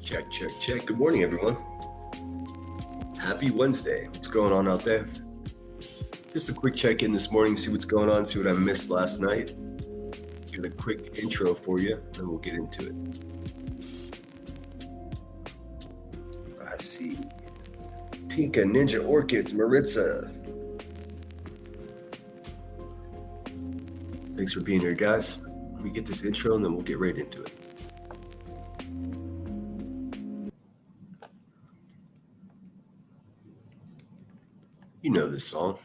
Check, check, check. Good morning, everyone. Happy Wednesday. What's going on out there? Just a quick check-in this morning, see what's going on, see what I missed last night. Get a quick intro for you, and we'll get into it. I see Tinka, Ninja Orchids, Maritza. Thanks for being here, guys. Let me get this intro, and then we'll get right into it. You know this song.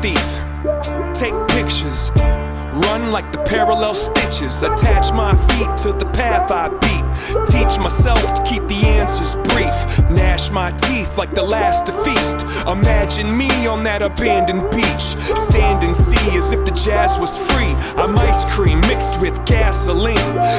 Thief, take pictures, run like the parallel stitches, attach my feet to the path I beat, teach myself to keep the answers brief, gnash my teeth like the last to feast, imagine me on that abandoned beach, sand and sea as if the jazz was free, I'm ice cream mixed with gasoline,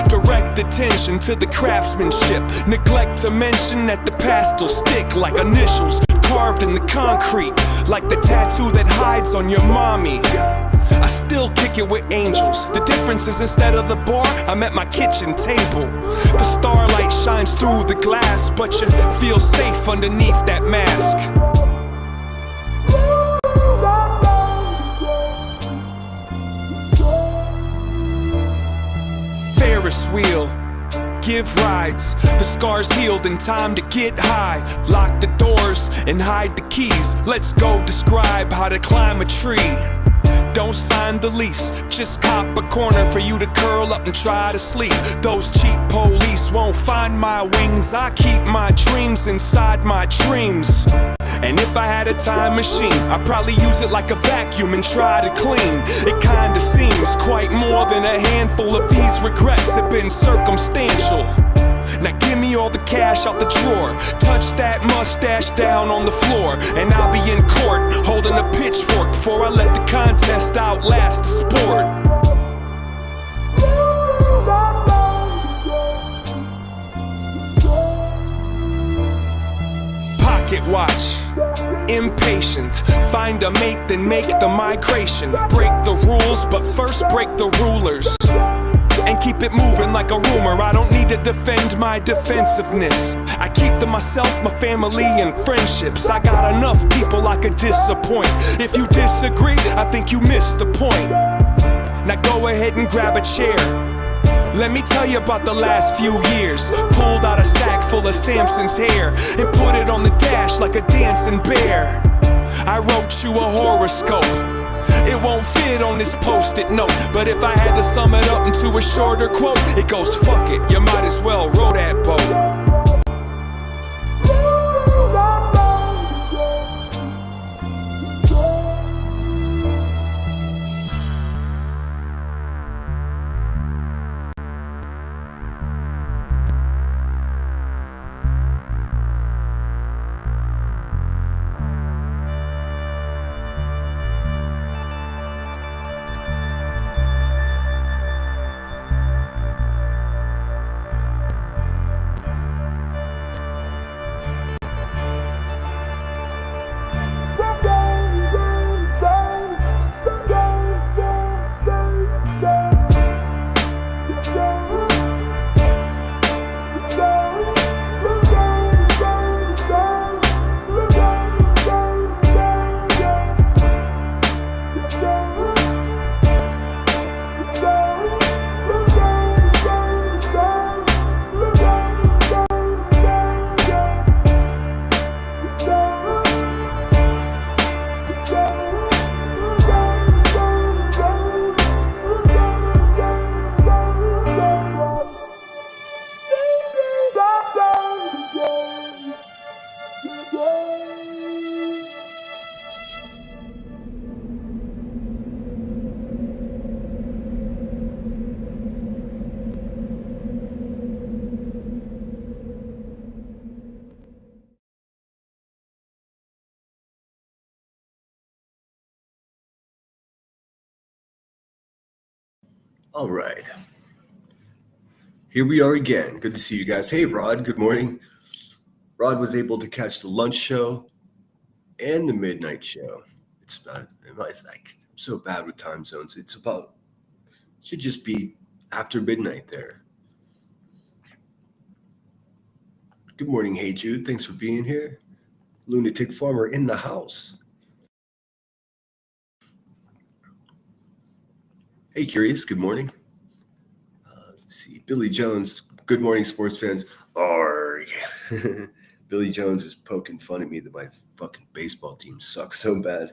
direct attention to the craftsmanship, neglect to mention that the pastel stick like initials, carved in the concrete, like the tattoo that hides on your mommy. I still kick it with angels. The difference is instead of the bar, I'm at my kitchen table. The starlight shines through the glass, but you feel safe underneath that mask. Ferris wheel, give rides, the scars healed in time to get high. Lock the doors and hide the keys. Let's go describe how to climb a tree. Don't sign the lease, just cop a corner for you to curl up and try to sleep. Those cheap police won't find my wings. I keep my dreams inside my dreams. And if I had a time machine, I'd probably use it like a vacuum and try to clean. It kinda seems quite more than a handful of these regrets have been circumstantial. Now give me all the cash out the drawer, touch that mustache down on the floor, and I'll be in court holding a pitchfork before I let the contest outlast the sport. Pocket watch, impatient, find a mate then make the migration. Break the rules but first break the rulers, and keep it moving like a rumor. I don't need to defend my defensiveness. I keep to myself, my family, and friendships. I got enough people I could disappoint. If you disagree, I think you missed the point. Now go ahead and grab a chair. Let me tell you about the last few years. Pulled out a sack full of Samson's hair and put it on the dash like a dancing bear. I wrote you a horoscope. It won't fit on this post-it note, but if I had to sum it up into a shorter quote, it goes, fuck it, you might as well row that boat. All right. Here we are again. Good to see you guys. Hey, Rod. Good morning. Rod was able to catch the lunch show and the midnight show. It's like I'm so bad with time zones. Should just be after midnight there. Good morning, Hey Jude. Thanks for being here. Lunatic Farmer in the house. Hey, Curious. Good morning. Let's see. Billy Jones. Good morning, sports fans. Arg. Billy Jones is poking fun at me that my fucking baseball team sucks so bad.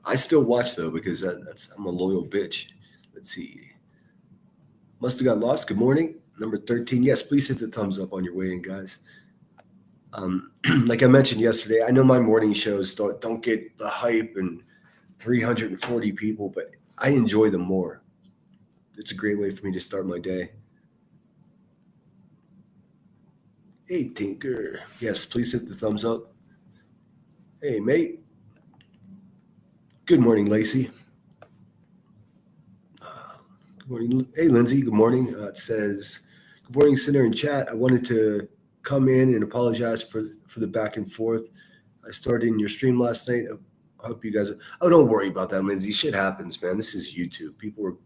I still watch though because I'm a loyal bitch. Let's see. Must have got lost. Good morning, number 13. Yes, please hit the thumbs up on your way in, guys. Like I mentioned yesterday, I know my morning shows don't get the hype and 340 people, but I enjoy them more. It's a great way for me to start my day. Hey, Tinker. Yes, please hit the thumbs up. Hey, mate. Good morning, Lacey. Good morning. Hey, Lindsay. Good morning. It says, good morning, Sinner in chat. I wanted to come in and apologize for the back and forth. I started in your stream last night. I hope you guys are. Oh, don't worry about that, Lindsay. Shit happens, man. This is YouTube. People are.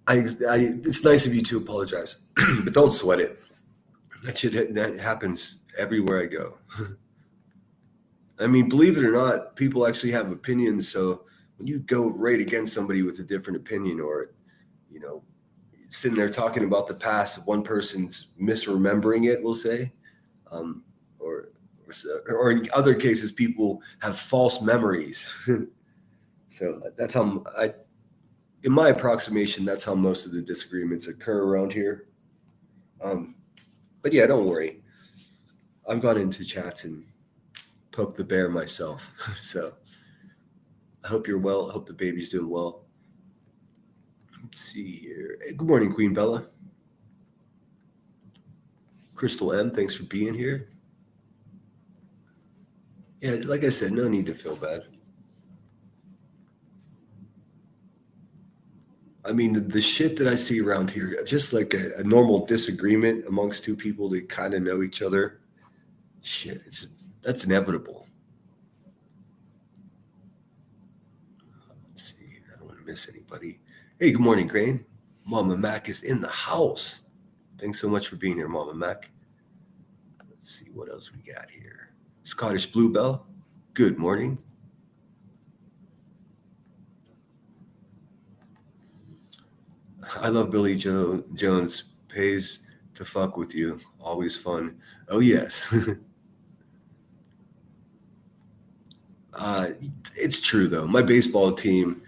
It's nice of you to apologize, but don't sweat it. That happens everywhere I go. I mean, believe it or not, people actually have opinions. So when you go right against somebody with a different opinion, or sitting there talking about the past, one person's misremembering it, we'll say, or in other cases, people have false memories. So that's how in my approximation, that's how most of the disagreements occur around here. But yeah, don't worry. I've gone into chats and poked the bear myself. So I hope you're well. I hope the baby's doing well. Let's see here. Hey, good morning, Queen Bella. Crystal M, thanks for being here. Yeah, like I said, no need to feel bad. I mean, the shit that I see around here, just like a normal disagreement amongst two people that kind of know each other, shit, that's inevitable. Let's see. I don't want to miss anybody. Hey, good morning, Crane. Mama Mac is in the house. Thanks so much for being here, Mama Mac. Let's see what else we got here. Scottish Bluebell, good morning. I love Billy Jones. Pays to fuck with you. Always fun. Oh, yes. It's true, though. My baseball team,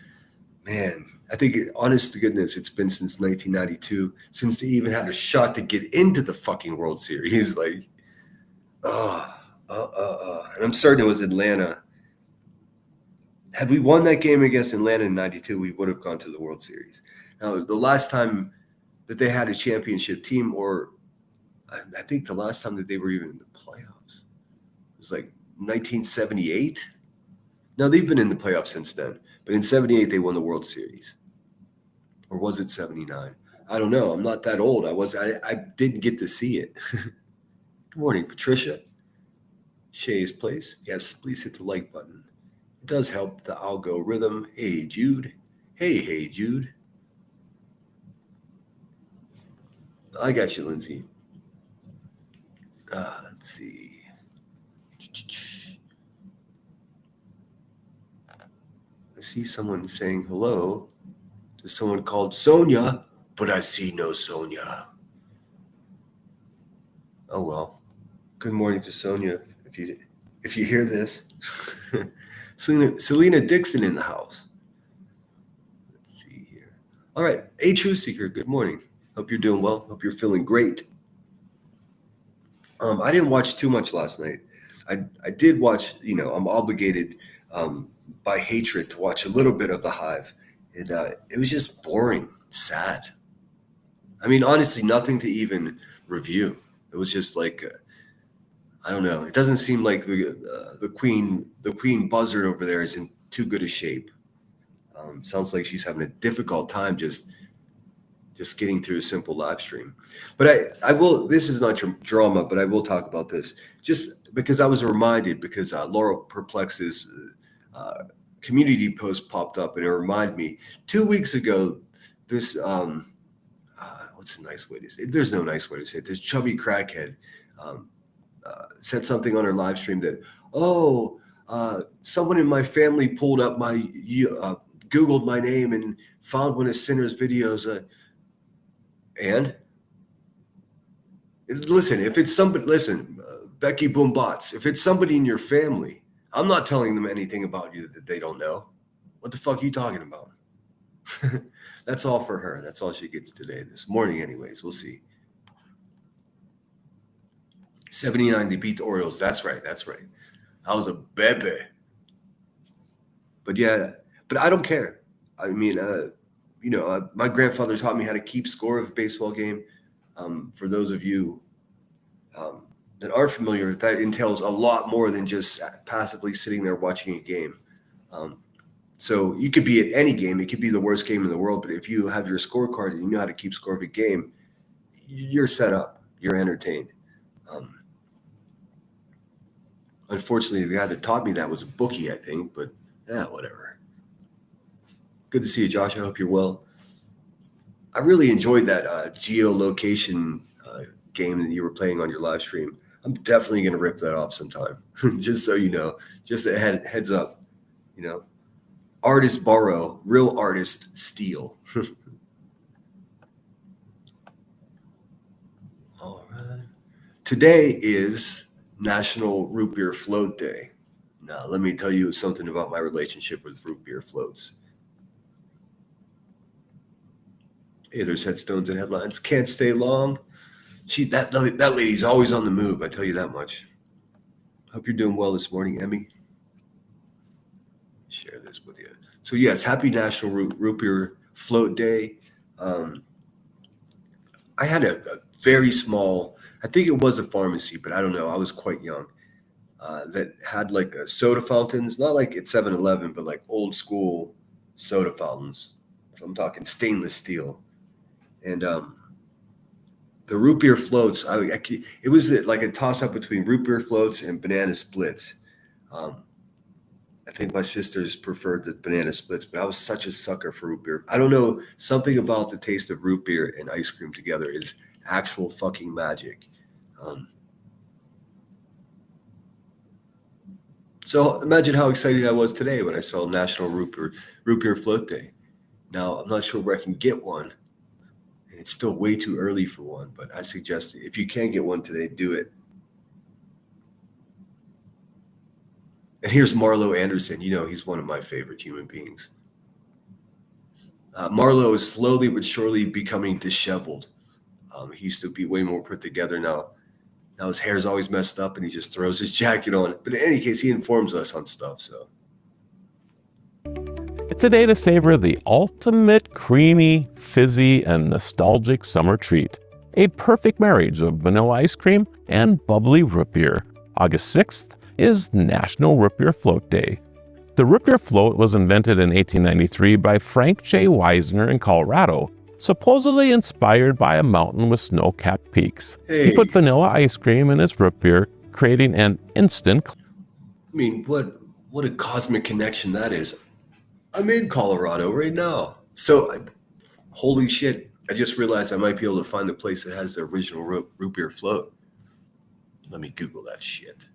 man, I think, honest to goodness, it's been since 1992, since they even had a shot to get into the fucking World Series. Like, and I'm certain it was Atlanta. Had we won that game against Atlanta in 92, we would have gone to the World Series. Now, the last time that they had a championship team, or I think the last time that they were even in the playoffs, was like 1978. No, they've been in the playoffs since then. But in 78, they won the World Series. Or was it 79? I don't know. I'm not that old. I didn't get to see it. Good morning, Patricia. Shay's Place. Yes, please hit the like button. It does help the algorithm. Hey, Jude. Hey, Jude. I got you, Lindsay. Let's see. I see someone saying hello to someone called Sonia, but I see no Sonia. Oh well. Good morning to Sonia. If you hear this, Selena Dixon in the house. Let's see here. All right, a True Seeker. Good morning. Hope you're doing well. Hope you're feeling great. I didn't watch too much last night. I did watch. I'm obligated by hatred to watch a little bit of The Hive. It was just boring, sad. I mean, honestly, nothing to even review. It was just like, I don't know. It doesn't seem like the queen buzzard over there is in too good a shape. Sounds like she's having a difficult time just getting through a simple live stream. But I will. This is not drama, but I will talk about this just because I was reminded because Laura Perplex's community post popped up and it reminded me 2 weeks ago. This what's a nice way to say it? There's no nice way to say it. This chubby crackhead said something on her live stream that someone in my family pulled up my Googled my name and found one of Sinner's videos. And listen, if it's somebody, Becky Boombots, if it's somebody in your family, I'm not telling them anything about you that they don't know. What the fuck are you talking about? That's all for her. That's all she gets today, this morning anyways. We'll see. 79, they beat the Orioles. That's right. I was a bebe. But yeah, but I don't care. I mean, my grandfather taught me how to keep score of a baseball game. For those of you that aren't familiar, that entails a lot more than just passively sitting there watching a game. So you could be at any game. It could be the worst game in the world, but if you have your scorecard and you know how to keep score of a game, you're set up. You're entertained. Unfortunately, the guy that taught me that was a bookie, I think, but whatever. Good to see you, Josh. I hope you're well. I really enjoyed that geolocation game that you were playing on your live stream. I'm definitely going to rip that off sometime, just so you know. Just a heads up, Artists borrow, real artists steal. All right. Today is National Root Beer Float Day. Now, let me tell you something about my relationship with root beer floats. Hey, there's headstones and headlines. Can't stay long. That lady's always on the move, I tell you that much. Hope you're doing well this morning, Emmy. Share this with you. So yes, happy National Root Beer Float Day. I had a very small, I think it was a pharmacy, but I don't know. I was quite young. That had like a soda fountains, not like at 7-Eleven, but like old school soda fountains. So I'm talking stainless steel. And the root beer floats, it was like a toss-up between root beer floats and banana splits. I think my sisters preferred the banana splits, but I was such a sucker for root beer. I don't know, something about the taste of root beer and ice cream together is actual fucking magic. So imagine how excited I was today when I saw National Root Beer Float Day. Now, I'm not sure where I can get one, and it's still way too early for one, but I suggest if you can get one today, do it. And here's Marlo Anderson. He's one of my favorite human beings. Marlo is slowly but surely becoming disheveled. He used to be way more put together now. Now his hair's always messed up and he just throws his jacket on. But in any case, he informs us on stuff. So it's a day to savor the ultimate creamy, fizzy, and nostalgic summer treat. A perfect marriage of vanilla ice cream and bubbly root beer. August 6th is National Root Beer Float Day. The root beer float was invented in 1893 by Frank J. Wisner in Colorado, supposedly inspired by a mountain with snow-capped peaks. Hey. He put vanilla ice cream in his root beer, creating an instant... I mean, what a cosmic connection that is. I'm in Colorado right now. So, holy shit, I just realized I might be able to find the place that has the original root beer float. Let me Google that shit.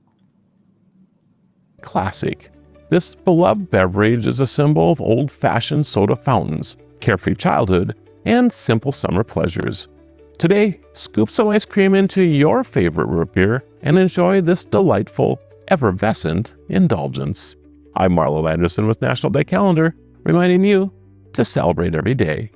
Classic. This beloved beverage is a symbol of old-fashioned soda fountains, carefree childhood, and simple summer pleasures. Today, scoop some ice cream into your favorite root beer and enjoy this delightful, effervescent indulgence. I'm Marlo Anderson with National Day Calendar, reminding you to celebrate every day.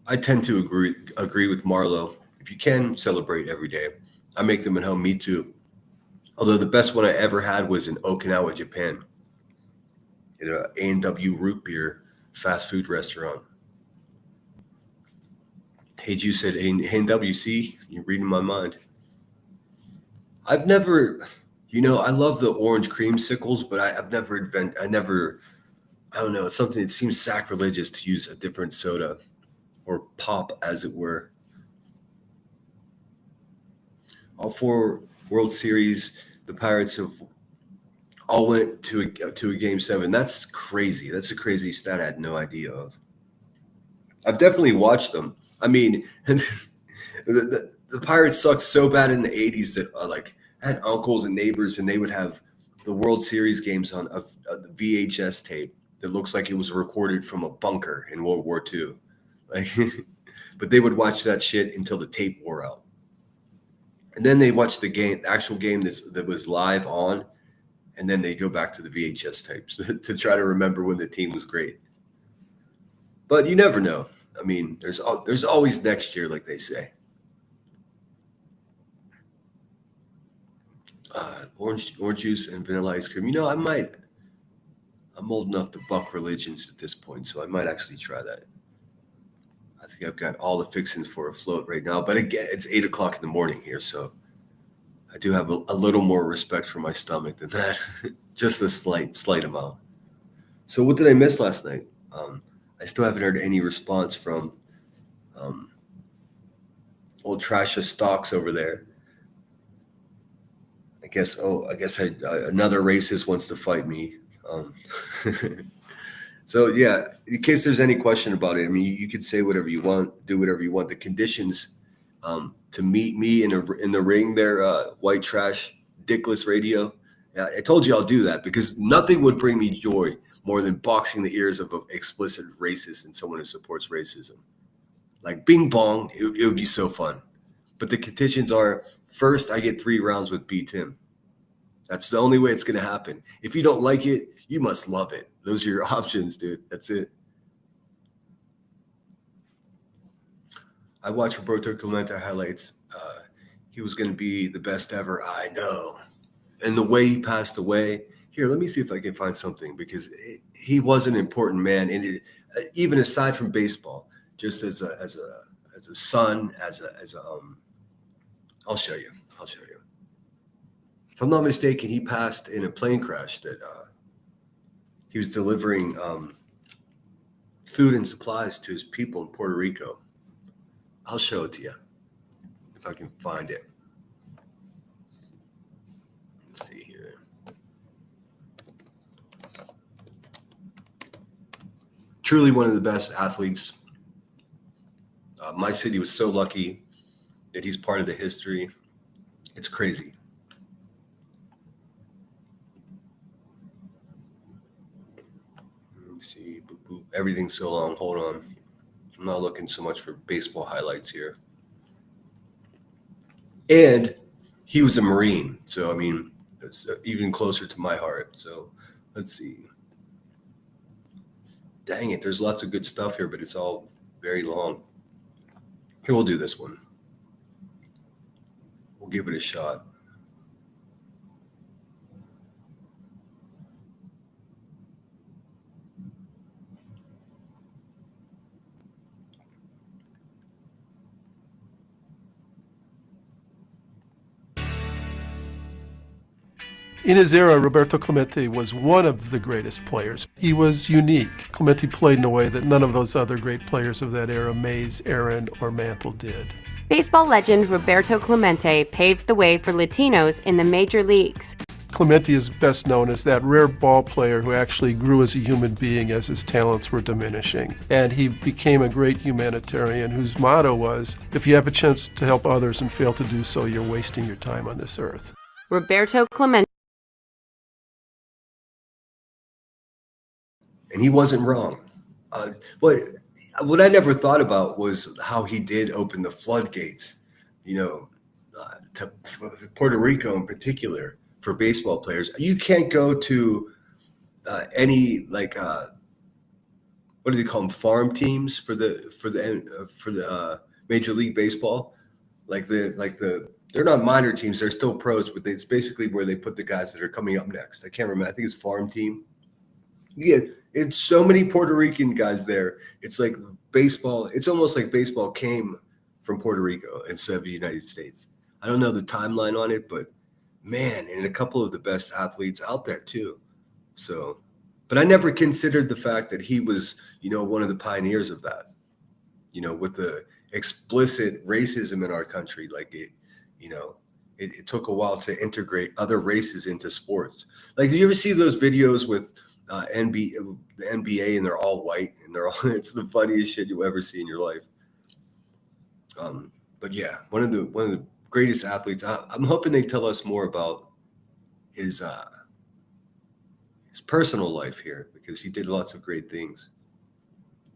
I tend to agree with Marlo. If you can celebrate every day, I make them at home. Me too. Although the best one I ever had was in Okinawa, Japan, at an A&W root beer fast food restaurant. Hey, you said, hey, WC, you're reading my mind. I've never, I love the orange creamsicles, but I don't know, it's something that seems sacrilegious to use a different soda or pop, as it were. All four World Series, the Pirates have all went to a game seven. That's crazy. That's a crazy stat I had no idea of. I've definitely watched them. I mean, the Pirates sucked so bad in the 80s that I had uncles and neighbors, and they would have the World Series games on the VHS tape that looks like it was recorded from a bunker in World War II. Like, but they would watch that shit until the tape wore out. And then they watched the actual game that was live on, and then they go back to the VHS tapes to try to remember when the team was great. But you never know. I mean, there's always next year, like they say. Orange juice and vanilla ice cream. I'm old enough to buck religions at this point, so I might actually try that. I think I've got all the fixings for a float right now. But again, it's 8 o'clock in the morning here, so I do have a little more respect for my stomach than that. Just a slight amount. So what did I miss last night? I still haven't heard any response from old Trasha Stocks over there. I guess another racist wants to fight me. So yeah, in case there's any question about it, I mean, you could say whatever you want, do whatever you want. The conditions to meet me in the ring there, white trash, dickless radio. Yeah, I told you I'll do that because nothing would bring me joy more than boxing the ears of an explicit racist and someone who supports racism. Like bing bong, it would be so fun. But the conditions are, first, I get 3 rounds with B. Tim. That's the only way it's going to happen. If you don't like it, you must love it. Those are your options, dude. That's it. I watched Roberto Clemente highlights. He was going to be the best ever. I know. And the way he passed away. Here, let me see if I can find something because he was an important man. And even aside from baseball, just as a son, I'll show you. If I'm not mistaken, he passed in a plane crash that he was delivering food and supplies to his people in Puerto Rico. I'll show it to you if I can find it. Let's see here. Truly one of the best athletes. My city was so lucky that he's part of the history. It's crazy. Let me see. Boop, boop. Everything's so long. Hold on. I'm not looking so much for baseball highlights here. And he was a Marine. So, I mean, it's even closer to my heart. So, let's see. Dang it. There's lots of good stuff here, but it's all very long. Here, we'll do this one. We'll give it a shot. In his era, Roberto Clemente was one of the greatest players. He was unique. Clemente played in a way that none of those other great players of that era, Mays, Aaron, or Mantle, did. Baseball legend Roberto Clemente paved the way for Latinos in the major leagues. Clemente is best known as that rare ball player who actually grew as a human being as his talents were diminishing. And he became a great humanitarian whose motto was, if you have a chance to help others and fail to do so, you're wasting your time on this earth. Roberto Clemente. And he wasn't wrong. What I never thought about was how he did open the floodgates, to Puerto Rico in particular for baseball players. You can't go to any what do they call them, farm teams for the Major League Baseball, they're not minor teams, they're still pros, but it's basically where they put the guys that are coming up next. I can't remember. I think it's farm team. It's so many Puerto Rican guys there. It's like baseball. It's almost like baseball came from Puerto Rico instead of the United States. I don't know the timeline on it, but man, and a couple of the best athletes out there too. So, but I never considered the fact that he was, one of the pioneers of that, with the explicit racism in our country. Like it took a while to integrate other races into sports. Like, do you ever see those videos with the NBA and they're all white and it's the funniest shit you'll ever see in your life. But yeah, one of the greatest athletes. I'm hoping they tell us more about his personal life here, because he did lots of great things.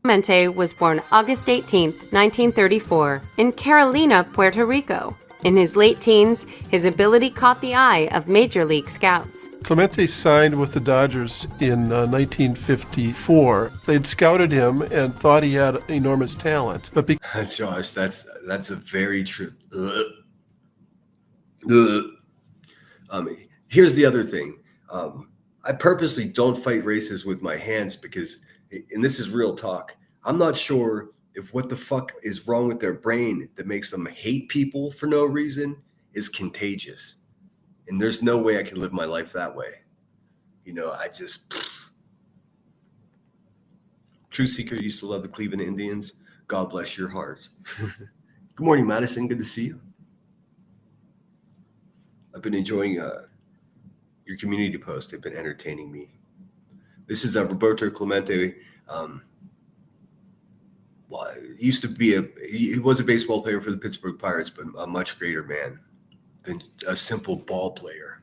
Clemente was born August 18, 1934, in Carolina, Puerto Rico. In his late teens, his ability caught the eye of Major League scouts. Clemente signed with the Dodgers in 1954. They'd scouted him and thought he had enormous talent. But Josh, that's a very true. Here's the other thing. I purposely don't fight races with my hands because, and this is real talk, I'm not sure if what the fuck is wrong with their brain that makes them hate people for no reason is contagious. And there's no way I can live my life that way. True Seeker used to love the Cleveland Indians. God bless your heart. Good morning, Madison. Good to see you. I've been enjoying your community posts. They've been entertaining me. This is Roberto Clemente. He was a baseball player for the Pittsburgh Pirates, but a much greater man than a simple ball player.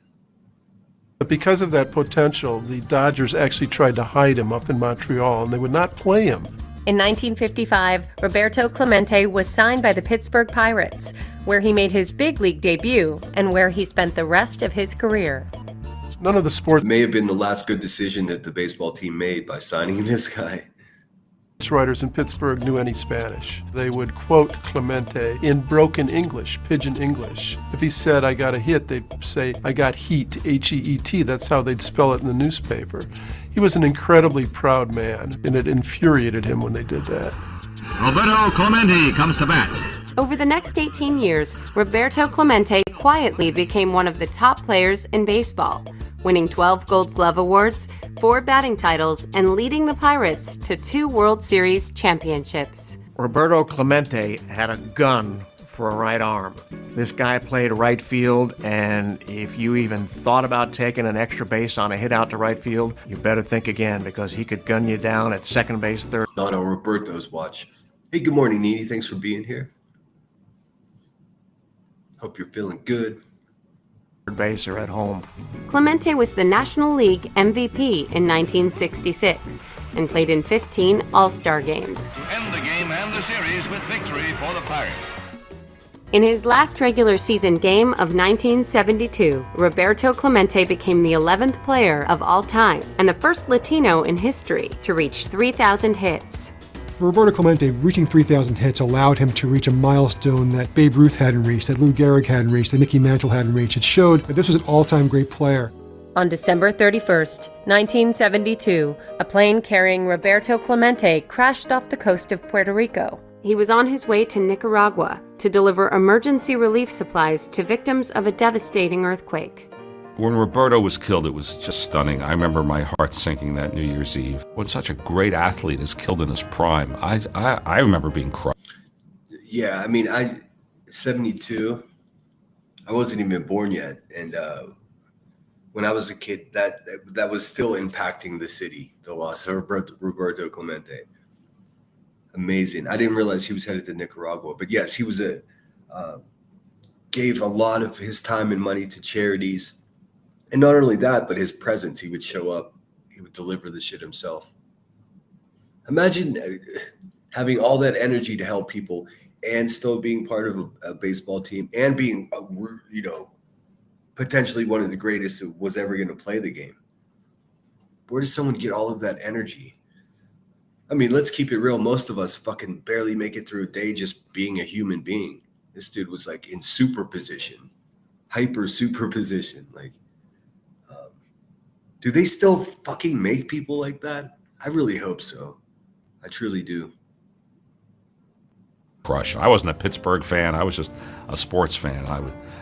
But because of that potential, the Dodgers actually tried to hide him up in Montreal, and they would not play him. In 1955, Roberto Clemente was signed by the Pittsburgh Pirates, where he made his big league debut and where he spent the rest of his career. None of the sports may have been the last good decision that the baseball team made by signing this guy. Writers in Pittsburgh knew any Spanish. They would quote Clemente in broken English, pidgin English. If he said, "I got a hit," they'd say, "I got heat," H-E-E-T. That's how they'd spell it in the newspaper. He was an incredibly proud man, and it infuriated him when they did that. Roberto Clemente comes to bat. Over the next 18 years, Roberto Clemente quietly became one of the top players in baseball, winning 12 Gold Glove awards, 4 batting titles, and leading the Pirates to 2 World Series championships. Roberto Clemente had a gun for a right arm. This guy played right field, and if you even thought about taking an extra base on a hit out to right field, you better think again, because he could gun you down at second base, third. Not on Roberto's watch. Hey, good morning, Nene. Thanks for being here. Hope you're feeling good. Base or at home. Clemente was the National League MVP in 1966 and played in 15 All-Star games. To end the game and the series with victory for the Pirates. In his last regular season game of 1972, Roberto Clemente became the 11th player of all time and the first Latino in history to reach 3,000 hits. For Roberto Clemente, reaching 3,000 hits allowed him to reach a milestone that Babe Ruth hadn't reached, that Lou Gehrig hadn't reached, that Mickey Mantle hadn't reached. It showed that this was an all-time great player. On December 31st, 1972, a plane carrying Roberto Clemente crashed off the coast of Puerto Rico. He was on his way to Nicaragua to deliver emergency relief supplies to victims of a devastating earthquake. When Roberto was killed, it was just stunning. I remember my heart sinking that New Year's Eve. When such a great athlete is killed in his prime, I remember being crushed. Yeah, I mean, 72, I wasn't even born yet. And when I was a kid, that was still impacting the city, the loss of Roberto Clemente. Amazing. I didn't realize he was headed to Nicaragua. But yes, he was gave a lot of his time and money to charities. And not only that, but his presence. He would show up. He would deliver the shit himself. Imagine having all that energy to help people and still being part of a baseball team and being, potentially one of the greatest that was ever going to play the game. Where does someone get all of that energy? I mean, let's keep it real. Most of us fucking barely make it through a day just being a human being. This dude was like in superposition, hyper superposition. Like, do they still fucking make people like that? I really hope so. I truly do. crush. I wasn't a Pittsburgh fan. I was just a sports fan.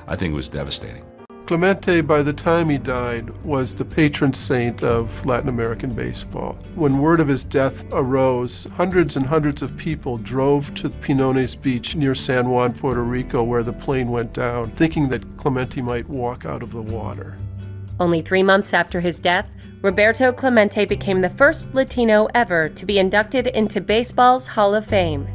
I think it was devastating. Clemente, by the time he died, was the patron saint of Latin American baseball. When word of his death arose, hundreds and hundreds of people drove to Pinones Beach near San Juan, Puerto Rico, where the plane went down, thinking that Clemente might walk out of the water. Only 3 months after his death, Roberto Clemente became the first Latino ever to be inducted into baseball's Hall of Fame.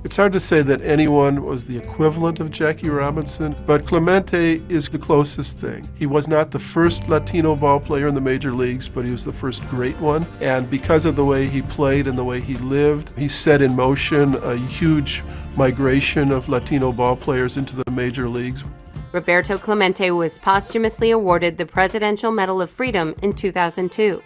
It's hard to say that anyone was the equivalent of Jackie Robinson, but Clemente is the closest thing. He was not the first Latino ball player in the major leagues, but he was the first great one. And because of the way he played and the way he lived, he set in motion a huge migration of Latino ball players into the major leagues. Roberto Clemente was posthumously awarded the Presidential Medal of Freedom in 2002.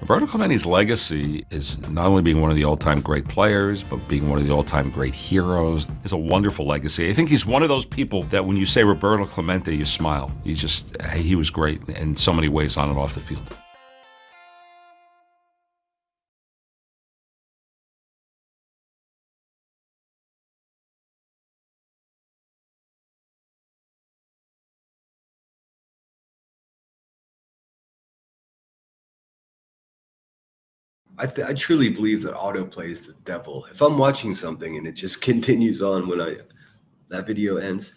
Roberto Clemente's legacy is not only being one of the all-time great players, but being one of the all-time great heroes. It's a wonderful legacy. I think he's one of those people that when you say Roberto Clemente, you smile. He was great in so many ways on and off the field. I truly believe that autoplay is the devil. If I'm watching something and it just continues on when that video ends,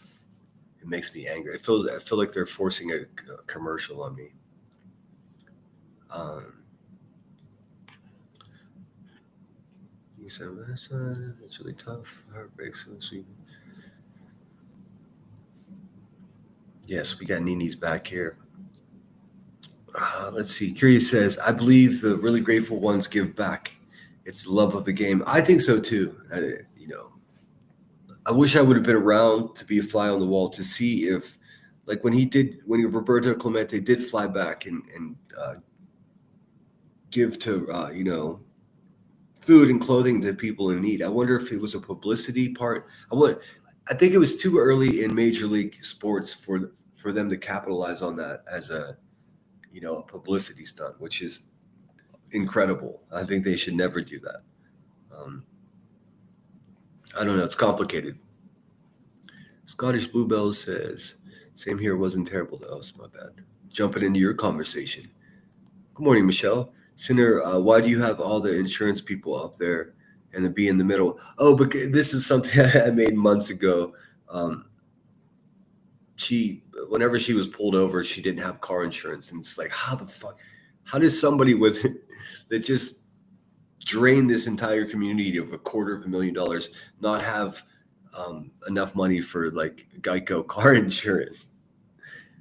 it makes me angry. I feel like they're forcing a commercial on me. He said, "It's really tough. Heartbreak, so sweet." Yes, we got Nini's back here. Let's see. Curious says, I believe the really grateful ones give back. It's the love of the game. I think so too. I wish I would have been around to be a fly on the wall to see if, like when Roberto Clemente did fly back and give to, food and clothing to people in need. I wonder if it was a publicity part. I think it was too early in Major League sports for them to capitalize on that as a publicity stunt, which is incredible. I think they should never do that. I don't know. It's complicated. Scottish Bluebell says, same here, wasn't terrible to us. My bad. Jumping into your conversation. Good morning, Michelle. Sinner, why do you have all the insurance people up there and then be in the middle? Oh, but this is something I made months ago. Whenever she was pulled over, she didn't have car insurance. And it's like, how does somebody that just drained this entire community of $250,000 not have enough money for like Geico car insurance?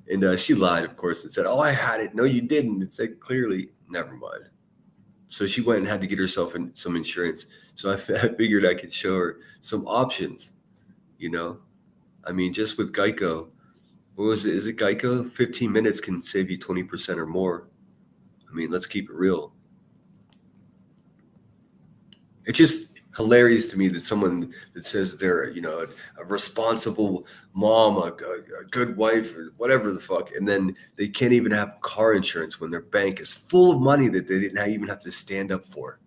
And she lied, of course, and said, oh, I had it. No, you didn't. It's like, clearly, never mind. So she went and had to get herself some insurance. So I figured I could show her some options, I mean, just with Geico. What was it? Is it Geico? 15 minutes can save you 20% or more. I mean, let's keep it real. It's just hilarious to me that someone that says they're, a responsible mom, a good wife, or whatever the fuck, and then they can't even have car insurance when their bank is full of money that they didn't even have to stand up for.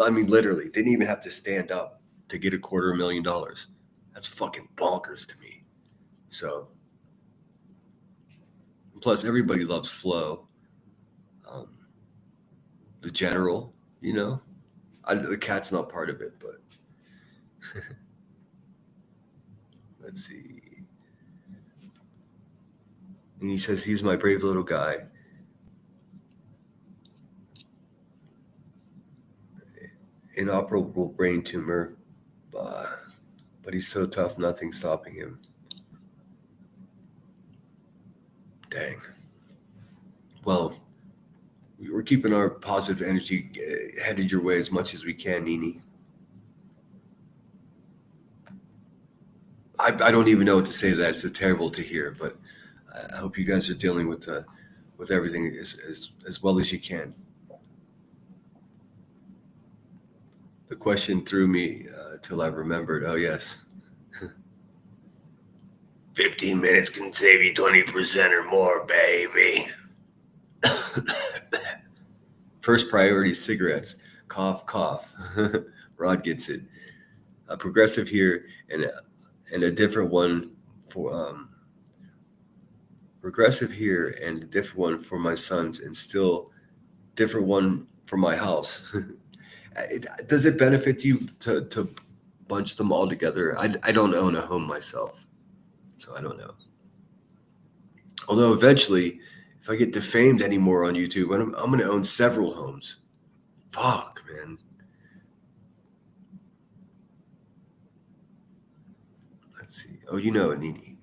I mean, literally, didn't even have to stand up to get $250,000. That's fucking bonkers to me. So. Plus, everybody loves Flo. The general, the cat's not part of it, but let's see. And he says he's my brave little guy. Inoperable brain tumor, but he's so tough, nothing's stopping him. Dang. Well, we're keeping our positive energy headed your way as much as we can, Nini. I don't even know what to say to that. It's terrible to hear, but I hope you guys are dealing with everything as well as you can. The question threw me till I remembered. Oh, yes. 15 minutes can save you 20% or more, baby. First priority, cigarettes. Cough, cough. Rod gets it. a progressive here, and a different one for progressive here, and a different one for my sons, and still different one for my house. Does it benefit you to bunch them all together? I don't own a home myself, so I don't know. Although eventually, if I get defamed anymore on YouTube, I'm going to own several homes. Fuck, man. Let's see. Oh, you know it, Nini.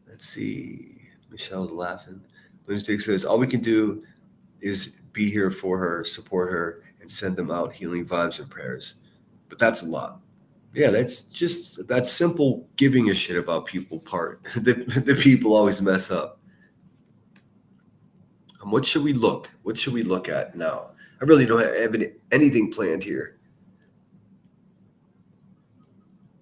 Let's see. Michelle's laughing. Lunatic says, all we can do is be here for her, support her, and send them out healing vibes and prayers. But that's a lot. Yeah, that's simple giving a shit about people part. The people always mess up. What should we look? What should we look at now? I really don't have anything planned here.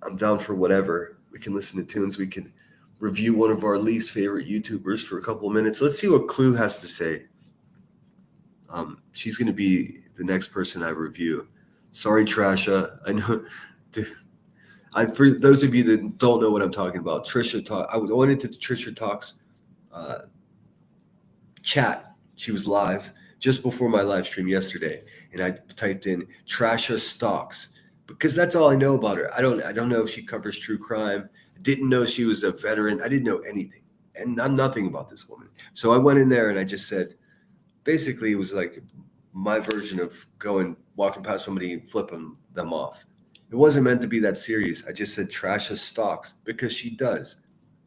I'm down for whatever. We can listen to tunes. We can review one of our least favorite YouTubers for a couple of minutes. Let's see what Clue has to say. She's going to be the next person I review. Sorry, Trasha. I know. For those of you that don't know what I'm talking about, Trisha Talk. I went into the Trisha Talks chat. She was live just before my live stream yesterday, and I typed in Trasha Stalks because that's all I know about her. I don't know if she covers true crime. I didn't know she was a veteran. I didn't know anything, and I'm nothing about this woman. So I went in there and I just said, basically, it was like my version of walking past somebody and flipping them off. It wasn't meant to be that serious. I just said Trasha Stalks because she does.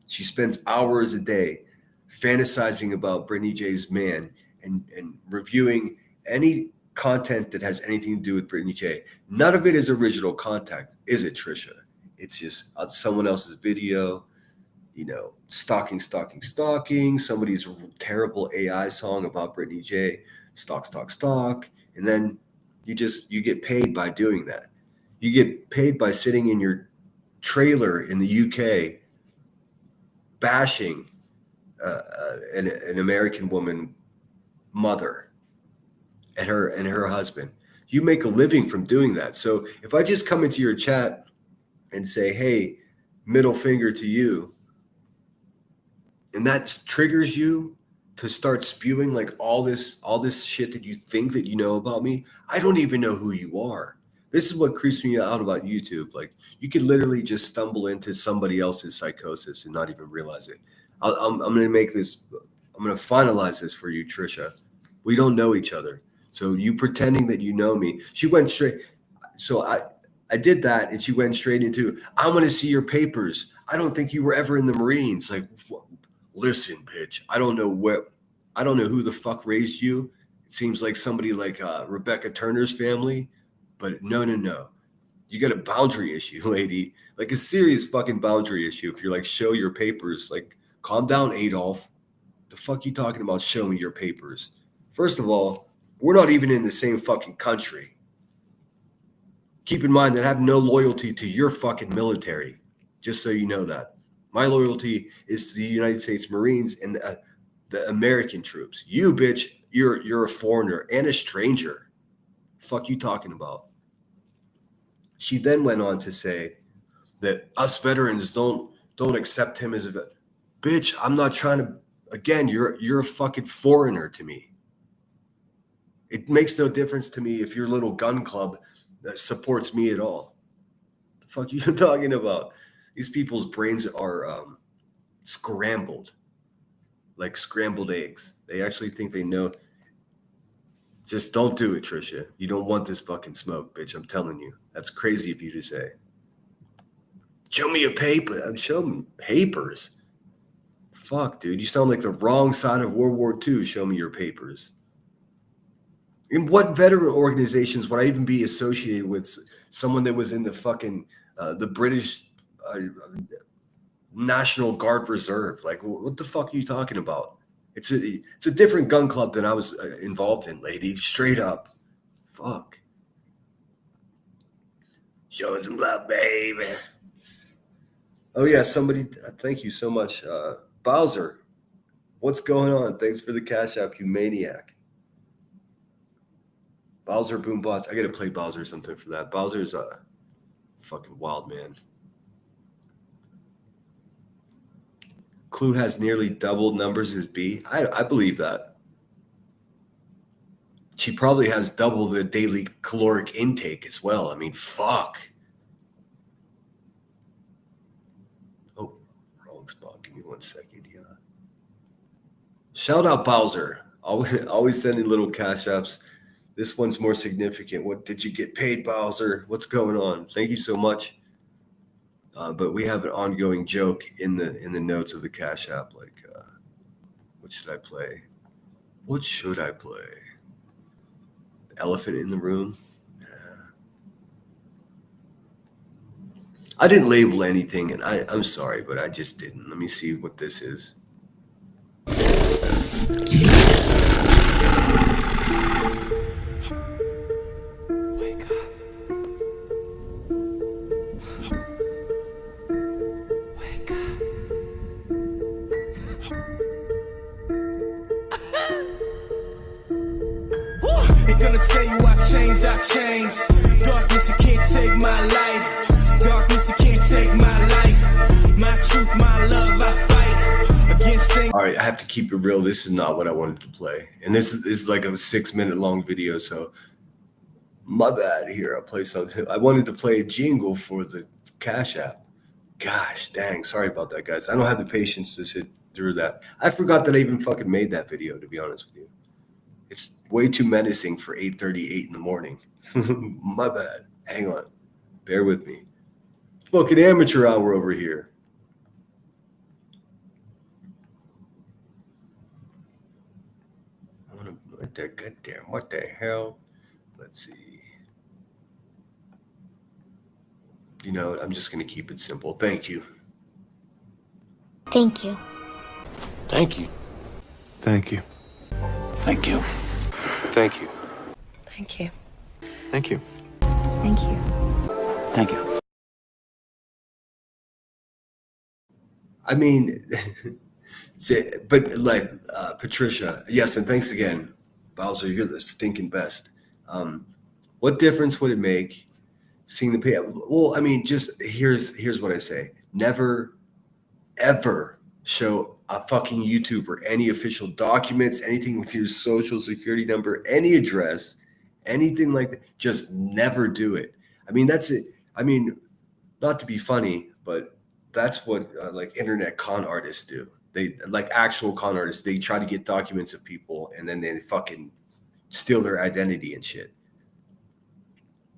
She spends hours a day fantasizing about Brittany J's man and reviewing any content that has anything to do with Brittany J. None of it is original content, is it, Trisha? It's just someone else's video, stalking, somebody's terrible AI song about Brittany J, stalk. And then you get paid by doing that. You get paid by sitting in your trailer in the UK bashing an American woman mother and her husband. You make a living from doing that. So if I just come into your chat and say, hey, middle finger to you, and that triggers you to start spewing like all this shit that you think that you know about me, I don't even know who you are. This is what creeps me out about YouTube. Like, you could literally just stumble into somebody else's psychosis and not even realize it. I'm going to finalize this for you, Trisha. We don't know each other. So you pretending that you know me. She went straight. So I did that, and she went straight into, I want to see your papers. I don't think you were ever in the Marines. Like, listen, bitch, I don't know who the fuck raised you. It seems like somebody like Rebecca Turner's family, but no. You got a boundary issue, lady, like a serious fucking boundary issue. If you're like, show your papers, like, calm down, Adolf. The fuck you talking about? Show me your papers. First of all, we're not even in the same fucking country. Keep in mind that I have no loyalty to your fucking military, just so you know that. My loyalty is to the United States Marines and the American troops. You, bitch, you're a foreigner and a stranger. Fuck you talking about? She then went on to say that us veterans don't accept him as a vet. Bitch, I'm not trying to. Again, you're a fucking foreigner to me. It makes no difference to me if your little gun club supports me at all. The fuck you talking about? These people's brains are scrambled, like scrambled eggs. They actually think they know. Just don't do it, Trisha. You don't want this fucking smoke, bitch. I'm telling you. That's crazy of you to say. Show me a paper. Show me papers. Fuck, dude. You sound like the wrong side of World War II. Show me your papers. In what veteran organizations would I even be associated with someone that was in the fucking the British National Guard Reserve? Like, what the fuck are you talking about? It's a different gun club than I was involved in, lady. Straight up. Fuck. Show some love, baby. Oh yeah, somebody. Thank you so much, Bowser. What's going on? Thanks for the cash app, you maniac. Bowser Boombots. I gotta play Bowser something for that. Bowser's Fucking wild, man. Clue has nearly double numbers as B. I believe that. She probably has double the daily caloric intake as well. I mean, fuck. Oh, wrong spot. Give me 1 second. Yeah. Shout out Bowser. Always sending little cash apps. This one's more significant. What did you get paid, Bowser? What's going on? Thank you so much. But we have an ongoing joke in the notes of the cash app. Like, what should I play? What should I play? Elephant in the room. I didn't label anything, and I'm sorry, but I just didn't. Let me see what this is. Wake up. Wake up. They're gonna tell you I changed. Darkness, you can't take my light. Darkness, you can't take my life. My truth, my love, I fight against things. All right, I have to keep it real. This is not what I wanted to play. And this is like a 6-minute long video, so my bad here. I'll play something. I wanted to play a jingle for the Cash App. Gosh, dang. Sorry about that, guys. I don't have the patience to sit through that. I forgot that I even fucking made that video, to be honest with you. It's way too menacing for 8:38 in the morning. My bad. Hang on. Bear with me. Fucking amateur hour over here. Goddamn, what the hell? Let's see. You know what? I'm just going to keep it simple. Thank you. Thank you. Thank you. Thank you. Thank you. Thank Thank you. you. Thank you. Thank you. Thank you. I mean, but like Patricia, yes, and thanks again, Bowser. You're the stinking best. What difference would it make seeing the payout? Well, I mean, just here's what I say: never, ever show a fucking YouTuber any official documents, anything with your social security number, any address, anything like that. Just never do it. I mean, that's it. I mean, not to be funny, but that's what like internet con artists do. They like actual con artists. They try to get documents of people and then they fucking steal their identity and shit.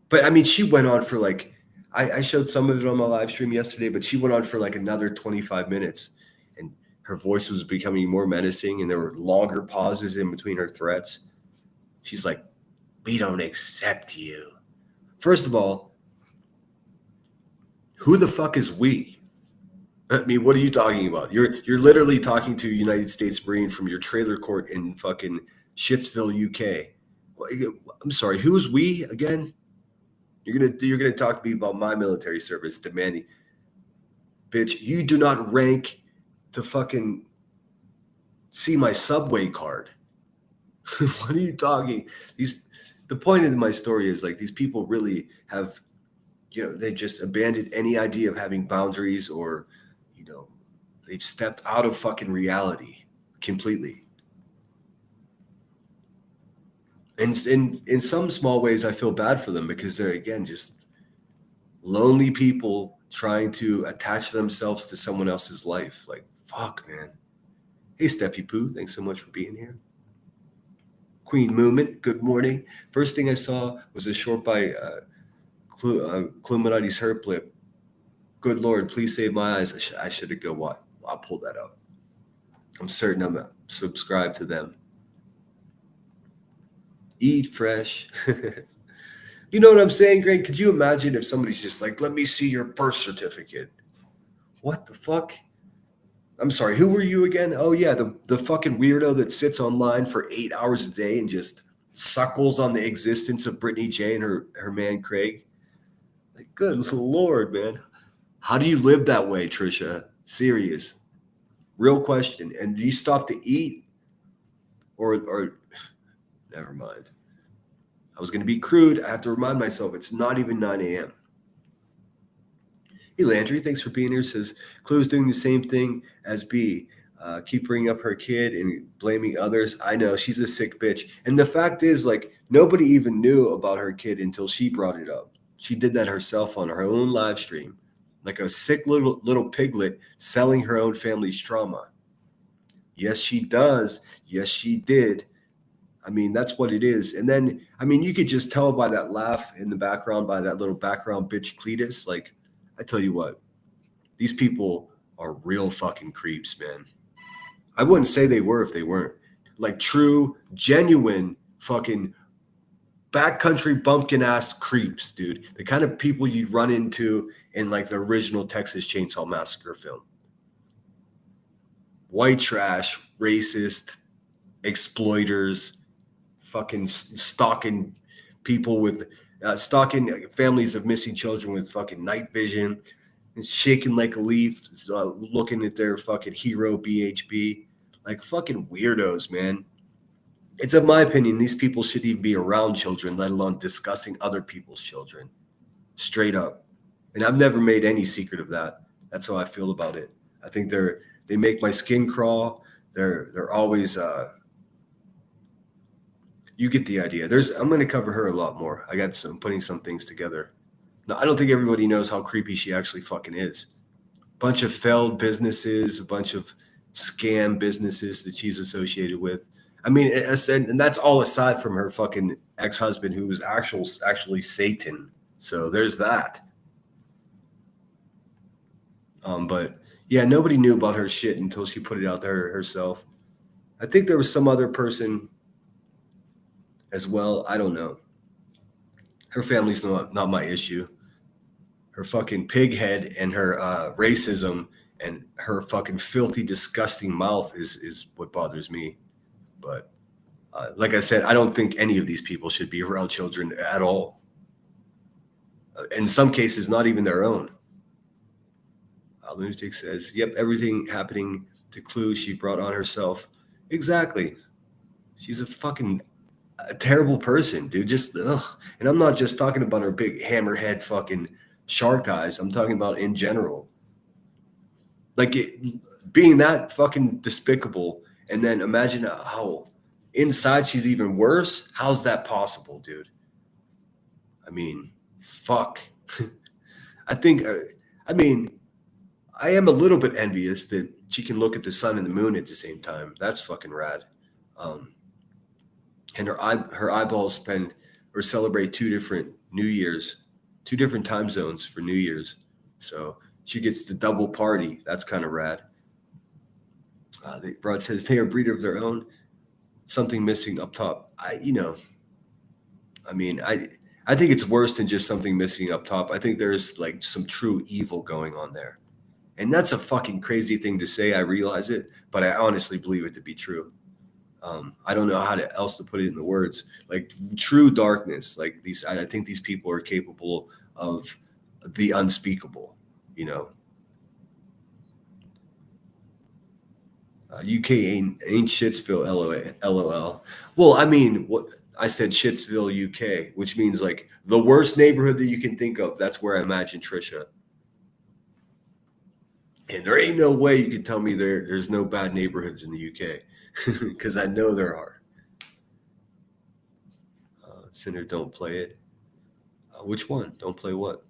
But I mean, she went on for like, I showed some of it on my live stream yesterday, but she went on for like another 25 minutes and her voice was becoming more menacing and there were longer pauses in between her threats. She's like, we don't accept you. First of all, who the fuck is we? I mean, what are you talking about? You're literally talking to a United States Marine from your trailer court in fucking Shitsville, UK. I'm sorry, who's we again? You're gonna talk to me about my military service, demanding, bitch. You do not rank to fucking see my subway card. What are you talking? The point of my story is like these people really have, they just abandoned any idea of having boundaries or, they've stepped out of fucking reality completely. And in some small ways, I feel bad for them because they're, again, just lonely people trying to attach themselves to someone else's life. Like, fuck, man. Hey, Steffi Pooh, thanks so much for being here. Queen Movement, good morning. First thing I saw was a short by Cluminati's Herblip. Good Lord, please save my eyes. I should have go watch. I'll pull that up. I'm certain I'm subscribed to them. Eat fresh. You know what I'm saying, Greg? Could you imagine if somebody's just like, let me see your birth certificate? What the fuck? I'm sorry, who were you again? Oh, yeah, the fucking weirdo that sits online for 8 hours a day and just suckles on the existence of Brittany J and her man, Craig. Like, good Lord, man. How do you live that way, Trisha? Serious. Real question. And do you stop to eat? Or never mind. I was going to be crude. I have to remind myself it's not even 9 a.m. Hey, Landry, thanks for being here. Says Chloe's doing the same thing as B. Keep bringing up her kid and blaming others. I know, she's a sick bitch. And the fact is, like, nobody even knew about her kid until she brought it up. She did that herself on her own live stream, like a sick little piglet selling her own family's trauma. Yes, she does. Yes, she did. I mean, that's what it is. And then, I mean, you could just tell by that laugh in the background, by that little background bitch Cletus. Like, I tell you what, these people are real fucking creeps, man. I wouldn't say they were if they weren't. Like, true, genuine fucking backcountry bumpkin ass creeps, dude. The kind of people you'd run into in like the original Texas Chainsaw Massacre film. White trash, racist, exploiters, fucking stalking people with stalking families of missing children with fucking night vision and shaking like a leaf, looking at their fucking hero BHB. Like fucking weirdos, man. It's of my opinion, these people shouldn't even be around children, let alone discussing other people's children. Straight up. And I've never made any secret of that. That's how I feel about it. I think they make my skin crawl. They're always you get the idea. I'm going to cover her a lot more. I'm putting some things together. Now, I don't think everybody knows how creepy she actually fucking is. Bunch of failed businesses, a bunch of scam businesses that she's associated with. I mean, and that's all aside from her fucking ex-husband, who was actually Satan. So there's that. But yeah, nobody knew about her shit until she put it out there herself. I think there was some other person as well. I don't know. Her family's not my issue. Her fucking pig head and her racism and her fucking filthy, disgusting mouth is what bothers me. But like I said, I don't think any of these people should be around children at all. In some cases, not even their own. Lunatic says, yep, everything happening to Clue she brought on herself. Exactly. She's a terrible person, dude. Just, ugh. And I'm not just talking about her big hammerhead fucking shark eyes. I'm talking about in general. Like, being that fucking despicable, and then imagine how inside she's even worse. How's that possible, dude? I mean, fuck. I am a little bit envious that she can look at the sun and the moon at the same time. That's fucking rad. And her eyeballs celebrate two different New Year's, two different time zones for New Year's. So she gets the double party. That's kind of rad. Rod says they are a breeder of their own. Something missing up top. I think it's worse than just something missing up top. I think there's like some true evil going on there. And that's a fucking crazy thing to say. I realize it, but I honestly believe it to be true. I don't know how else to put it in the words. Like true darkness. Like I think these people are capable of the unspeakable. UK ain't Shitsville, LOL. Well, I mean, what I said, Shitsville, UK, which means like the worst neighborhood that you can think of. That's where I imagine Trisha. And there ain't no way you can tell me there's no bad neighborhoods in the UK, because I know there are. Sinner, don't play it. Which one? Don't play what?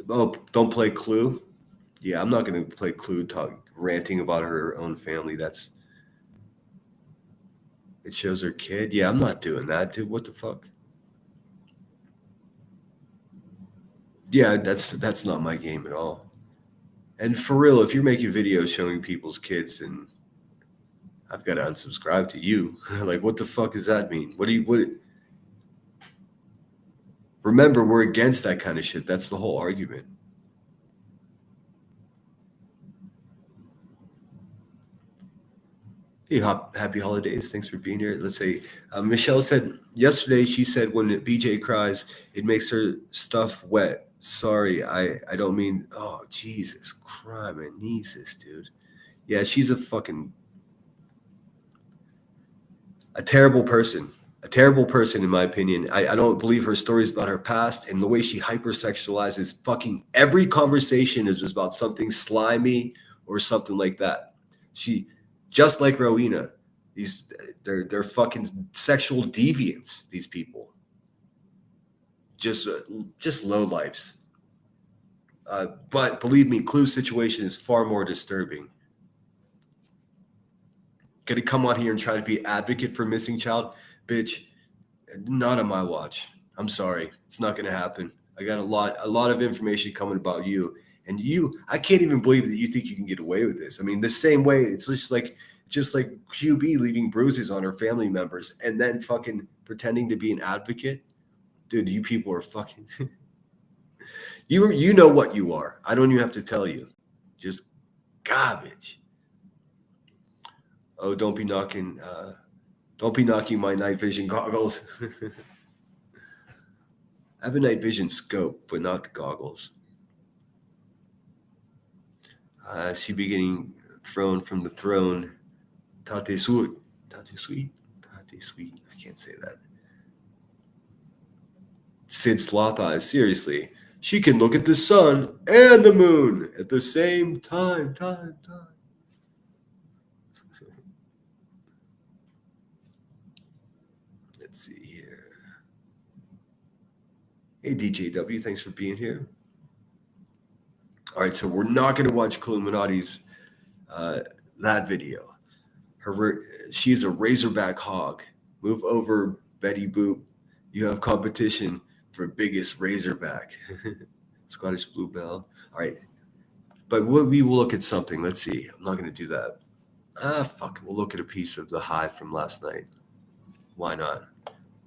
Oh, don't play Clue? Yeah, I'm not going to play Clue ranting about her own family. It shows her kid. Yeah, I'm not doing that, dude. What the fuck? Yeah, that's not my game at all. And for real, if you're making videos showing people's kids, then I've got to unsubscribe to you. Like, what the fuck does that mean? Remember, we're against that kind of shit. That's the whole argument. Hey, happy holidays. Thanks for being here. Let's say Michelle said yesterday, she said when BJ cries, it makes her stuff wet. Sorry, I don't mean, oh, Jesus Christ, my nieces, dude. Yeah, she's a terrible person. A terrible person, in my opinion. I don't believe her stories about her past, and the way she hypersexualizes fucking every conversation is about something slimy or something like that. She, just like Rowena, they're fucking sexual deviants. These people, just low lives. But believe me, Clue's situation is far more disturbing. Gonna come on here and try to be advocate for missing child, bitch. Not on my watch. I'm sorry, it's not gonna happen. I got a lot of information coming about you, and I can't even believe that you think you can get away with this. I mean, the same way it's just like QB leaving bruises on her family members and then fucking pretending to be an advocate. Dude, you people are fucking. You know what you are. I don't even have to tell you. Just garbage. Oh, don't be knocking my night vision goggles. I have a night vision scope, but not goggles. She be getting thrown from the throne. Tate sweet. I can't say that. Sid Sloth Eyes, seriously. She can look at the sun and the moon at the same time. Let's see here. Hey, DJW, thanks for being here. All right, so we're not going to watch Illuminati's that video. She is a Razorback hog. Move over, Betty Boop. You have competition for biggest Razorback. Scottish Bluebell. All right, but we will look at something. Let's see. I'm not going to do that. Fuck it. We'll look at a piece of the Hive from last night. Why not?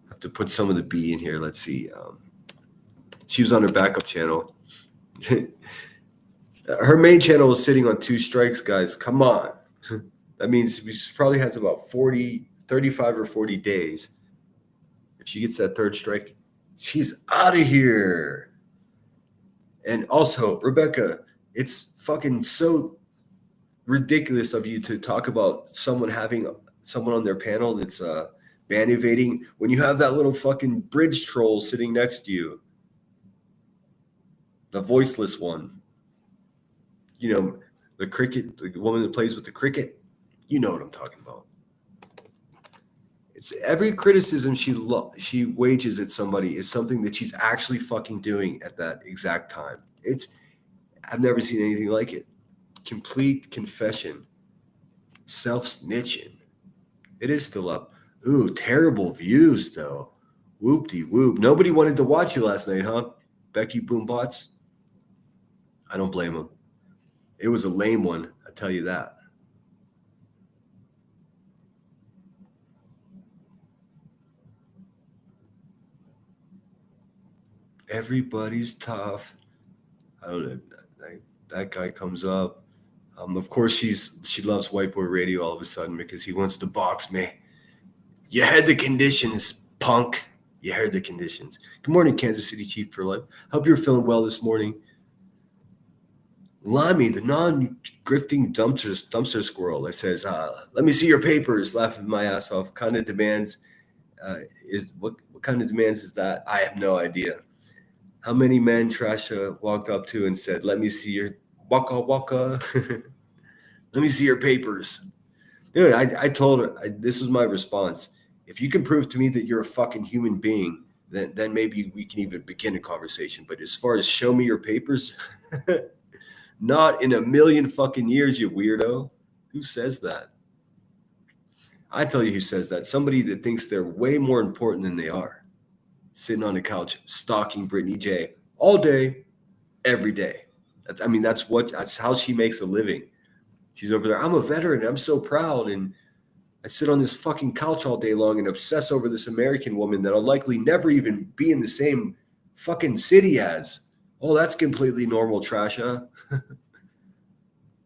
Have to put some of the B in here. Let's see. She was on her backup channel. Her main channel was sitting on 2 strikes, guys. Come on. That means she probably has about 35 or 40 days. If she gets that 3rd strike, she's out of here. And also, Rebecca, it's fucking so ridiculous of you to talk about someone having someone on their panel that's ban evading when you have that little fucking bridge troll sitting next to you. The voiceless one. You know, the cricket, the woman that plays with the cricket. You know what I'm talking about. It's every criticism she wages at somebody is something that she's actually fucking doing at that exact time. I've never seen anything like it. Complete confession. Self-snitching. It is still up. Ooh, terrible views though. Whoop-de-whoop. Nobody wanted to watch you last night, huh? Becky Boombots? I don't blame them. It was a lame one, I tell you that. Everybody's tough. I don't know. That guy comes up. Of course, she loves White Boy Radio all of a sudden because he wants to box me. You had the conditions, punk. You heard the conditions. Good morning, Kansas City Chief for Life. Hope you're feeling well this morning. Limey, the non-grifting dumpster squirrel that says, let me see your papers, laughing my ass off. Kind of demands what kind of demands is that? I have no idea. How many men Trasha walked up to and said, let me see your waka waka. Let me see your papers. Dude, I told her, this was my response. If you can prove to me that you're a fucking human being, then maybe we can even begin a conversation. But as far as show me your papers, not in a million fucking years, you weirdo. Who says that? I tell you who says that. Somebody that thinks they're way more important than they are. Sitting on the couch, stalking Brittany J all day, every day. That's how she makes a living. She's over there. I'm a veteran. I'm so proud. And I sit on this fucking couch all day long and obsess over this American woman that I'll likely never even be in the same fucking city as. Oh, that's completely normal, Trasha.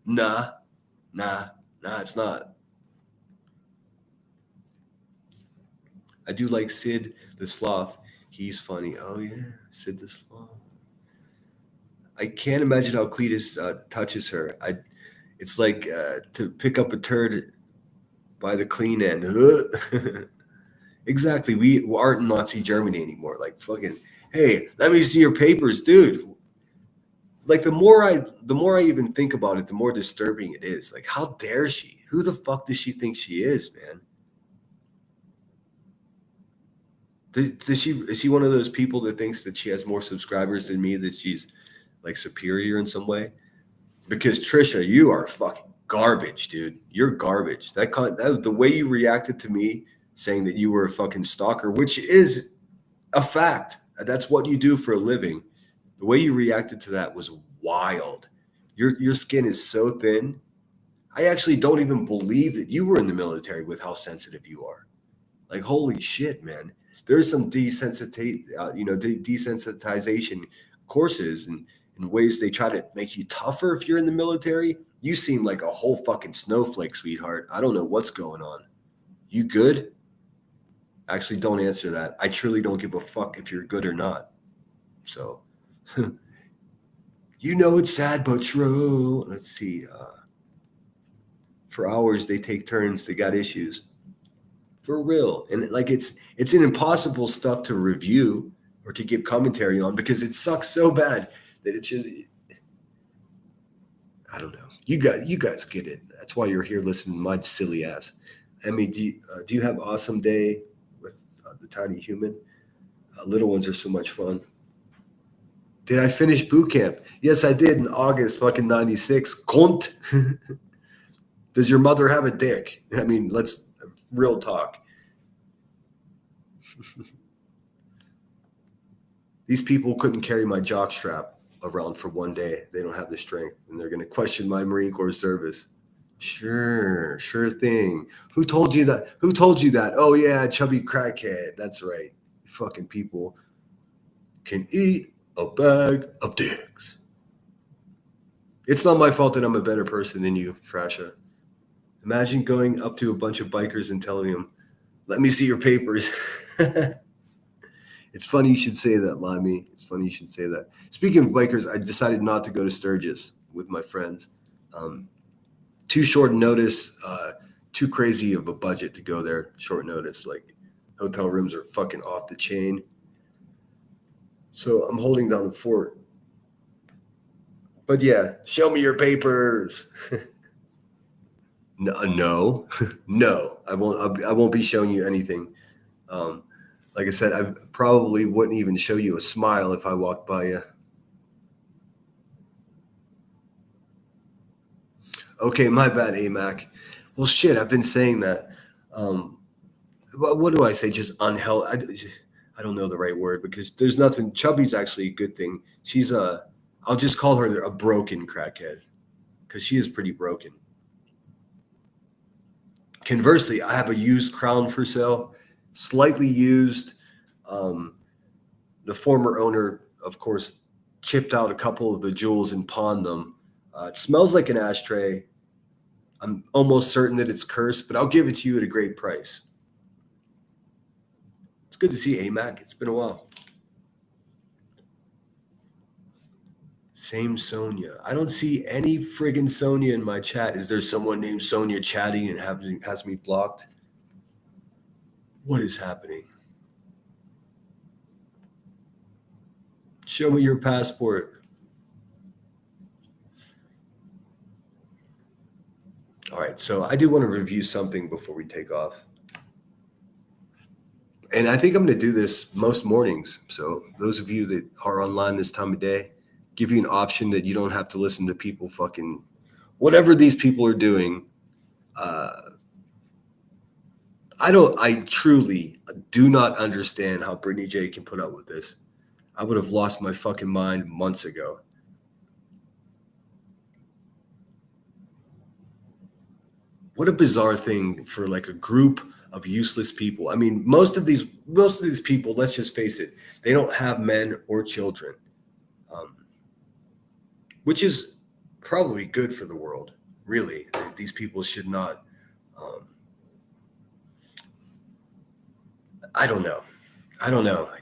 Nah, it's not. I do like Sid the Sloth. He's funny. Oh, yeah, Sid the Sloth. I can't imagine how Cletus touches her. It's like to pick up a turd by the clean end. Exactly. We aren't in Nazi Germany anymore. Like fucking, hey, let me see your papers, dude. Like the more I even think about it, the more disturbing it is. Like, how dare she? Who the fuck does she think she is, man? Is she one of those people that thinks that she has more subscribers than me, that she's like superior in some way? Because Trisha, you are fucking garbage, dude. You're garbage. That the way you reacted to me saying that you were a fucking stalker, which is a fact. That's what you do for a living. The way you reacted to that was wild. Your skin is so thin. I actually don't even believe that you were in the military with how sensitive you are. Like, holy shit, man. There's some desensitization courses and ways they try to make you tougher if you're in the military. You seem like a whole fucking snowflake, sweetheart. I don't know what's going on. You good? Actually, don't answer that. I truly don't give a fuck if you're good or not. So, it's sad but true. Let's see. For hours, they take turns. They got issues. For real. And like it's an impossible stuff to review or to give commentary on because it sucks so bad that it's just, I don't know. You guys get it. That's why you're here listening to my silly ass. Emmy, do you have awesome day with the tiny human? Little ones are so much fun. Did I finish boot camp? Yes, I did in August fucking 96. Cunt. Does your mother have a dick? I mean, let's real talk. These people couldn't carry my jock strap around for one day. They don't have the strength, and they're going to question my Marine Corps service. Sure thing. Who told you that? Oh, yeah, chubby crackhead. That's right. You fucking people can eat a bag of dicks. It's not my fault that I'm a better person than you, Trasha. Imagine going up to a bunch of bikers and telling them, let me see your papers. It's funny you should say that, Limey. It's funny you should say that. Speaking of bikers, I decided not to go to Sturgis with my friends. Too short notice, too crazy of a budget to go there short notice. Like, hotel rooms are fucking off the chain. So I'm holding down the fort. But yeah, show me your papers. No, no, I won't be showing you anything. Like I said, I probably wouldn't even show you a smile if I walked by you. Okay, my bad, AMAC. Well, shit, I've been saying that. What do I say? Just unhealthy. I don't know the right word because there's nothing. Chubby's actually a good thing. She's I'll just call her a broken crackhead because she is pretty broken. Conversely, I have a used Crown for sale, slightly used. The former owner, of course, chipped out a couple of the jewels and pawned them. It smells like an ashtray. I'm almost certain that it's cursed, but I'll give it to you at a great price. It's good to see you, AMAC. It's been a while. Same Sonia. I don't see any friggin' Sonia in my chat. Is there someone named Sonia chatting and has me blocked? What is happening? Show me your passport. All right, so I do want to review something before we take off. And I think I'm going to do this most mornings. So those of you that are online this time of day, give you an option that you don't have to listen to people fucking whatever these people are doing. I truly do not understand how Brittany J can put up with this. I would have lost my fucking mind months ago. What a bizarre thing for like a group of useless people. I mean, most of these people, let's just face it, they don't have men or children, which is probably good for the world. Really, these people should not. I don't know.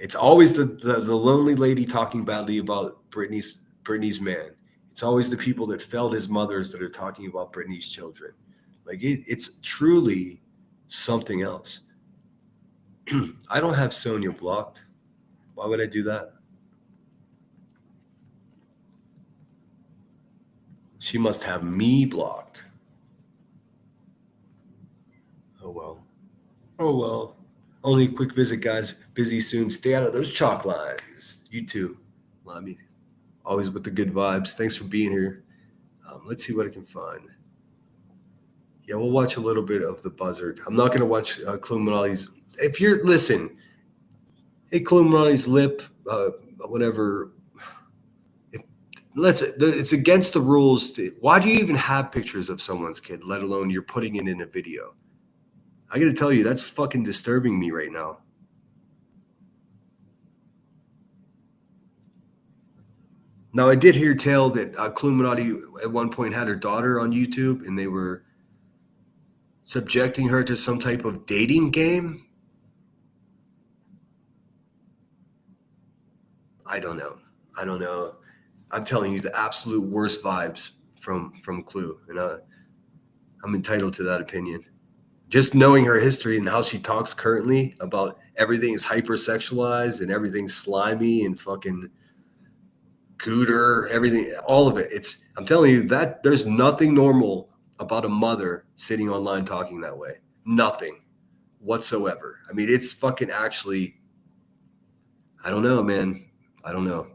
It's always the lonely lady talking badly about Brittany's man. It's always the people that failed his mothers that are talking about Brittany's children. Like it's truly something else. I don't have Sonia blocked. Why would I do that? She must have me blocked. Oh well. Oh well. Only a quick visit, guys. Busy soon. Stay out of those chalk lines. You too. Lami. Always with the good vibes. Thanks for being here. Let's see what I can find. Yeah, we'll watch a little bit of the Buzzard. I'm not going to watch Klumanali's. If you're, listen, hey, Klumanali's lip, whatever. It's against the rules. Why do you even have pictures of someone's kid, let alone you're putting it in a video? I got to tell you, that's fucking disturbing me right now. Now, I did hear tell that Klumanati at one point had her daughter on YouTube, and they were subjecting her to some type of dating game. I don't know. I'm telling you, the absolute worst vibes from Clue, and I'm entitled to that opinion. Just knowing her history and how she talks currently about everything is hypersexualized and everything's slimy and fucking cooter, everything, all of it. I'm telling you that there's nothing normal about a mother sitting online talking that way. Nothing whatsoever. I mean, it's fucking actually, I don't know, man. I don't know.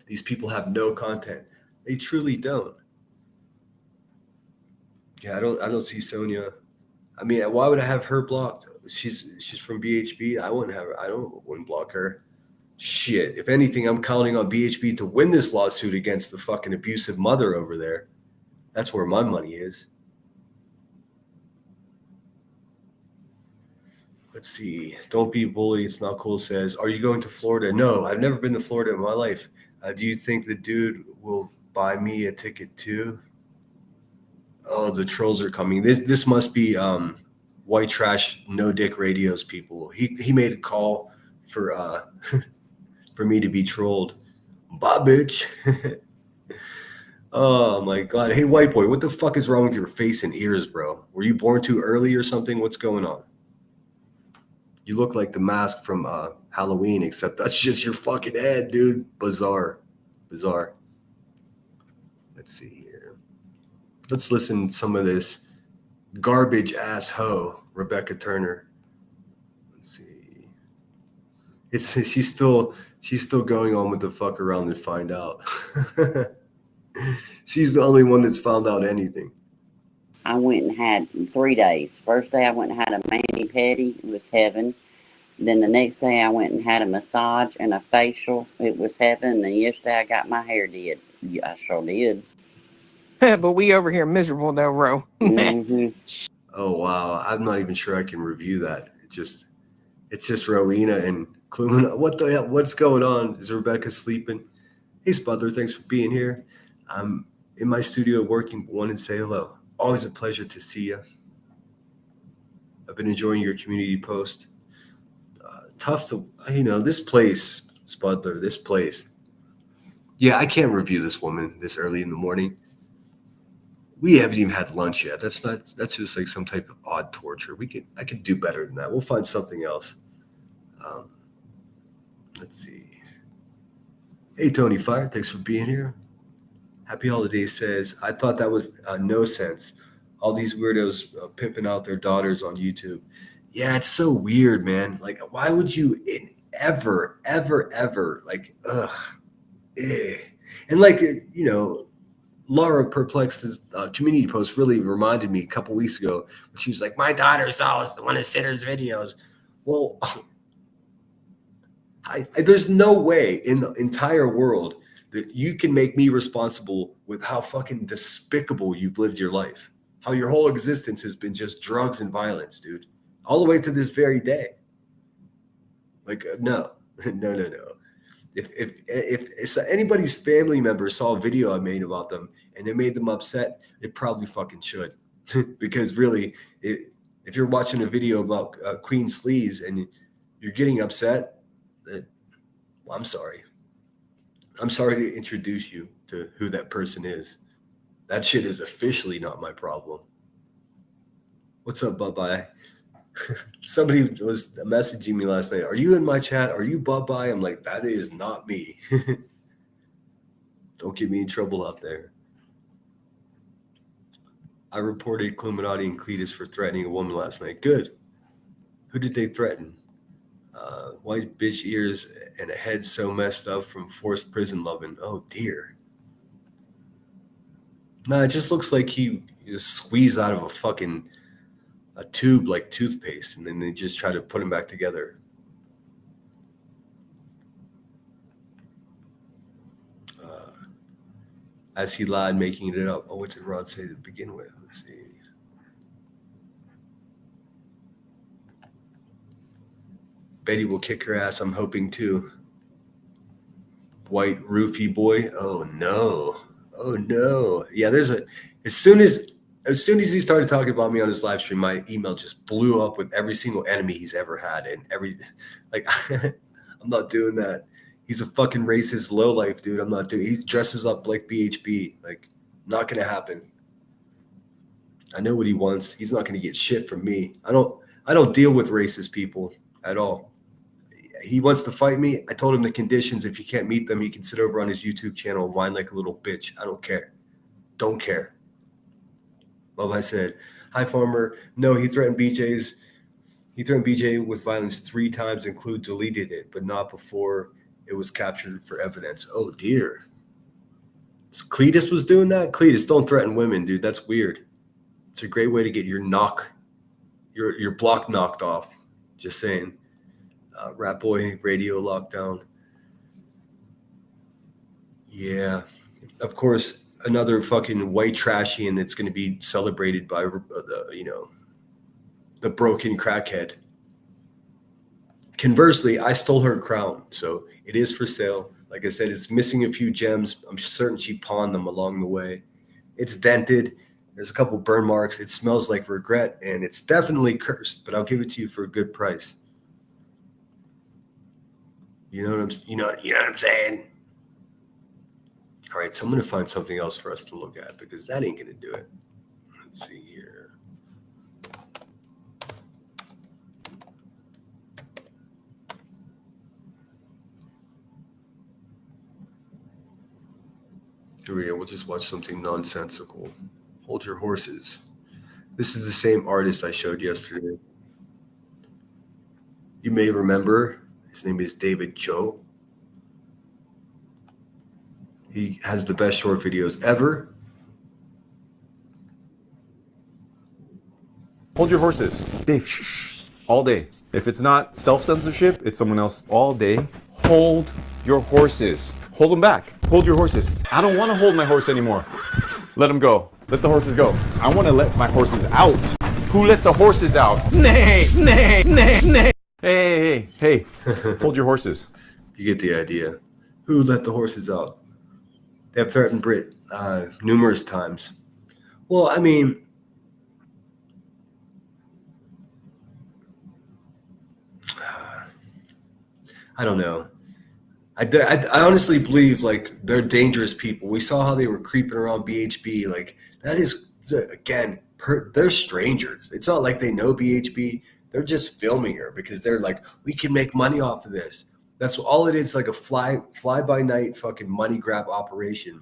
These people have no content. They truly don't. Yeah, I don't see Sonia. I mean, why would I have her blocked? She's from BHB. I wouldn't block her. Shit. If anything, I'm counting on BHB to win this lawsuit against the fucking abusive mother over there. That's where my money is. Let's see. Don't be a bully. It's not cool. Says, are you going to Florida? No, I've never been to Florida in my life. Do you think the dude will buy me a ticket too? Oh, the trolls are coming. This must be white trash, no dick radios people. He made a call for for me to be trolled. Bye, bitch. Oh my god. Hey, white boy, what the fuck is wrong with your face and ears, bro? Were you born too early or something? What's going on? You look like the mask from Halloween, except that's just your fucking head, dude. Bizarre. Let's see here. Let's listen to some of this garbage ass hoe, Rebecca Turner. Let's see. She's still going on with the fuck around and find out. She's the only one that's found out anything. I went and had 3 days. First day I went and had a mani-pedi. It was heaven. Then the next day I went and had a massage and a facial. It was heaven. And then yesterday I got my hair did. Yeah, I sure did. But we over here miserable though, Ro. Mm-hmm. Oh wow, I'm not even sure I can review that. It's just Rowena and Kluman. What the hell? What's going on? Is Rebecca sleeping? Hey Spudler, thanks for being here. I'm in my studio working, but wanted to say hello. Always a pleasure to see you. I've been enjoying your community post. Tough to, this place, Spudler, this place. Yeah, I can't review this woman this early in the morning. We haven't even had lunch yet. That's just like some type of odd torture. I could do better than that. We'll find something else. Let's see. Hey, Tony Fire, thanks for being here. Happy Holidays says, I thought that was no sense. All these weirdos pimping out their daughters on YouTube. Yeah, it's so weird, man. Like, why would you ever, like, ugh. Eh. And like, Laura Perplex's community post really reminded me a couple weeks ago when she was like, my daughter saw one of Sitter's videos. Well, there's no way in the entire world that you can make me responsible with how fucking despicable you've lived your life. How your whole existence has been just drugs and violence, dude. All the way to this very day. Like, no. If anybody's family member saw a video I made about them and it made them upset, it probably fucking should. Because really, if you're watching a video about Queen Sleaze and you're getting upset, well, I'm sorry. I'm sorry to introduce you to who that person is. That shit is officially not my problem. What's up, Bye-Bye? Somebody was messaging me last night. Are you in my chat? Are you Bye-Bye? I'm like, that is not me. Don't get me in trouble out there. I reported Illuminati and Cletus for threatening a woman last night. Good. Who did they threaten? White bitch ears and a head so messed up from forced prison loving. Oh, dear. Nah, it just looks like he is squeezed out of a tube like toothpaste, and then they just try to put him back together. As he lied, making it up. Oh, what did Rod say to begin with? Let's see. Betty will kick her ass, I'm hoping too. White roofie boy. Oh no. Oh no. Yeah, as soon as he started talking about me on his live stream, my email just blew up with every single enemy he's ever had, and I'm not doing that. He's a fucking racist lowlife, dude. I'm not doing. He dresses up like BHB. Like, not gonna happen. I know what he wants. He's not gonna get shit from me. I don't deal with racist people at all. He wants to fight me. I told him the conditions. If he can't meet them, he can sit over on his YouTube channel and whine like a little bitch. I don't care. Don't care. Well, I said, hi, farmer. No, he threatened BJ's. He threatened BJ with violence 3 times, include deleted it, but not before it was captured for evidence. Oh, dear. So Cletus was doing that? Cletus, don't threaten women, dude. That's weird. It's a great way to get your block knocked off. Just saying. Rat Boy radio lockdown. Yeah. Of course, another fucking white trashy, and it's going to be celebrated by the broken crackhead. Conversely, I stole her crown, so it is for sale. Like I said, it's missing a few gems. I'm certain she pawned them along the way. It's dented. There's a couple burn marks. It smells like regret, and it's definitely cursed, but I'll give it to you for a good price. You know what I'm saying? All right, so I'm going to find something else for us to look at because that ain't going to do it. Let's see here. Here we go. We'll just watch something nonsensical. Hold your horses. This is the same artist I showed yesterday. You may remember. His name is David Joe. He has the best short videos ever. Hold your horses. Dave, shh, all day. If it's not self-censorship, it's someone else all day. Hold your horses. Hold them back. Hold your horses. I don't want to hold my horse anymore. Let them go. Let the horses go. I want to let my horses out. Who let the horses out? Nay, nay, nay, nay. Hey. Hold your horses. You get the idea. Who let the horses out? They have threatened Brit numerous times. Well, I mean, I don't know. I honestly believe like they're dangerous people. We saw how they were creeping around BHB. Like that is again, they're strangers. It's not like they know BHB. They're just filming her because they're like, we can make money off of this. That's all it is, like a fly by night fucking money grab operation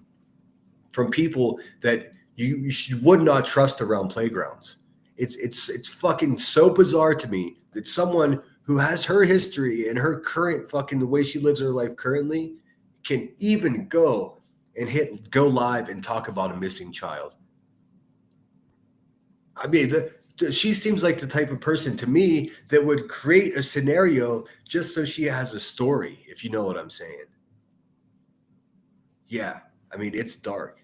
from people that you would not trust around playgrounds. It's fucking so bizarre to me that someone who has her history and her current fucking the way she lives her life currently can even go and go live and talk about a missing child. I mean, she seems like the type of person to me that would create a scenario just so she has a story, if you know what I'm saying. Yeah, I mean, it's dark.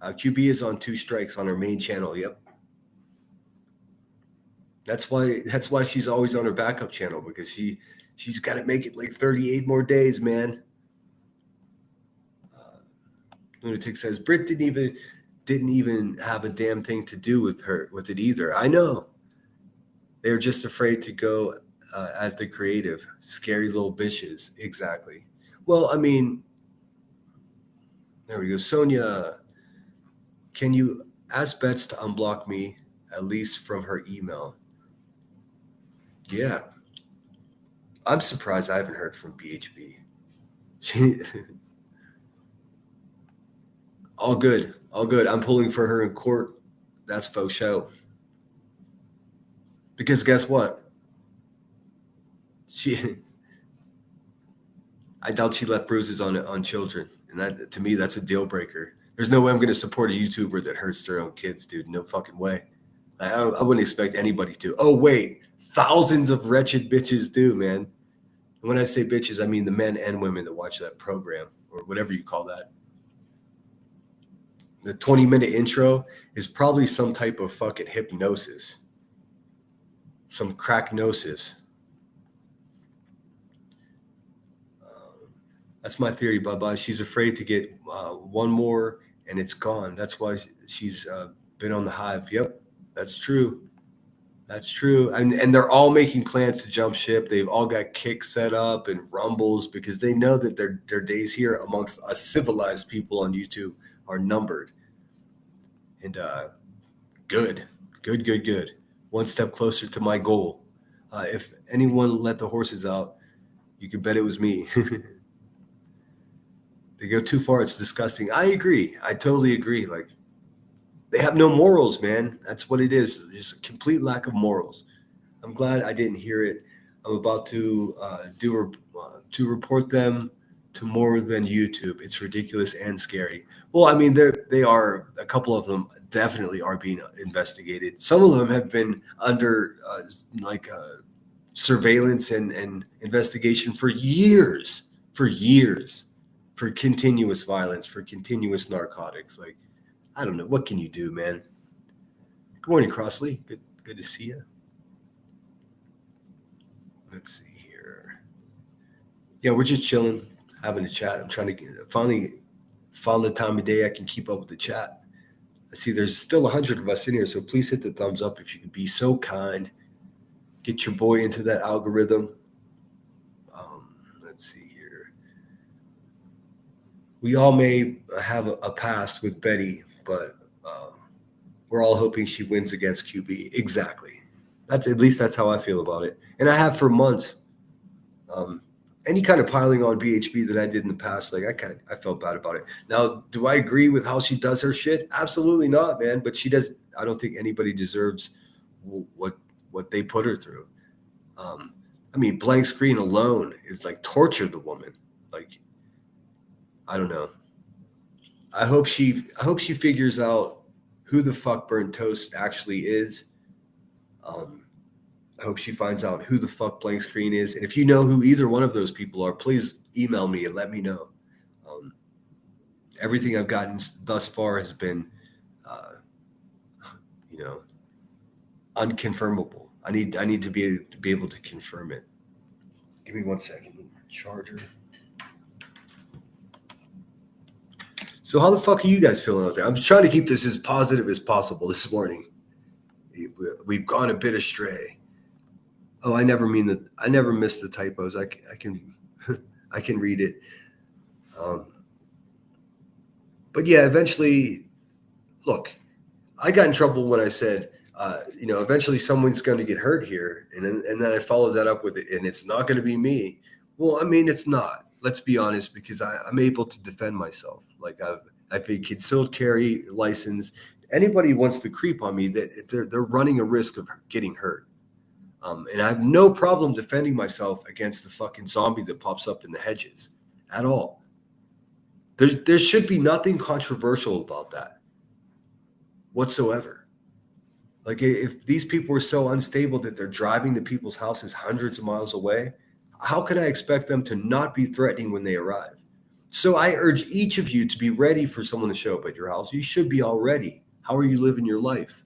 QB is on 2 strikes on her main channel. Yep. That's why she's always on her backup channel, because she's got to make it like 38 more days, man. Lunatic says Britt didn't even have a damn thing to do with it either. I know. They're just afraid to go at the creative. Scary little bitches. Exactly. Well, I mean, there we go. Sonia, can you ask Bets to unblock me, at least from her email? Yeah. I'm surprised I haven't heard from BHB. All good. All good. I'm pulling for her in court. That's faux show. Because guess what? I doubt she left bruises on children. And that, to me, that's a deal breaker. There's no way I'm going to support a YouTuber that hurts their own kids, dude. No fucking way. I wouldn't expect anybody to. Oh, wait. Thousands of wretched bitches do, man. And when I say bitches, I mean the men and women that watch that program or whatever you call that. The 20-minute intro is probably some type of fucking hypnosis. Some cracknosis. That's my theory, Bubba. She's afraid to get one more and it's gone. That's why she's been on the hive. Yep, that's true. That's true. And they're all making plans to jump ship. They've all got kicks set up and rumbles because they know that their days here amongst us civilized people on YouTube are numbered. And good. One step closer to my goal. If anyone let the horses out, you can bet it was me. They go too far, it's disgusting. I agree. I totally agree. Like, they have no morals, man. That's what it is. There's a complete lack of morals. I'm glad I didn't hear it. I'm about to report them to more than YouTube. It's ridiculous and scary. Well, I mean, they are, a couple of them definitely are being investigated. Some of them have been under surveillance and investigation for years, for continuous violence, for continuous narcotics. Like, I don't know. What can you do, man? Good morning, Crossley. Good to see you. Let's see here. Yeah, we're just chilling, having a chat. I'm trying to finally found the time of day I can keep up with the chat. I see there's still 100 of us in here, so please hit the thumbs up if you could be so kind. Get your boy into that algorithm. Let's see here. We all may have a past with Betty, but we're all hoping she wins against QB. Exactly. At least that's how I feel about it. And I have for months. Any kind of piling on BHB that I did in the past, like I felt bad about it. Now, do I agree with how she does her shit? Absolutely not, man. But she does. I don't think anybody deserves what they put her through. I mean, blank screen alone is like torture the woman. Like, I don't know. I hope she figures out who the fuck Burnt Toast actually is. I hope she finds out who the fuck Blank Screen is. And if you know who either one of those people are, please email me and let me know. Everything I've gotten thus far has been, unconfirmable. I need to be able to confirm it. Give me 1 second. Charger. So how the fuck are you guys feeling out there? I'm trying to keep this as positive as possible this morning. We've gone a bit astray. Oh, I never miss the typos. I can I can read it. But yeah, eventually, look, I got in trouble when I said, eventually someone's going to get hurt here. And then I followed that up with it, and it's not going to be me. Well, I mean, it's not. Let's be honest, because I'm able to defend myself. Like I've a concealed carry license. Anybody who wants to creep on me, they're running a risk of getting hurt. And I have no problem defending myself against the fucking zombie that pops up in the hedges at all. There should be nothing controversial about that whatsoever. Like, if these people are so unstable that they're driving to people's houses hundreds of miles away, how can I expect them to not be threatening when they arrive? So I urge each of you to be ready for someone to show up at your house. You should be already. How are you living your life?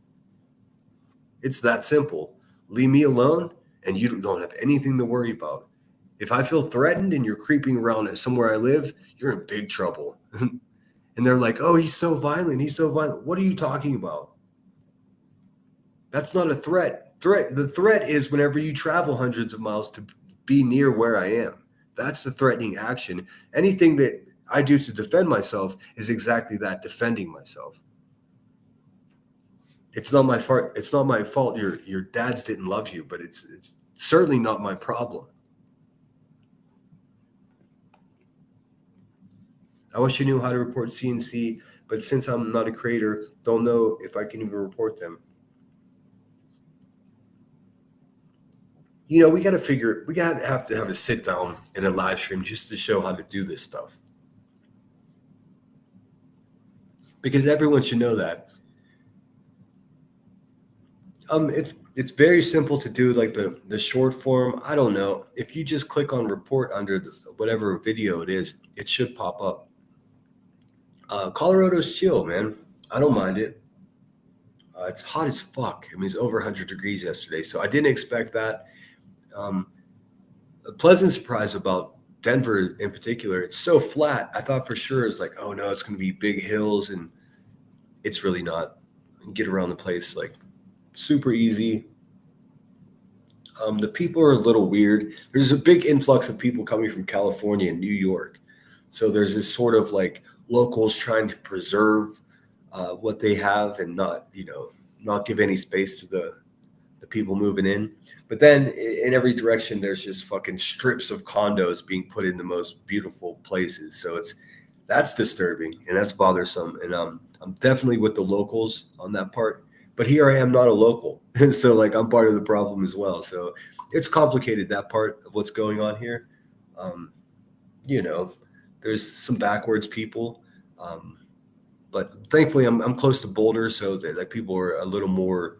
It's that simple. Leave me alone, and you don't have anything to worry about. If I feel threatened and you're creeping around somewhere I live, you're in big trouble. And they're like, oh, he's so violent. He's so violent. What are you talking about? That's not a threat. The threat is whenever you travel hundreds of miles to be near where I am. That's the threatening action. Anything that I do to defend myself is exactly that, defending myself. It's not my fault. It's not my fault. Your dads didn't love you, but it's certainly not my problem. I wish I knew how to report CNC, but since I'm not a creator, don't know if I can even report them. You know, we got to have to have a sit down in a live stream just to show how to do this stuff. Because everyone should know that. It's very simple to do, like the short form. I don't know. If you just click on report under whatever video it is, it should pop up. Colorado's chill, man. I don't mind it. It's hot as fuck. I mean, it's over 100 degrees yesterday, so I didn't expect that. A pleasant surprise about Denver in particular. It's so flat. I thought for sure it's like, oh no, it's going to be big hills, and it's really not. You can get around the place like super easy. The people are a little weird. There's a big influx of people coming from California and New York. So there's this sort of like locals trying to preserve what they have and not give any space to the people moving in. But then in every direction, there's just fucking strips of condos being put in the most beautiful places. So that's disturbing and that's bothersome. And I'm definitely with the locals on that part. But here I am not a local. So like I'm part of the problem as well. So it's complicated, that part of what's going on here. There's some backwards people. But thankfully I'm close to Boulder. So that people are a little more,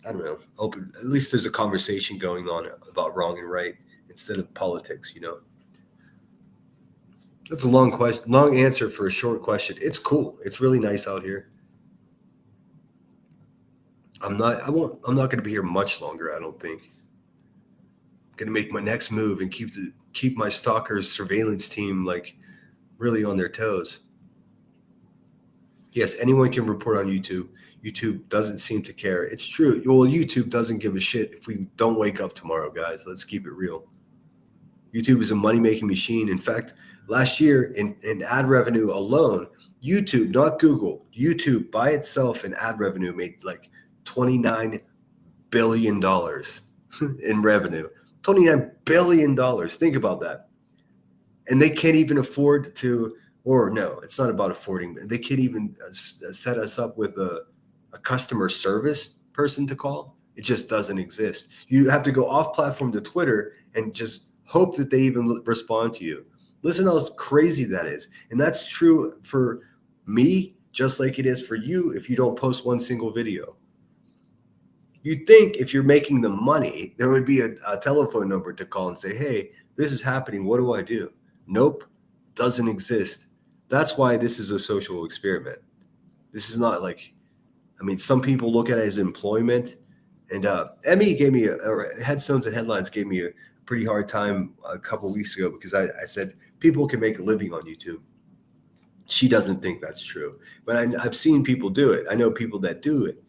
I don't know, open. At least there's a conversation going on about wrong and right instead of politics, That's a long answer for a short question. It's cool. It's really nice out here. I'm not going to be here much longer, I don't think. I'm going to make my next move and keep my stalkers surveillance team like really on their toes. Yes, anyone can report on YouTube. YouTube doesn't seem to care. It's true. Well, YouTube doesn't give a shit if we don't wake up tomorrow, guys. Let's keep it real. YouTube is a money-making machine. In fact, last year in ad revenue alone, YouTube, not Google, YouTube by itself in ad revenue made like $29 billion in revenue. $29 billion. Think about that. And they can't even afford to, or no, it's not about affording. They can't even set us up with a customer service person to call. It just doesn't exist. You have to go off platform to Twitter and just hope that they even respond to you. Listen how crazy that is. And that's true for me, just like it is for you if you don't post one single video. You'd think if you're making the money, there would be a telephone number to call and say, hey, this is happening. What do I do? Nope, doesn't exist. That's why this is a social experiment. This is not like, some people look at it as employment. And Emmy gave me Headstones and Headlines gave me a pretty hard time a couple of weeks ago because I said people can make a living on YouTube. She doesn't think that's true. But I've seen people do it. I know people that do it.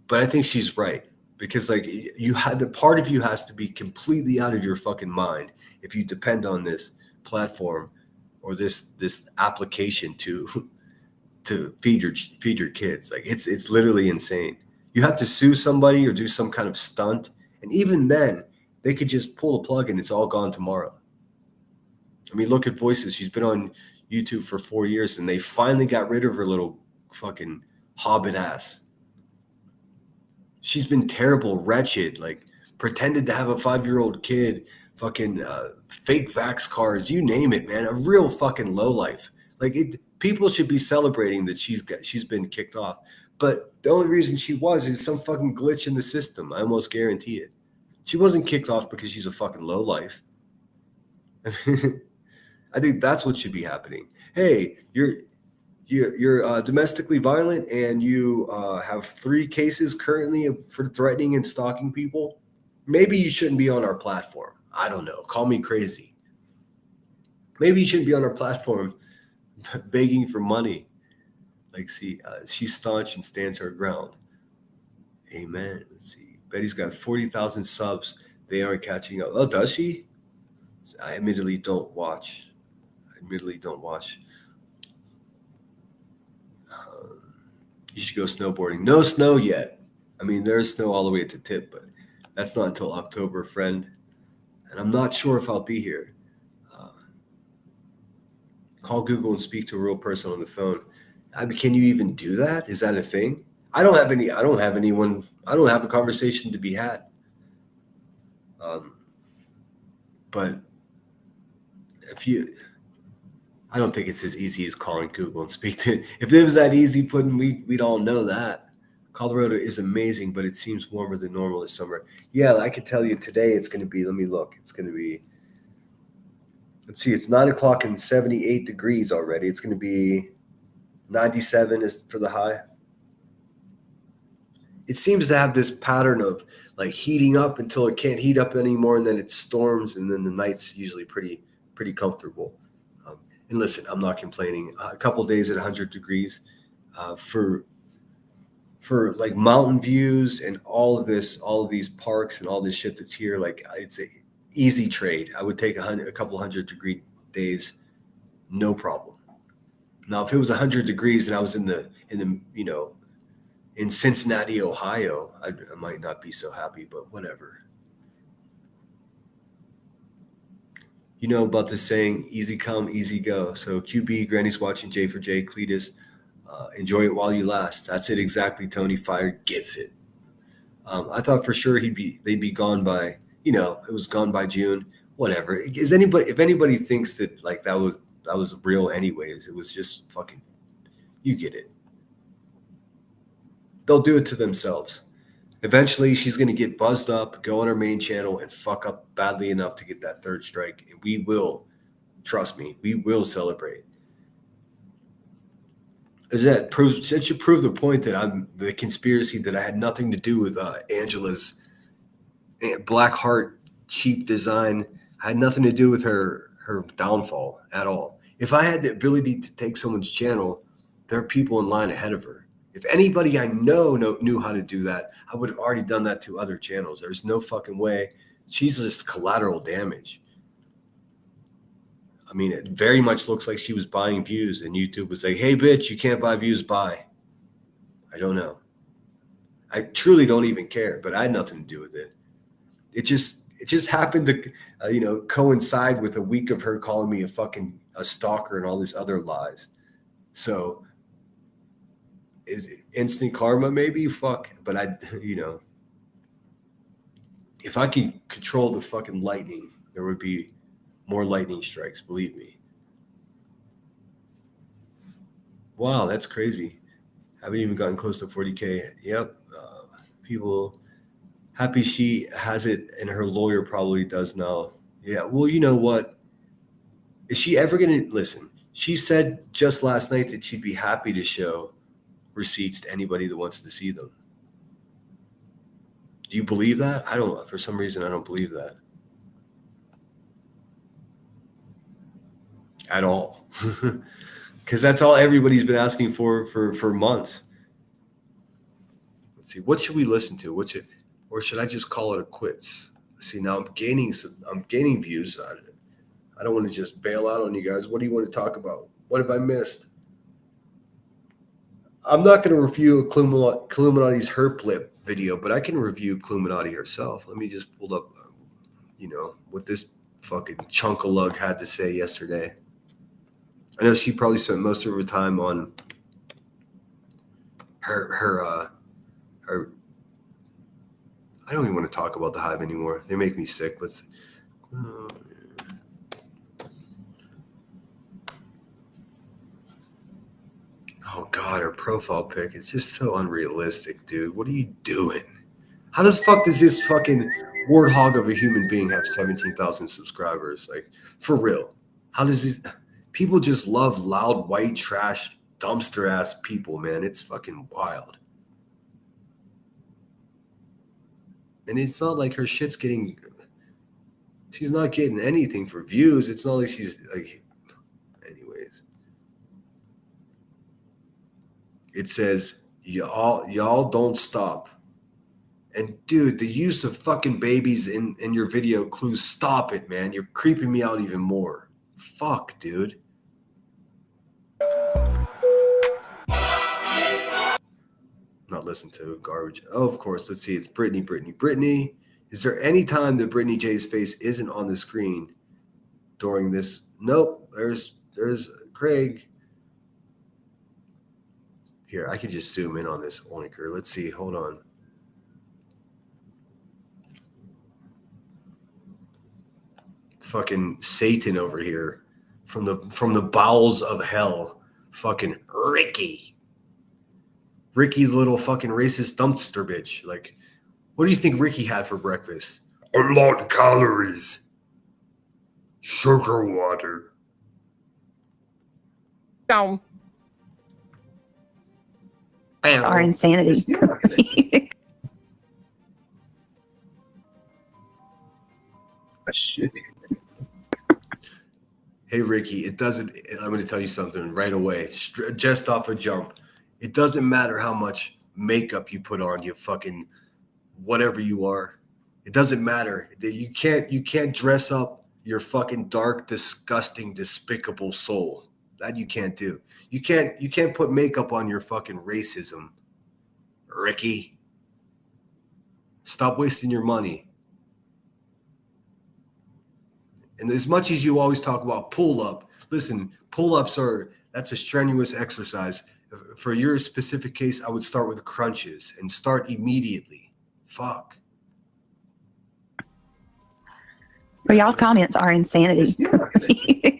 But I think she's right because like the part of you has to be completely out of your fucking mind if you depend on this platform or this application to feed your kids. Like it's literally insane. You have to sue somebody or do some kind of stunt, and even then they could just pull the plug and it's all gone tomorrow. Look at Voices. She's been on YouTube for 4 years and they finally got rid of her little fucking hobbit ass. She's been terrible, wretched, like pretended to have a 5-year-old kid, fucking fake vax cards, you name it, man. A real fucking lowlife. Like people should be celebrating that she's been kicked off. But the only reason she is some fucking glitch in the system. I almost guarantee it. She wasn't kicked off because she's a fucking lowlife. I think that's what should be happening. Hey, you're domestically violent and you have 3 cases currently for threatening and stalking people. Maybe you shouldn't be on our platform. I don't know. Call me crazy. Maybe you shouldn't be on our platform begging for money. Like, see, she's staunch and stands her ground. Amen. Let's see. Betty's got 40,000 subs. They aren't catching up. Oh, does she? I admittedly don't watch. You should go snowboarding. No snow yet. There's snow all the way at the tip, but That's not until October, friend. And I'm not sure if I'll be here. Call Google and speak to a real person on the phone. I mean, can you even do that? Is that a thing? I don't have anyone. I don't have a conversation to be had. But I don't think it's as easy as calling Google and speak to. If it was that easy, we'd all know that. Colorado is amazing, but it seems warmer than normal this summer. Yeah, I could tell you today it's going to be. Let me look. It's going to be. Let's see. It's 9 o'clock and 78 degrees already. It's going to be 97 is for the high. It seems to have this pattern of like heating up until it can't heat up anymore, and then it storms, and then the night's usually pretty comfortable. And listen, I'm not complaining. A couple of days at 100 degrees for like mountain views and all of these parks and all this shit that's here. Like it's a easy trade. I would take a couple 100-degree days, no problem. Now, if it was 100 degrees and I was in Cincinnati, Ohio, I might not be so happy, but whatever. You know about the saying, easy come, easy go. So QB, Granny's watching, J for J, Cletus, enjoy it while you last. That's it exactly, Tony. Fire gets it. I thought for sure they'd be gone by, it was gone by June, whatever. If anybody thinks that like that was real anyways, it was just fucking, you get it. They'll do it to themselves. Eventually, she's going to get buzzed up, go on her main channel, and fuck up badly enough to get that third strike. And we will, trust me, we will celebrate. That should prove the point that I'm the conspiracy that I had nothing to do with Angela's black heart cheap design. I had nothing to do with her downfall at all. If I had the ability to take someone's channel, there are people in line ahead of her. If anybody I knew how to do that, I would have already done that to other channels. There's no fucking way. She's just collateral damage. I mean, it very much looks like she was buying views, and YouTube was like, hey, bitch, you can't buy views, buy. I don't know. I truly don't even care, but I had nothing to do with it. It just happened to, coincide with a week of her calling me a stalker and all these other lies. So is it instant karma? Maybe fuck, but if I could control the fucking lightning, there would be more lightning strikes. Believe me. Wow, that's crazy. Haven't even gotten close to 40K. Yep. People happy she has it, and her lawyer probably does now. Yeah. Well, you know what? Is she ever going to listen? She said just last night that she'd be happy to show receipts to anybody that wants to see them. Do you believe that? I don't. For some reason, I don't believe that at all. Because that's all everybody's been asking for months. Let's see. What should we listen to? Or should I just call it a quits? See, now I'm gaining views. I don't want to just bail out on you guys. What do you want to talk about? What have I missed? I'm not going to review Cluminati's herp lip video, but I can review Cluminati herself. Let me just pull up, what this fucking chunk of lug had to say yesterday. I know she probably spent most of her time on her. I don't even want to talk about the Hive anymore. They make me sick. Oh, God, her profile pic is just so unrealistic, dude. What are you doing? How the fuck does this fucking warthog of a human being have 17,000 subscribers? Like, for real. How does this... People just love loud, white trash, dumpster-ass people, man. It's fucking wild. And it's not like her shit's getting... She's not getting anything for views. It's not like she's, like... Anyways. It says, y'all don't stop. And dude, the use of fucking babies in your video clues, stop it, man. You're creeping me out even more. Fuck, dude. Not listen to garbage. Oh, of course. Let's see. It's Brittany. Is there any time that Brittany J's face isn't on the screen during this? Nope. There's Craig. Here, I can just zoom in on this oinker. Let's see. Hold on. Fucking Satan over here from the bowels of hell. Fucking Ricky. Ricky's little fucking racist dumpster bitch. Like, what do you think Ricky had for breakfast? A lot of calories. Sugar water. Down. Our insanity. Hey, Ricky, it doesn't, I'm going to tell you something right away, just off a jump. It doesn't matter how much makeup you put on, you fucking whatever you are. It doesn't matter. You can't dress up your fucking dark, disgusting, despicable soul. That you can't do. You can't put makeup on your fucking racism, Ricky. Stop wasting your money. And as much as you always talk about pull-up, listen, pull-ups that's a strenuous exercise. For your specific case, I would start with crunches and start immediately. Fuck. But y'all's comments are insanity.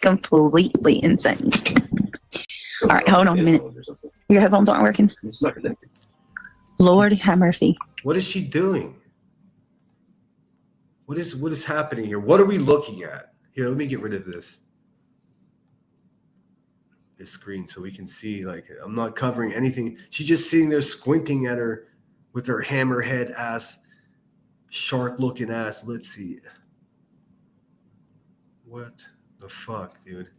Completely insane. All right, hold on a minute. Your headphones aren't working? Lord have mercy. What is she doing? What is happening here? What are we looking at? Here, let me get rid of this screen so we can see. Like, I'm not covering anything. She's just sitting there squinting at her with her hammerhead ass, shark looking ass. Let's see. What the fuck, dude?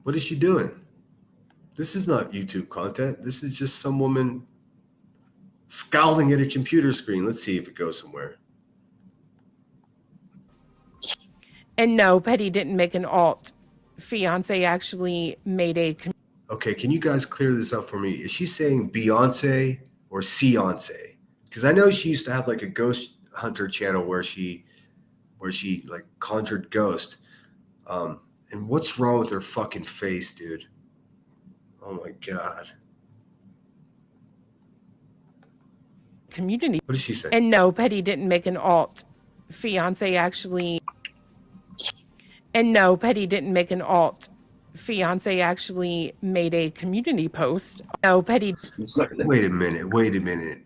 What is she doing? This is not YouTube content. This is just some woman scowling at a computer screen. Let's see if it goes somewhere. And no, Petty didn't make an alt. Fiance actually made a... Okay, can you guys clear this up for me? Is she saying Beyonce or Seonce? Because I know she used to have like a ghost hunter channel where she like conjured ghosts. And what's wrong with her fucking face, dude? Oh my God. Community. What did she say? And no, Petty didn't make an alt. Fiance actually... And no, Petty didn't make an alt. Fiance actually made a community post. No, Petty... Wait a minute.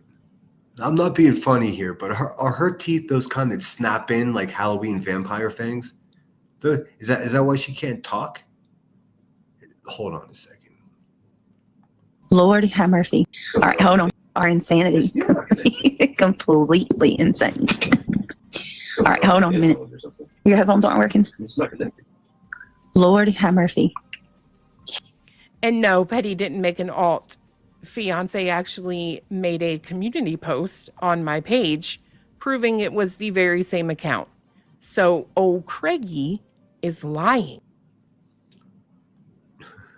I'm not being funny here, but are her teeth those kind that snap in like Halloween vampire fangs? Is that why she can't talk? Hold on a second. Lord have mercy. All right, hold on. Our insanity. Completely insane. All right, hold on a minute. Your headphones aren't working? Lord have mercy. And no, Petty didn't make an alt. Fiance actually made a community post on my page proving it was the very same account. So old Craigie is lying.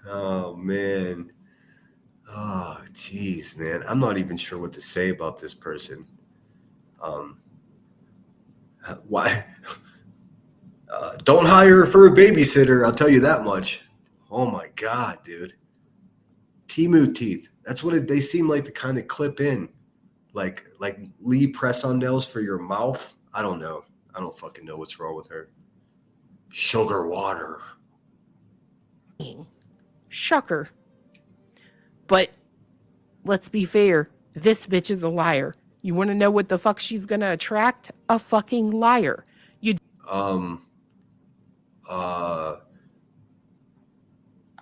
Oh, man. Oh, jeez, man. I'm not even sure what to say about this person. Why? Don't hire her for a babysitter, I'll tell you that much. Oh, my God, dude. Temu teeth. That's what they seem like to kind of clip in. Like Lee press-on nails for your mouth. I don't know. I don't fucking know what's wrong with her. Sugar water. Shucker. But let's be fair. This bitch is a liar. You want to know what the fuck she's going to attract? A fucking liar.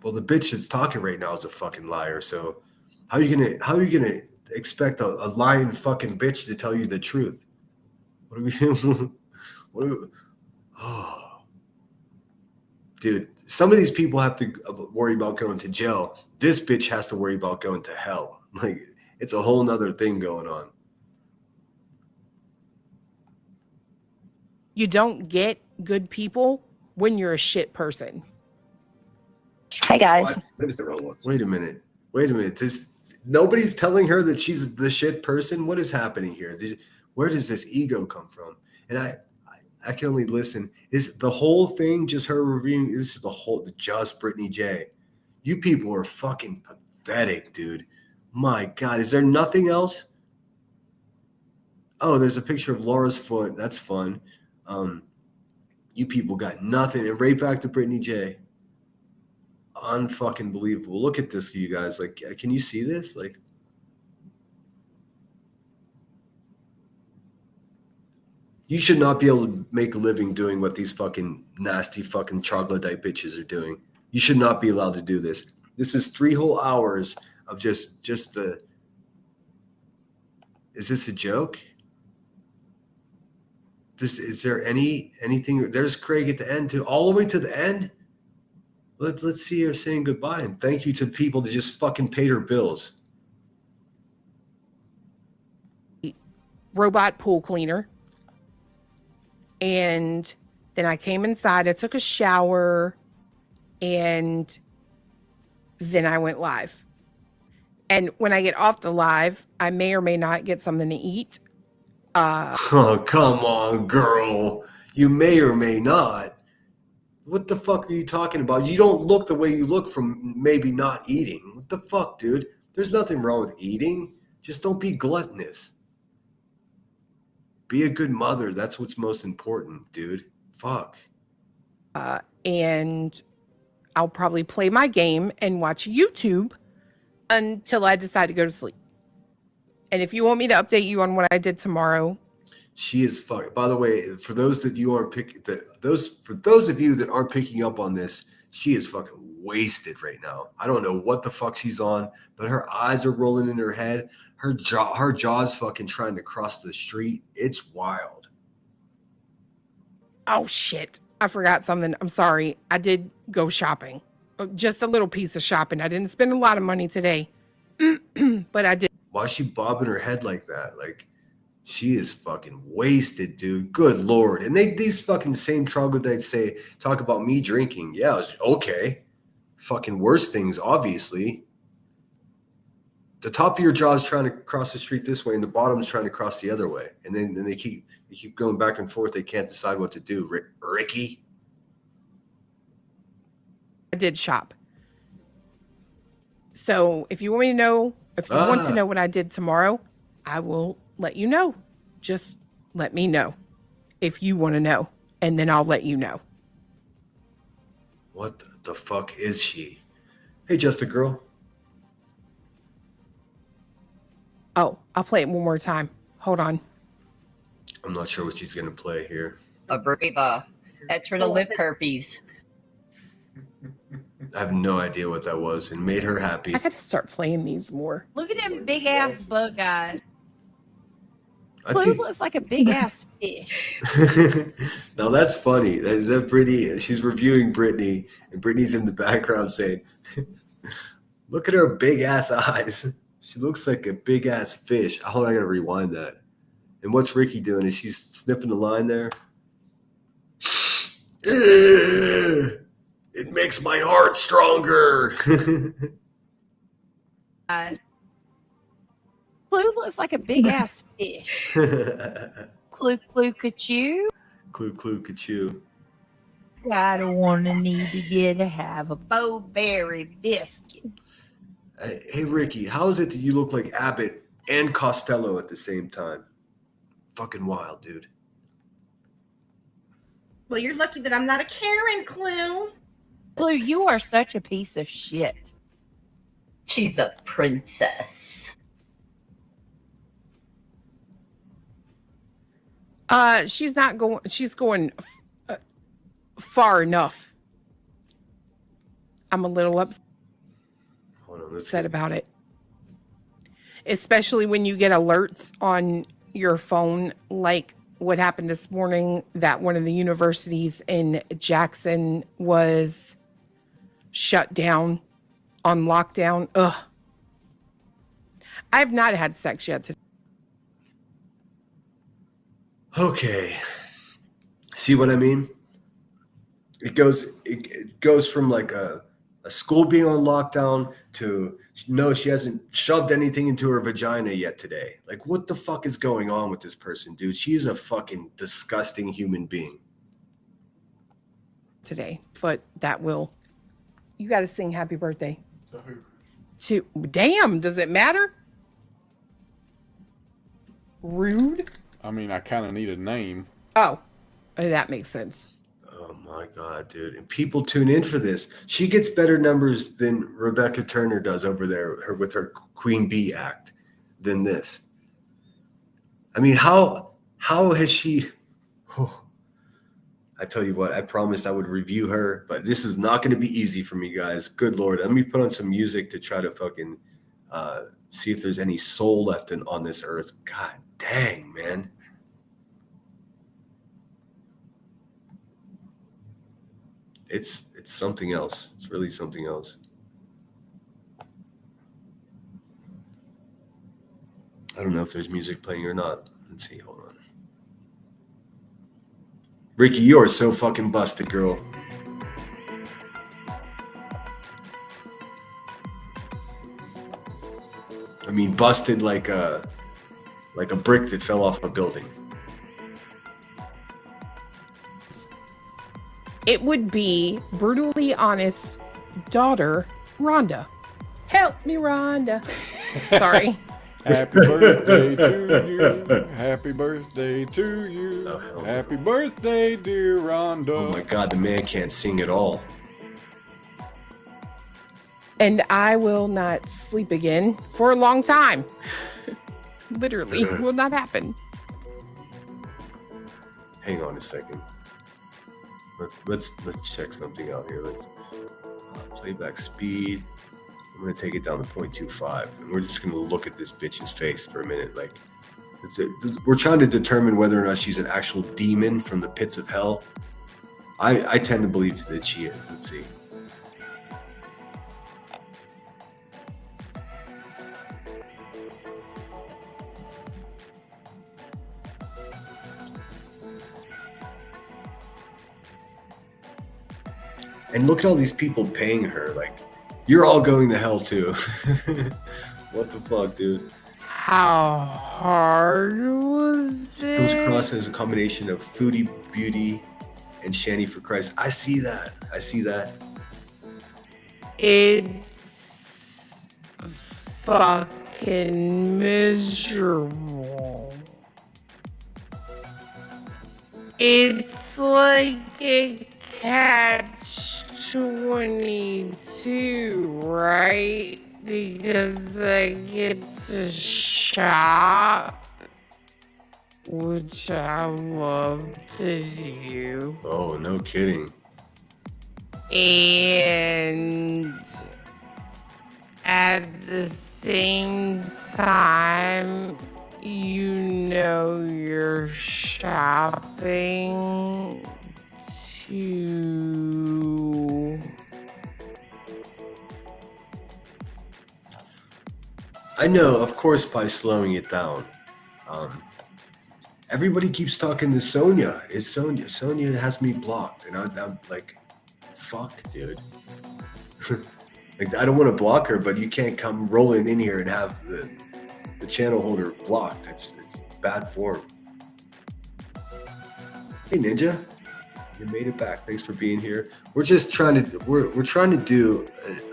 Well, the bitch that's talking right now is a fucking liar. So how are you gonna expect a lying fucking bitch to tell you the truth? What are we? Oh, dude, some of these people have to worry about going to jail. This bitch has to worry about going to hell. Like, it's a whole nother thing going on. You don't get good people when you're a shit person. Hey, guys. Wait a minute. Wait a minute. Nobody's telling her that she's the shit person. What is happening here? Where does this ego come from? And I can only listen. Is the whole thing just her reviewing? This is just Brittany J. You people are fucking pathetic, dude. My God, is there nothing else? Oh, there's a picture of Laura's foot. That's fun. You people got nothing. And right back to Brittany J. Unfucking believable. Look at this, you guys. Like, can you see this? Like, you should not be able to make a living doing what these fucking nasty fucking troglodyte bitches are doing. You should not be allowed to do this. This is 3 whole hours of just the. Is this a joke? Is there anything? There's Craig at the end too, all the way to the end. Let's see her saying goodbye and thank you to people that just fucking paid her bills. Robot pool cleaner. And then I came inside, I took a shower, and then I went live. And when I get off the live, I may or may not get something to eat. Oh, come on, girl. You may or may not. What the fuck are you talking about? You don't look the way you look from maybe not eating. What the fuck, dude? There's nothing wrong with eating. Just don't be gluttonous. Be a good mother. That's what's most important, dude. Fuck. And I'll probably play my game and watch YouTube until I decide to go to sleep. And if you want me to update you on what I did tomorrow. She is fuck. By the way, for those that you aren't for those of you that aren't picking up on this, she is fucking wasted right now. I don't know what the fuck she's on, but her eyes are rolling in her head. Her jaw's fucking trying to cross the street. It's wild. Oh shit. I forgot something. I'm sorry. I did go shopping. Just a little piece of shopping. I didn't spend a lot of money today. But I did. Why is she bobbing her head like that? Like, she is fucking wasted, dude. Good Lord. And these fucking same troglodytes talk about me drinking. Yeah, okay. Fucking worse things, obviously. The top of your jaw is trying to cross the street this way, and the bottom's trying to cross the other way. And then they keep going back and forth. They can't decide what to do. Ricky? I did shop. So if you want me to know, if you want to know what I did tomorrow, I will let you know. Just let me know if you want to know, and then I'll let you know. What the fuck is she? Hey, just a girl. Oh, I'll play it one more time. Hold on. I'm not sure what she's going to play here. A Breva. That's for the lip herpes. I have no idea what that was, and made her happy. I got to start playing these more. Look at them big ass bug guys. Blue looks like a big ass fish. Now that's funny. Is that Brittany? She's reviewing Brittany, and Brittany's in the background saying, "Look at her big ass eyes. She looks like a big ass fish." Hold on, I gotta rewind that. And what's Ricky doing? Is she sniffing the line there? It makes my heart stronger. Blue looks like a big ass fish. Clue, ka-choo. Clue, ka-choo. I don't want to need to get to have a bowberry biscuit. Hey, Ricky, how is it that you look like Abbott and Costello at the same time? Fucking wild, dude. Well, you're lucky that I'm not a Karen, Clue. Blue, you are such a piece of shit. She's a princess. She's not going. She's going far enough. I'm a little upset about it, especially when you get alerts on your phone, like what happened this morning. That one of the universities in Jackson was shut down on lockdown. Ugh. I have not had sex yet today. Okay. See what I mean? It goes from like a a school being on lockdown to no, she hasn't shoved anything into her vagina yet today. Like, what the fuck is going on with this person, dude? She's a fucking disgusting human being. Today, but that will. You got to sing happy birthday. To damn, does it matter? Rude. I mean, I kind of need a name. Oh, that makes sense. Oh my God, dude. And people tune in for this. She gets better numbers than Rebecca Turner does over there with her Queen Bee act than this. I mean, how has she... Oh, I tell you what, I promised I would review her, but this is not going to be easy for me, guys. Good Lord. Let me put on some music to try to fucking see if there's any soul left on this earth. God dang, man. It's something else. It's really something else. I don't know if there's music playing or not. Let's see. Hold on. Ricky, you are so fucking busted, girl. I mean, busted like a brick that fell off a building. It would be brutally honest daughter Rhonda. Help me, Rhonda. Sorry. Happy birthday to you. Happy birthday to you. Oh, Happy birthday, dear Rhonda. Oh my God, the man can't sing at all. And I will not sleep again for a long time. Literally, will not happen. Hang on a second. Let's check something out here. Let's playback speed. I'm gonna take it down to 0.25, and we're just gonna look at this bitch's face for a minute. Like, we're trying to determine whether or not she's an actual demon from the pits of hell. I tend to believe that she is. Let's see. And look at all these people paying her. Like, you're all going to hell too. What the fuck, dude? How hard was it? Comes across as a combination of foodie beauty and shanty for Christ. I see that. I see that. It's fucking miserable. It's like a catch-22, right? Because I get to shop, which I love to do. Oh, no kidding. And at the same time, you know you're shopping to... I know, of course, by slowing it down. Everybody keeps talking to Sonia. It's Sonia. Sonia has me blocked, and I'm like, fuck, dude. Like, I don't want to block her, but you can't come rolling in here and have the channel holder blocked. It's bad form. Hey, Ninja. You made it back. Thanks for being here. We're just trying to we're trying to do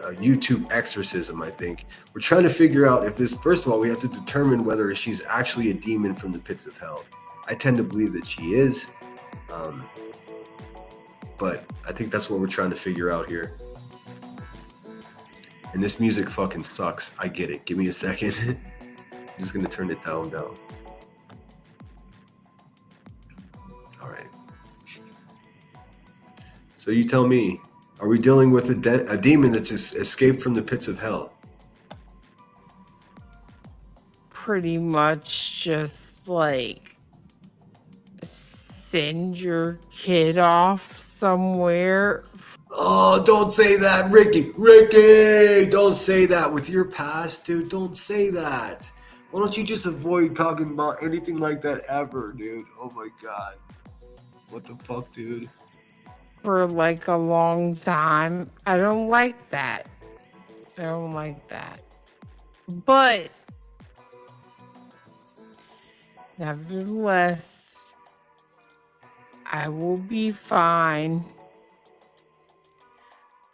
a YouTube exorcism, I think. We're trying to figure out if this, first of all, we have to determine whether she's actually a demon from the pits of hell. I tend to believe that she is. But I think that's what we're trying to figure out here. And this music fucking sucks. I get it. Give me a second. I'm just gonna turn it down now. All right. So you tell me, are we dealing with a demon that's escaped from the pits of hell? Pretty much just like send your kid off somewhere. Oh, don't say that, Ricky. Ricky, don't say that with your past, dude. Don't say that. Why don't you just avoid talking about anything like that ever, dude? Oh my God. What the fuck, dude? for like a long time. I don't like that. I don't like that. But nevertheless, I will be fine.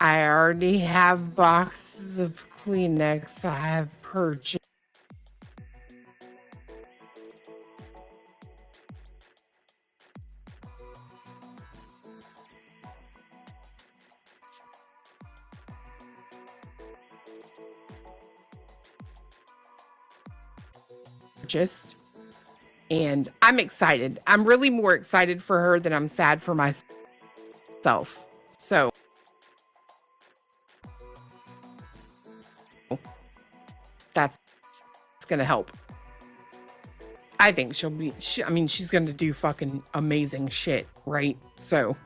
I already have boxes of Kleenex I have purchased. And I'm excited. I'm really more excited for her than I'm sad for myself. So that's gonna help. I think she's gonna do fucking amazing shit, right? So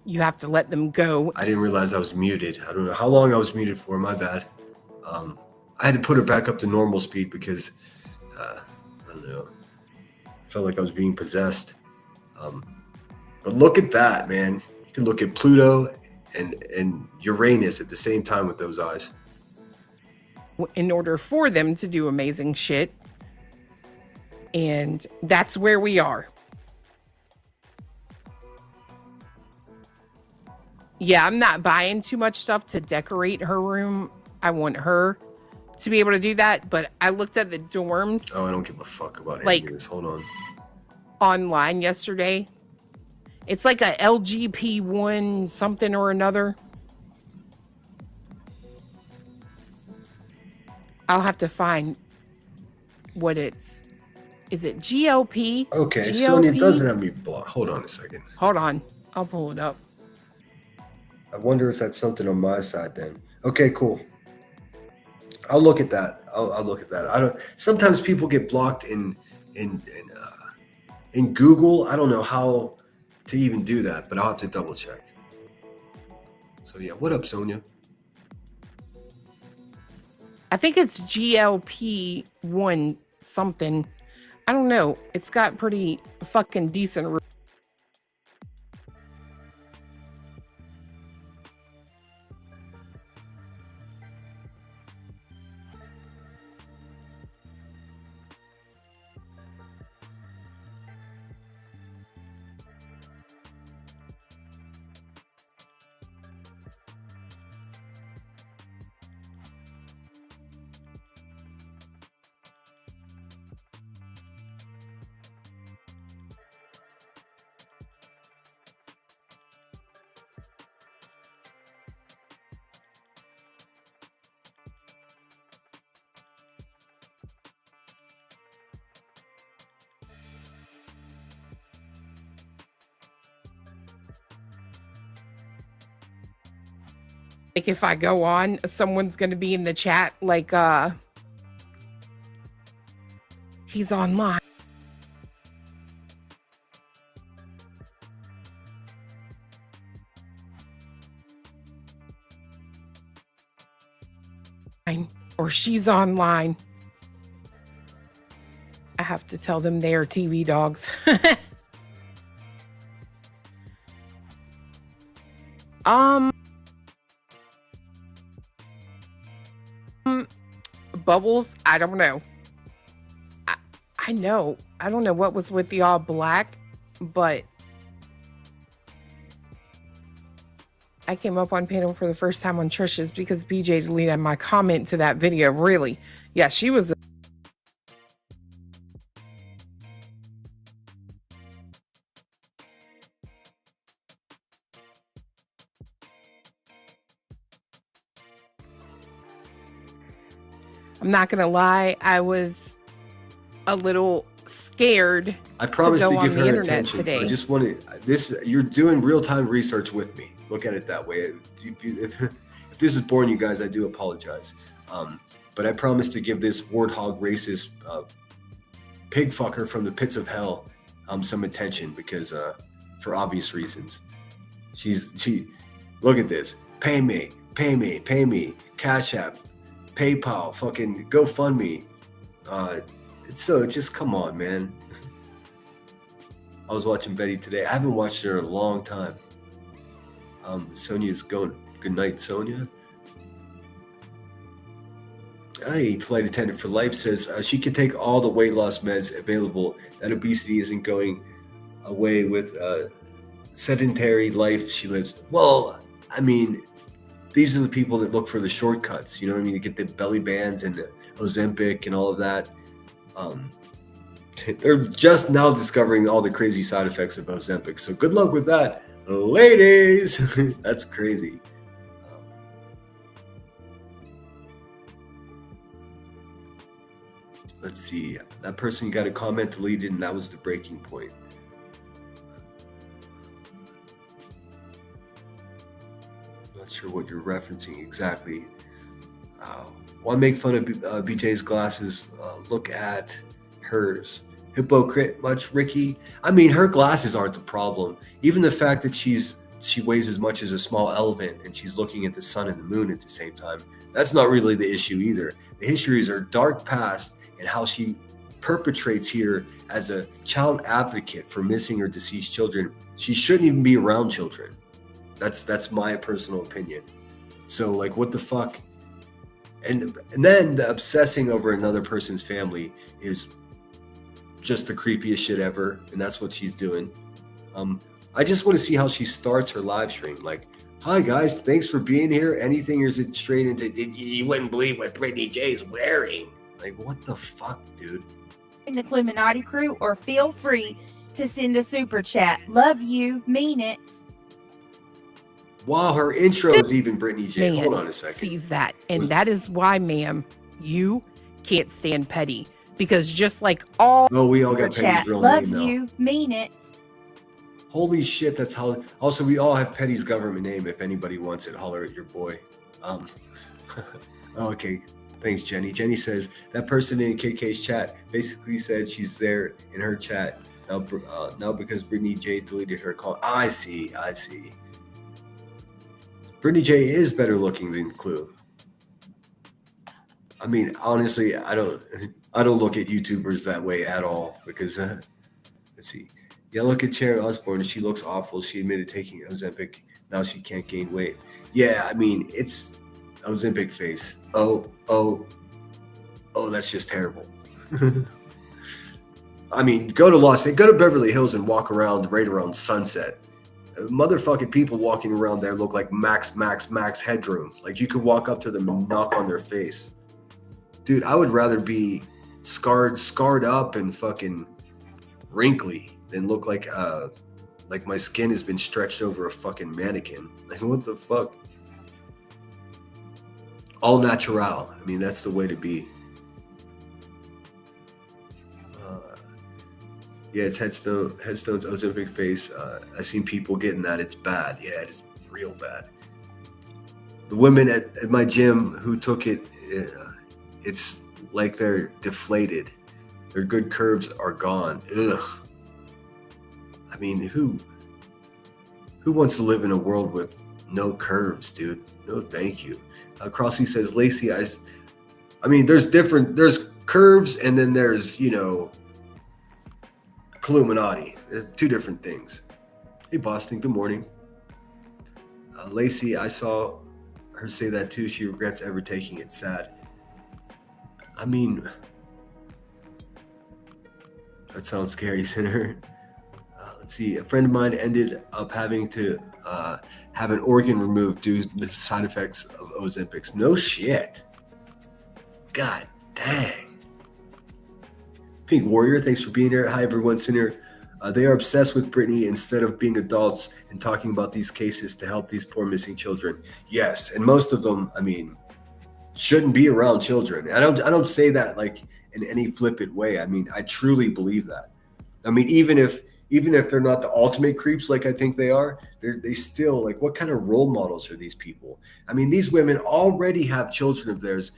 you have to let them go. I didn't realize I was muted. I don't know how long I was muted for. My bad. I had to put her back up to normal speed because I don't know. I felt like I was being possessed. But look at that, man. You can look at Pluto and Uranus at the same time with those eyes. In order for them to do amazing shit. And that's where we are. Yeah, I'm not buying too much stuff to decorate her room. I want her to be able to do that. But I looked at the dorms. Oh, I don't give a fuck about any of this. Hold on. Online yesterday. It's like a LGP1 something or another. I'll have to find what it's. Is it GLP? Okay, GLP? Sonia doesn't have me blocked. Hold on a second. Hold on. I'll pull it up. I wonder if that's something on my side then. Okay, cool. I'll look at that. I'll look at that. I don't. Sometimes people get blocked in Google. I don't know how to even do that, but I'll have to double check. So yeah, what up, Sonia? I think it's GLP1 something. I don't know. It's got pretty fucking decent. Like if I go on, someone's going to be in the chat like, he's online. Or she's online. I have to tell them they are TV dogs. Bubbles, I don't know. I know. I don't know what was with the all black, but I came up on panel for the first time on Trisha's because BJ deleted my comment to that video. Really? Yeah, she was. I'm not gonna lie, I was a little scared. I promise to give her attention. Today. I just wanted this. You're doing real-time research with me. Look at it that way. If this is boring, you guys, I do apologize. But I promise to give this warthog racist pig fucker from the pits of hell some attention because for obvious reasons. She. Look at this. Pay me. Cash App. PayPal, fucking GoFundMe. Just come on, man. I was watching Betty today. I haven't watched her in a long time. Sonia's going. Good night, Sonia. Hey, flight attendant for life says she can take all the weight loss meds available. That obesity isn't going away with sedentary life she lives. Well, I mean, these are the people that look for the shortcuts. You know what I mean? To get the belly bands and the Ozempic and all of that. They're just now discovering all the crazy side effects of Ozempic. So good luck with that, ladies. That's crazy. Let's see. That person got a comment deleted, and that was the breaking point. I'm not sure what you're referencing exactly. Why make fun of BJ's glasses? Look at hers. Hypocrite much, Ricky? I mean, her glasses aren't the problem. Even the fact that she weighs as much as a small elephant and she's looking at the sun and the moon at the same time, that's not really the issue either. The issue is her dark past and how she perpetrates here as a child advocate for missing or deceased children. She shouldn't even be around children. That's my personal opinion. So, like, what the fuck? And then the obsessing over another person's family is just the creepiest shit ever, and that's what she's doing. I just want to see how she starts her live stream. Like, hi guys, thanks for being here. Anything, or is it straight into you wouldn't believe what Brittany J's wearing? Like, what the fuck, dude? In the Illuminati crew, or feel free to send a super chat. Love you, mean it. Wow, her intro is even Brittany J. Man Hold on a second. sees that, and that is why, ma'am, you can't stand petty, because just like all we all got super Petty's chat. real Love name now. you, mean it. Holy shit, that's how. Also, we all have Petty's government name. If anybody wants it, holler at your boy. Okay, thanks, Jenny. Jenny says that person in KK's chat basically said she's there in her chat now because Brittany J deleted her call. I see. Brittany J is better looking than Clue. I mean, honestly, I don't look at YouTubers that way at all because let's see. Yeah, look at Sharon Osbourne. She looks awful. She admitted taking Ozempic. Now she can't gain weight. Yeah, I mean, it's Ozempic face. Oh, that's just terrible. I mean, go to Beverly Hills and walk around right around sunset. Motherfucking people walking around there look like max headroom. Like you could walk up to them and knock on their face. Dude, I would rather be scarred up and fucking wrinkly than look like my skin has been stretched over a fucking mannequin. Like, what the fuck? All natural. I mean, that's the way to be. Yeah, it's Headstone's Ozempic face. I've seen people getting that. It's bad. Yeah, it's real bad. The women at my gym who took it, it's like they're deflated. Their good curves are gone. Ugh. I mean, who wants to live in a world with no curves, dude? No, thank you. Crossy says, Lacey, I mean, there's curves and then there's, Illuminati. It's two different things. Hey, Boston, good morning. Lacey, I saw her say that too. She regrets ever taking it. Sad. I mean, that sounds scary, Sinner. Let's see. A friend of mine ended up having to have an organ removed due to the side effects of Ozempics. No shit. God dang. Pink Warrior, thanks for being here. Hi, everyone. Sinner. They are obsessed with Brittany instead of being adults and talking about these cases to help these poor missing children. Yes, and most of them, I mean, shouldn't be around children. I don't say that like in any flippant way. I mean, I truly believe that. I mean, even if they're not the ultimate creeps like I think they are, they still, like, what kind of role models are these people? I mean, these women already have children of theirs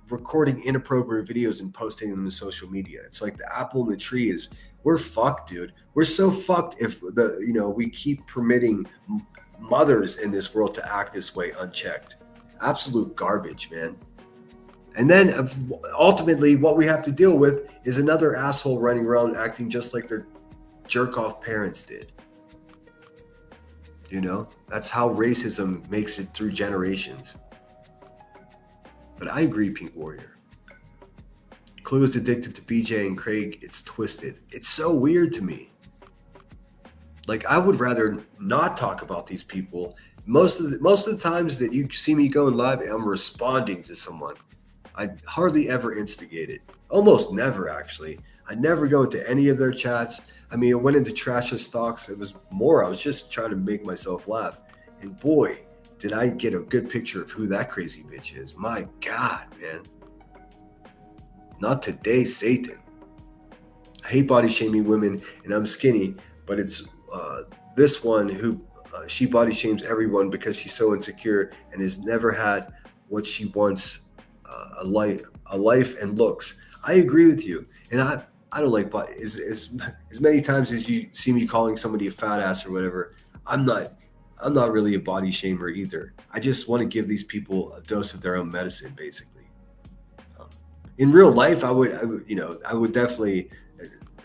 recording inappropriate videos and posting them to social media. It's like the apple in the tree is, we're fucked, dude. We're so fucked if we keep permitting mothers in this world to act this way unchecked. Absolute garbage, man. And then ultimately what we have to deal with is another asshole running around acting just like their jerk off parents did. You know, that's how racism makes it through generations. But I agree, Pink Warrior. Clue is addicted to BJ and Craig. It's twisted. It's so weird to me. Like, I would rather not talk about these people. Most of the times that you see me going live, I'm responding to someone. I hardly ever instigate it. Almost never, actually. I never go into any of their chats. I mean, I went into Trash's stocks. It was more, I was just trying to make myself laugh. And boy, did I get a good picture of who that crazy bitch is. My God, man. Not today, Satan. I hate body shaming women, and I'm skinny, but it's this one who she body shames everyone because she's so insecure and has never had what she wants, a life and looks. I agree with you, and I don't like body as many times as you see me calling somebody a fat ass or whatever. I'm not really a body shamer either. I just want to give these people a dose of their own medicine, basically. In real life, I would definitely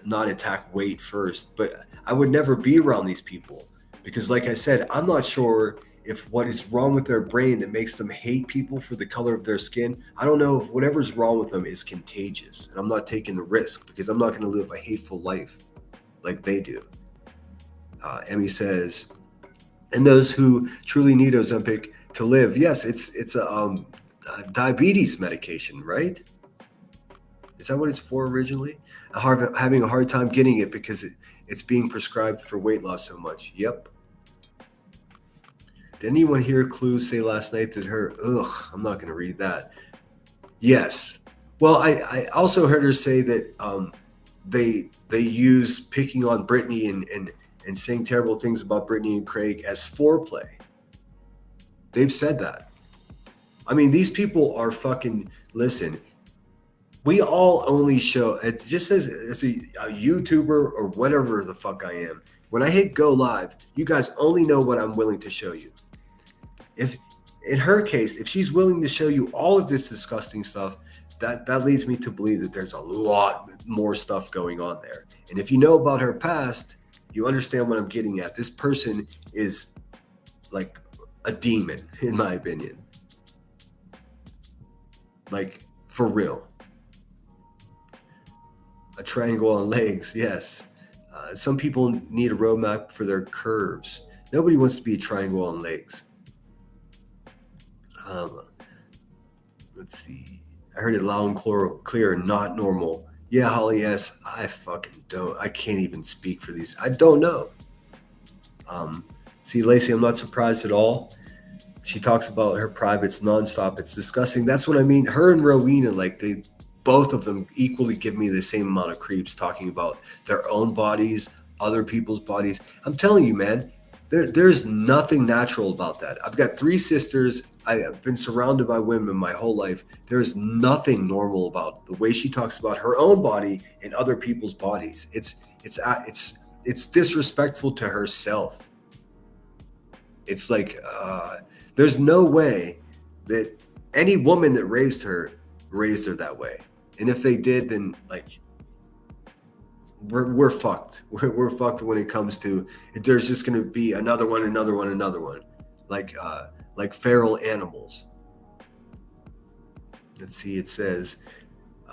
not attack weight first, but I would never be around these people because, like I said, I'm not sure if what is wrong with their brain that makes them hate people for the color of their skin. I don't know if whatever's wrong with them is contagious, and I'm not taking the risk because I'm not going to live a hateful life like they do. Emmy says, and those who truly need Ozempic to live, yes, it's a diabetes medication, right? Is that what it's for originally? Having a hard time getting it because it's being prescribed for weight loss so much. Yep. Did anyone hear Clue say last night that I'm not going to read that. Yes. Well, I also heard her say that they use picking on Brittany and saying terrible things about Brittany and Craig as foreplay. They've said that. I mean, these people are fucking, listen, we all only show, it just says as a YouTuber or whatever the fuck I am. When I hit go live, you guys only know what I'm willing to show you. If in her case, if she's willing to show you all of this disgusting stuff, that leads me to believe that there's a lot more stuff going on there. And if you know about her past, you understand what I'm getting at. This person is like a demon, in my opinion. Like, for real. A triangle on legs, yes. Some people need a roadmap for their curves. Nobody wants to be a triangle on legs. Let's see. I heard it loud and clear, not normal. Yeah, Holly, yes. I fucking don't. I can't even speak for these. I don't know. See, Lacey, I'm not surprised at all. She talks about her privates nonstop. It's disgusting. That's what I mean. Her and Rowena, like, both of them equally give me the same amount of creeps talking about their own bodies, other people's bodies. I'm telling you, man, there's nothing natural about that. I've got 3 sisters. I've been surrounded by women my whole life. There's nothing normal about the way she talks about her own body and other people's bodies. It's disrespectful to herself. It's like there's no way that any woman that raised her that way. And if they did, then like we're fucked. We're fucked when it comes to there's just going to be another one, like feral animals. Let's see. It says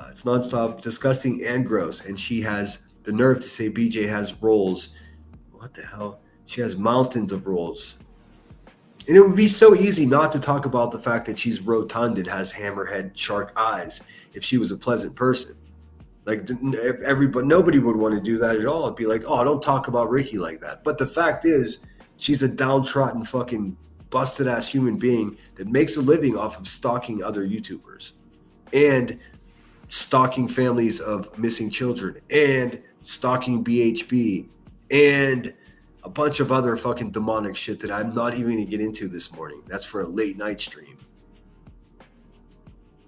it's nonstop, disgusting and gross, and she has the nerve to say BJ has rolls. What the hell? She has mountains of rolls. And it would be so easy not to talk about the fact that she's rotund and has hammerhead shark eyes if she was a pleasant person. Like nobody would want to do that at all. It'd be like, oh, don't talk about Ricky like that. But the fact is, she's a downtrodden fucking busted ass human being that makes a living off of stalking other YouTubers and stalking families of missing children and stalking BHB and a bunch of other fucking demonic shit that I'm not even going to get into this morning. That's for a late night stream.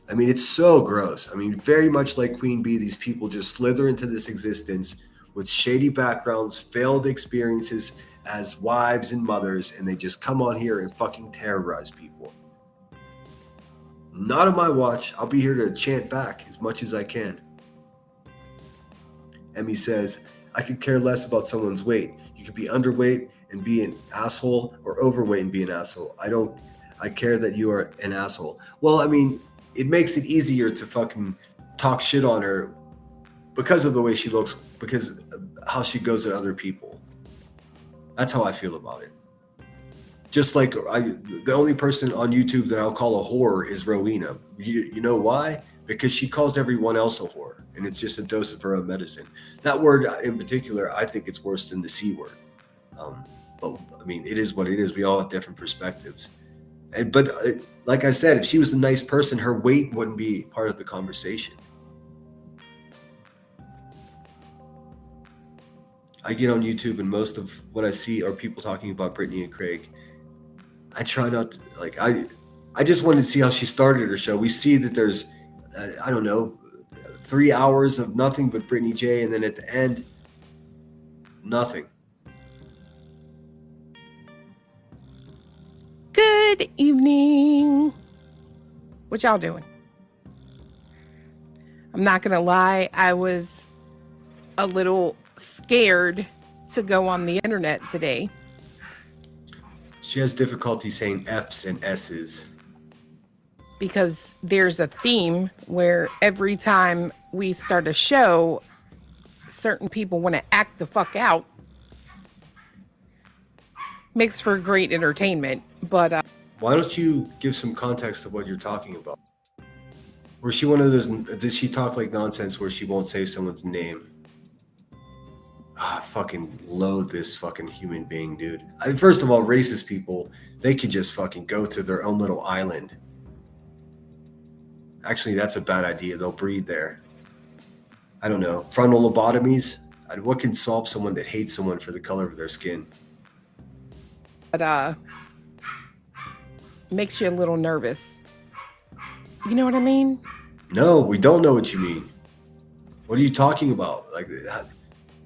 I mean, it's so gross. I mean, very much like Queen Bee, these people just slither into this existence with shady backgrounds, failed experiences as wives and mothers, and they just come on here and fucking terrorize people. Not on my watch. I'll be here to chant back as much as I can. Emmy says, I could care less about someone's weight. You could be underweight and be an asshole or overweight and be an asshole. I care that you are an asshole. Well, I mean, it makes it easier to fucking talk shit on her because of the way she looks, because of how she goes at other people. That's how I feel about it. Just like the only person on YouTube that I'll call a whore is Rowena. You know why? Because she calls everyone else a whore, and it's just a dose of her own medicine. That word in particular, I think it's worse than the C word. But I mean, it is what it is. We all have different perspectives. But like I said, if she was a nice person, her weight wouldn't be part of the conversation. I get on YouTube and most of what I see are people talking about Brittany and Craig. I try not to, like, I just wanted to see how she started her show. We see that there's, I don't know, 3 hours of nothing but Brittany J, and then at the end, nothing. Good evening. What y'all doing? I'm not gonna lie, I was a little scared to go on the internet today. She has difficulty saying F's and S's. Because there's a theme where every time we start a show, certain people want to act the fuck out. Makes for great entertainment, but why don't you give some context of what you're talking about? Was she one of those, did she talk like nonsense where she won't say someone's name? I fucking loathe this fucking human being, dude. First of all, racist people, they could just fucking go to their own little island. Actually, that's a bad idea. They'll breed there. I don't know. Frontal lobotomies? What can solve someone that hates someone for the color of their skin? But makes you a little nervous. You know what I mean? No, we don't know what you mean. What are you talking about? Like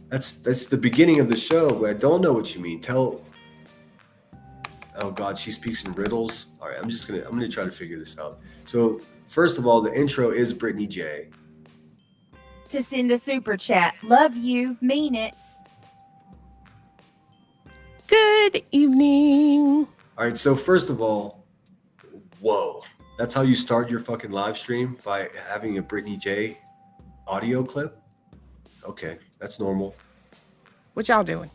that's the beginning of the show. I don't know what you mean. Oh God, she speaks in riddles. All right, I'm gonna try to figure this out. So first of all, the intro is Brittany J. To send a super chat. Love you. Mean it. Good evening. All right, so first of all, whoa. That's how you start your fucking live stream, by having a Brittany J audio clip? Okay, that's normal. What y'all doing?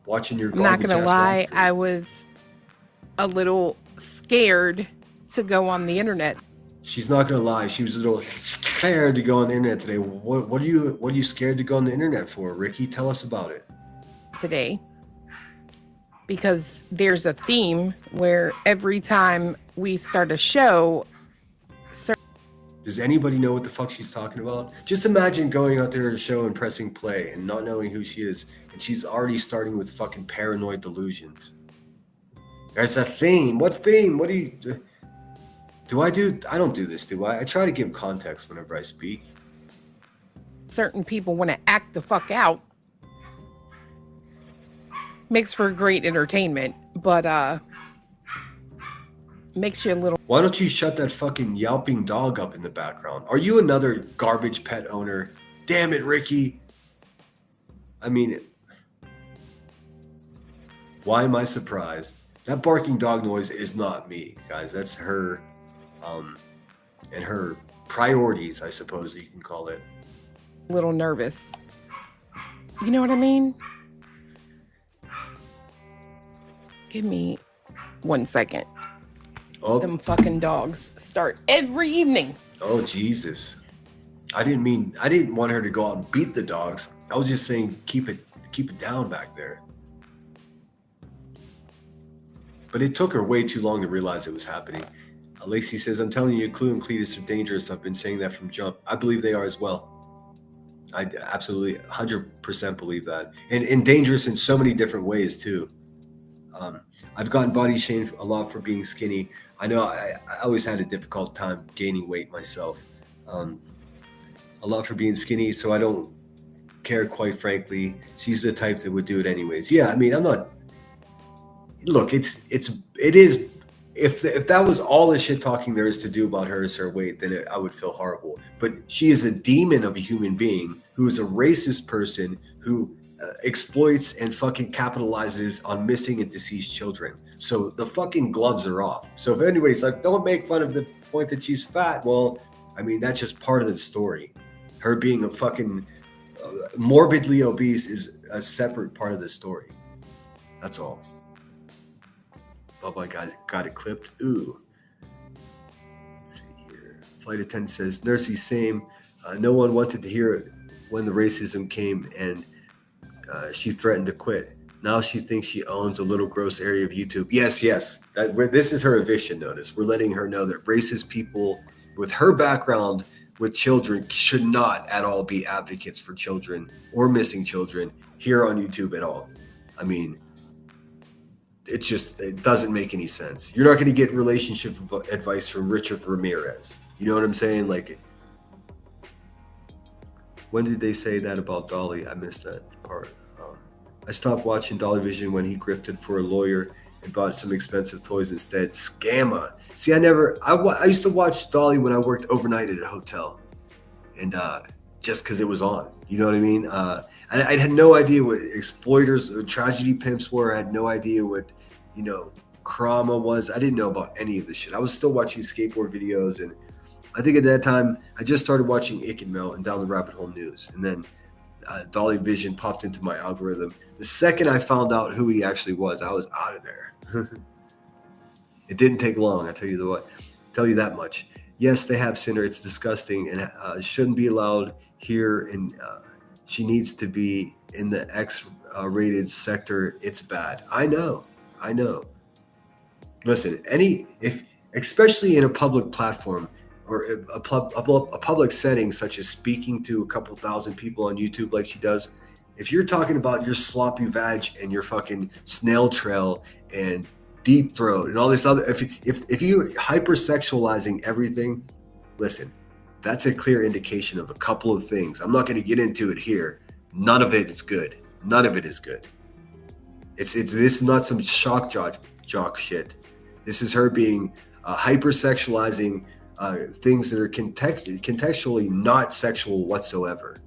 Watching your I'm not gonna lie, stream. I was a little scared to go on the internet. She's not gonna lie, she was a little scared to go on the internet today. What are you scared to go on the internet for, Ricky? Tell us about it. Today, because there's a theme where every time we start a show. Does anybody know what the fuck she's talking about? Just imagine going out there to a show and pressing play and not knowing who she is, and she's already starting with fucking paranoid delusions. There's a theme. What theme? What do you do? I don't do this, do I? I try to give context whenever I speak. Certain people want to act the fuck out. Makes for great entertainment, but makes you a little. Why don't you shut that fucking yelping dog up in the background? Are you another garbage pet owner? Damn it, Ricky. I mean, why am I surprised? That barking dog noise is not me, guys. That's her, and her priorities, I suppose you can call it. A little nervous. You know what I mean? Give me 1 second. Oh. Them fucking dogs start every evening. Oh, Jesus. I didn't want her to go out and beat the dogs. I was just saying keep it down back there. But it took her way too long to realize it was happening. Lacey says, I'm telling you, Clue and Cletus are dangerous. I've been saying that from jump. I believe they are as well. I absolutely 100% believe that. And dangerous in so many different ways, too. I've gotten body shamed a lot for being skinny. I know I always had a difficult time gaining weight myself. A lot for being skinny, so I don't care, quite frankly. She's the type that would do it anyways. Yeah, I mean, I'm not... Look, it is... If that was all the shit talking there is to do about her is her weight, then I would feel horrible. But she is a demon of a human being who is a racist person who exploits and fucking capitalizes on missing and deceased children. So the fucking gloves are off. So if anybody's like, don't make fun of the point that she's fat, well, I mean, that's just part of the story. Her being a fucking morbidly obese is a separate part of the story. That's all. Bubba got it clipped. Ooh. Let's see here. Flight attendant says, Nursey, same. No one wanted to hear it when the racism came, and she threatened to quit. Now she thinks she owns a little gross area of YouTube. Yes. This is her eviction notice. We're letting her know that racist people with her background with children should not at all be advocates for children or missing children here on YouTube at all. I mean, it doesn't make any sense. You're not going to get relationship advice from Richard Ramirez. You know what I'm saying? Like, when did they say that about Dolly? I missed that part. I stopped watching Dolly Vision when he grifted for a lawyer and bought some expensive toys instead. Scammer. See, I used to watch Dolly when I worked overnight at a hotel, and just because it was on. You know what I mean? I had no idea what exploiters or tragedy pimps were. I had no idea what, Krama was. I didn't know about any of this shit. I was still watching skateboard videos, and I think at that time I just started watching Ick and Mel and Down the Rabbit Hole News, and then Dolly Vision popped into my algorithm. The second I found out who he actually was, I was out of there. It didn't take long, I tell you that much. Yes, they have Sinner. It's disgusting and shouldn't be allowed here, and she needs to be in the X-rated sector. It's bad. I know. Listen, especially in a public platform or a public setting, such as speaking to a couple thousand people on YouTube like she does, if you're talking about your sloppy vag and your fucking snail trail and deep throat and all this other, if you hypersexualizing everything, listen, that's a clear indication of a couple of things. I'm not going to get into it here. None of it is good. None of it is good. This is not some shock jock shit. This is her being hypersexualizing things that are contextually not sexual whatsoever.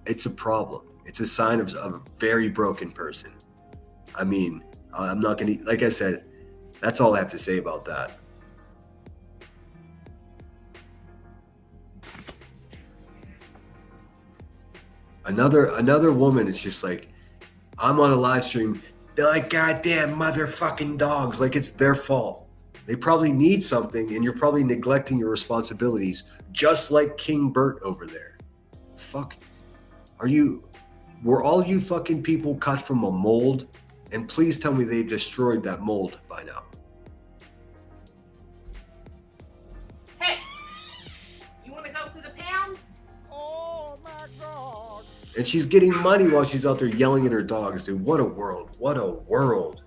It's a problem. It's a sign of a very broken person. I mean, I'm not going to, like I said, that's all I have to say about that. Another woman is just like, I'm on a live stream, they're like, goddamn motherfucking dogs, like it's their fault. They probably need something, and you're probably neglecting your responsibilities, just like King Bert over there. Fuck. Were all you fucking people cut from a mold? And please tell me they've destroyed that mold by now. Hey, you want to go to the pound? Oh my God. And she's getting money while she's out there yelling at her dogs, dude. What a world. What a world.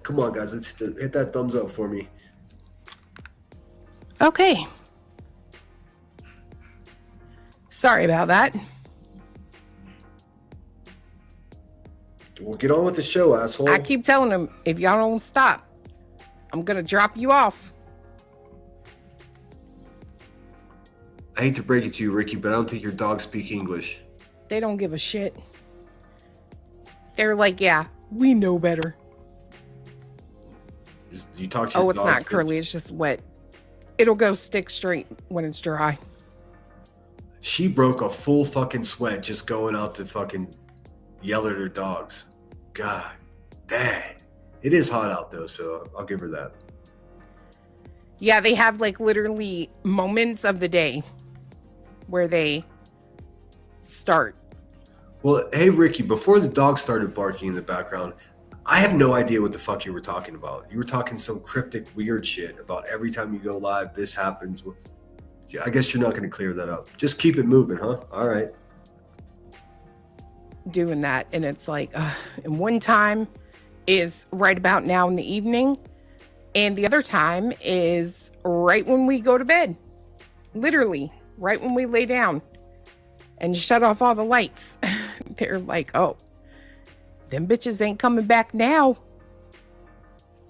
Come on, guys. Let's hit that thumbs up for me. Okay. Sorry about that. Well, get on with the show, asshole. I keep telling them, if y'all don't stop, I'm going to drop you off. I hate to break it to you, Ricky, but I don't think your dogs speak English. They don't give a shit. They're like, yeah, we know better. You talk to your it's dogs, not curly, it's just wet. It'll go stick straight when it's dry. She broke a full fucking sweat just going out to fucking yell at her dogs. God dang. It is hot out though, so I'll give her that. Yeah, they have like literally moments of the day where they start. Well, hey Ricky, before the dog started barking in the background, I have no idea what the fuck you were talking about. You were talking some cryptic weird shit about every time you go live, this happens. I guess you're not going to clear that up. Just keep it moving, huh? All right. Doing that, and it's like, and one time is right about now in the evening, and the other time is right when we go to bed. Literally, right when we lay down and shut off all the lights. They're like, oh, them bitches ain't coming back now.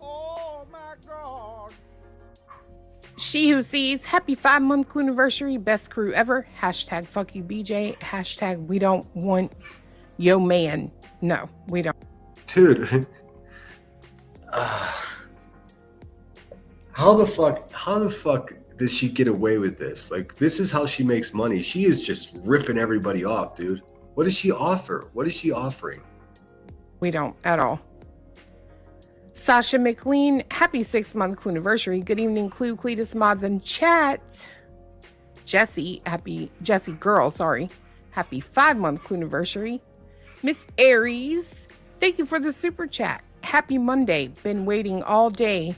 Oh my God. She Who Sees, happy 5-month anniversary, best crew ever. Hashtag fuck you, BJ. Hashtag we don't want yo man. No, we don't. Dude. How the fuck does she get away with this? Like, this is how she makes money. She is just ripping everybody off, dude. What does she offer? What is she offering? We don't at all. Sasha McLean, happy 6-month anniversary. Good evening, Clue, Cletus, Mods, and chat. Jesse, Jesse Girl, sorry. Happy 5-month anniversary. Miss Aries, thank you for the super chat. Happy Monday. Been waiting all day.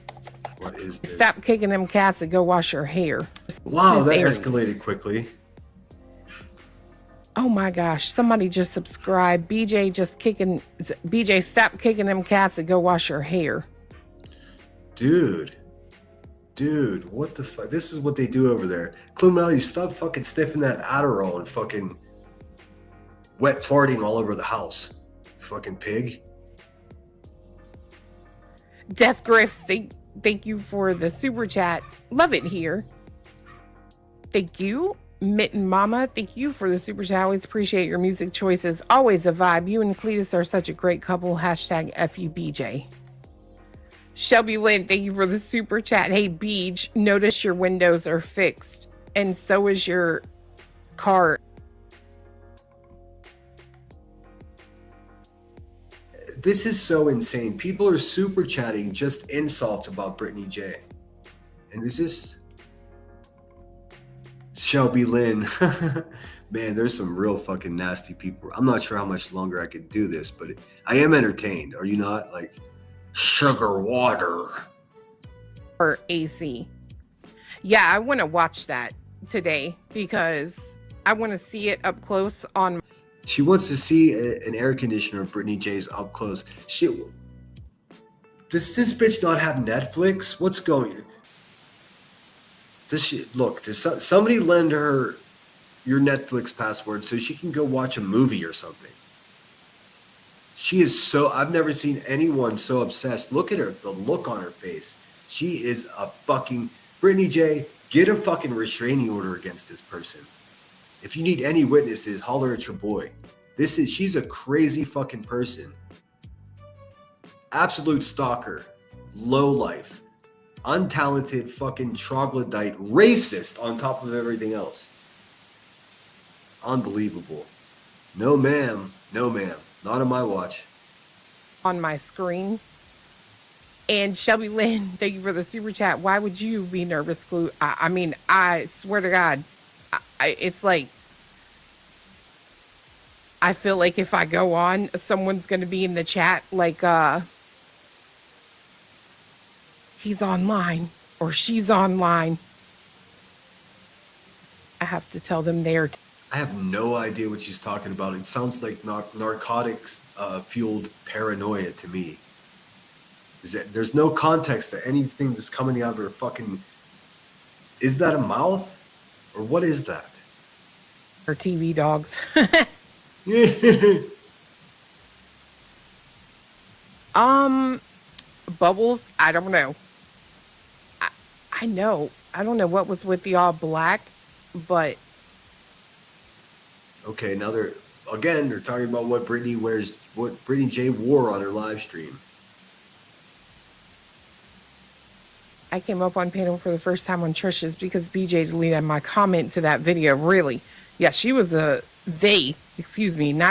What is this? Stop kicking them cats and go wash your hair. Wow, Miss that Aries. escalated quickly. Oh my gosh, somebody just subscribed. BJ, stop kicking them cats and go wash your hair. Dude, what the fuck? This is what they do over there. Clue, stop fucking sniffing that Adderall and fucking wet farting all over the house. Fucking pig. Death Griffs, thank you for the super chat. Love it here. Thank you. Mitten Mama, thank you for the super chat. I always appreciate your music choices. Always a vibe. You and Cletus are such a great couple. Hashtag FUBJ. Shelby Lynn, thank you for the super chat. Hey, Beej, notice your windows are fixed. And so is your car. This is so insane. People are super chatting just insults about Brittany J. And is this Shelby Lynn? Man, there's some real fucking nasty people. I'm not sure how much longer I could do this, but I am entertained. Are you not? Like, sugar water. Or AC. Yeah, I want to watch that today because I want to see it up close on. She wants to see an air conditioner of Brittany J's up close. Shit. Does this bitch not have Netflix? What's going on? Does somebody lend her your Netflix password so she can go watch a movie or something? She is so, I've never seen anyone so obsessed. Look at her, the look on her face. She is a fucking, Brittany J, get a fucking restraining order against this person. If you need any witnesses, holler at your boy. She's a crazy fucking person. Absolute stalker, lowlife, untalented fucking troglodyte, racist on top of everything else. Unbelievable. No ma'am, not on my watch. On my screen. And Shelby Lynn, thank you for the super chat. Why would you be nervous, Clue? I mean, I swear to God, it's like, I feel like if I go on, someone's going to be in the chat like, he's online or she's online. I have to tell them there. I have no idea what she's talking about. It sounds like narcotics fueled paranoia to me. There's no context to anything that's coming out of her fucking. Is that a mouth? Or what is that? Her TV dogs. Bubbles, I don't know. I know. I don't know what was with the all black, but. Okay, now they're talking about what Brittany J wore on her live stream. I came up on panel for the first time on Trish's because BJ deleted my comment to that video. Really? Yeah, she was not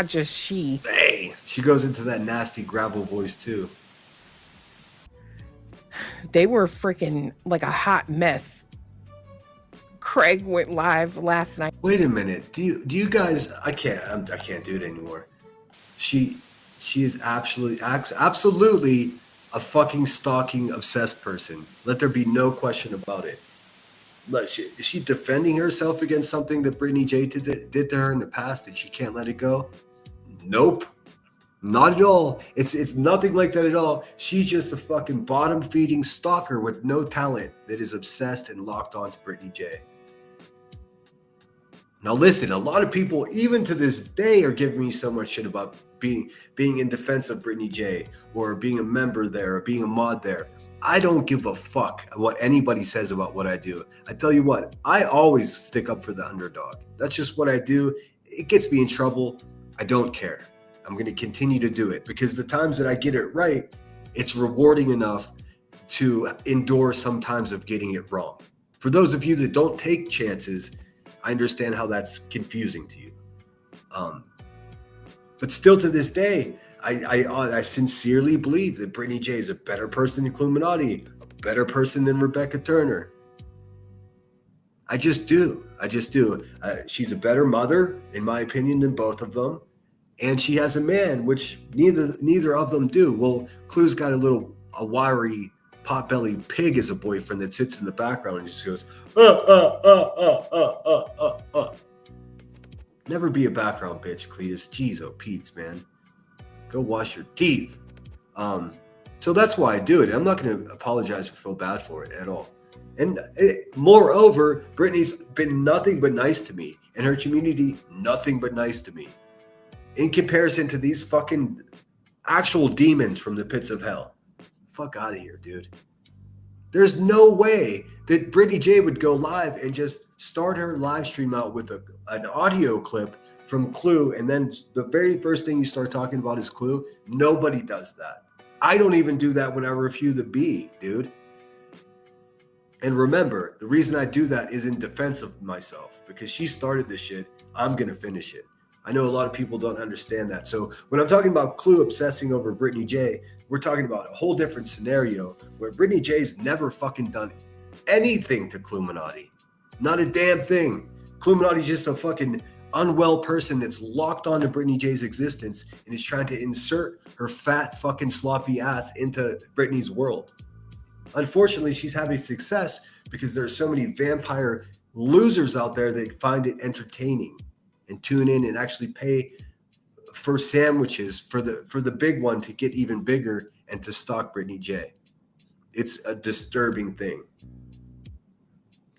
just she. They. She goes into that nasty gravel voice too. They were freaking like a hot mess. Craig went live last night. Wait a minute. Do you guys? I can't do it anymore. She is absolutely a fucking stalking obsessed person. Let there be no question about it. Is she defending herself against something that Brittany J did to her in the past and she can't let it go? Nope. Not at all. It's nothing like that at all. She's just a fucking bottom-feeding stalker with no talent that is obsessed and locked on to Brittany J. Now listen, a lot of people, even to this day, are giving me so much shit about being in defense of Brittany J or being a member there or being a mod there. I don't give a fuck what anybody says about what I do. I tell you what, I always stick up for the underdog. That's just what I do. It gets me in trouble. I don't care. I'm going to continue to do it because the times that I get it right, it's rewarding enough to endure some times of getting it wrong. For those of you that don't take chances, I understand how that's confusing to you. But still to this day, I sincerely believe that Brittany J is a better person than Illuminati, a better person than Rebecca Turner. I just do. She's a better mother, in my opinion, than both of them. And she has a man, which neither of them do. Well, Clue's got a wiry, pot-bellied pig as a boyfriend that sits in the background and just goes, Never be a background bitch, Cletus. Jeez, oh Pete's, man. Go wash your teeth. So that's why I do it. I'm not going to apologize or feel bad for it at all. And moreover, Brittany's been nothing but nice to me. And her community, nothing but nice to me. In comparison to these fucking actual demons from the pits of hell. Fuck out of here, dude. There's no way that Brittany J would go live and just start her live stream out with an audio clip from Clue, and then the very first thing you start talking about is Clue. Nobody does that. I don't even do that when I review the B, dude. And remember, the reason I do that is in defense of myself, because she started this shit. I'm going to finish it. I know a lot of people don't understand that. So when I'm talking about Clue obsessing over Brittany J, we're talking about a whole different scenario where Brittany J's never fucking done anything to Cluminati. Not a damn thing. Cluminati's just a fucking unwell person that's locked onto Brittany J's existence and is trying to insert her fat fucking sloppy ass into Brittany's world. Unfortunately, she's having success because there are so many vampire losers out there that find it entertaining and tune in and actually pay for sandwiches for the big one to get even bigger and to stalk Brittany J. It's a disturbing thing.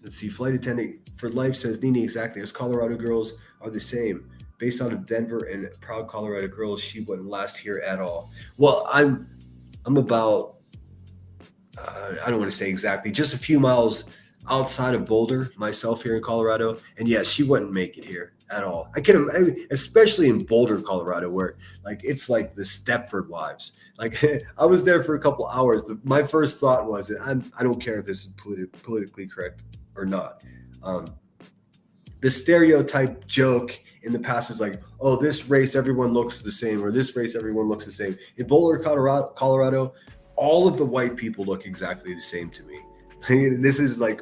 Let's see. Flight attendant for life says, Nini, exactly. As Colorado girls are the same. Based out of Denver and proud Colorado girls, she wouldn't last here at all. Well, I'm about, I don't want to say exactly, just a few miles outside of Boulder, myself here in Colorado. And yes, she wouldn't make it here at all. I mean, especially in Boulder, Colorado, where it's like the Stepford Wives. Like I was there for a couple hours. My first thought was, I don't care if this is politically correct or not. The stereotype joke in the past is like, oh, this race, everyone looks the same, or this race, everyone looks the same. In Boulder, Colorado, all of the white people look exactly the same to me. This is like,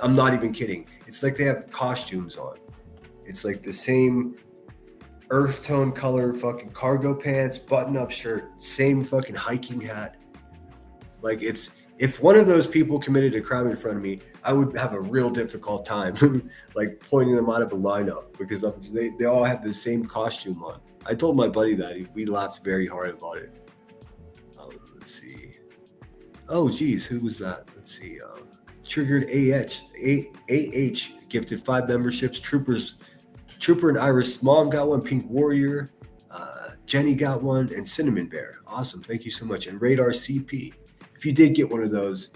I'm not even kidding. It's like they have costumes on. It's like the same earth tone color fucking cargo pants, button-up shirt, same fucking hiking hat. Like if one of those people committed a crime in front of me, I would have a real difficult time like pointing them out of a lineup because they all have the same costume on. I told my buddy that. We laughed very hard about it. Let's see. Oh, geez, who was that? Let's see. Triggered AH gifted 5 memberships. Trooper and Iris Mom got one. Pink Warrior. Jenny got one. And Cinnamon Bear. Awesome. Thank you so much. And Radar CP. If you did get one of those,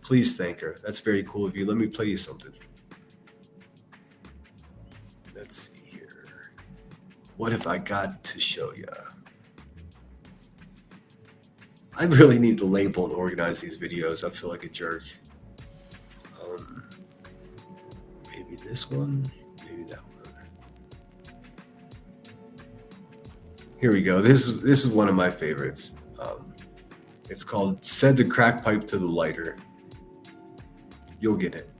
please thank her. That's very cool of you. Let me play you something. Let's see here. What have I got to show you? I really need to label and organize these videos. I feel like a jerk. Maybe this one. Maybe that one. Here we go. This is one of my favorites. It's called Said the Crack Pipe to the Lighter. You'll get it.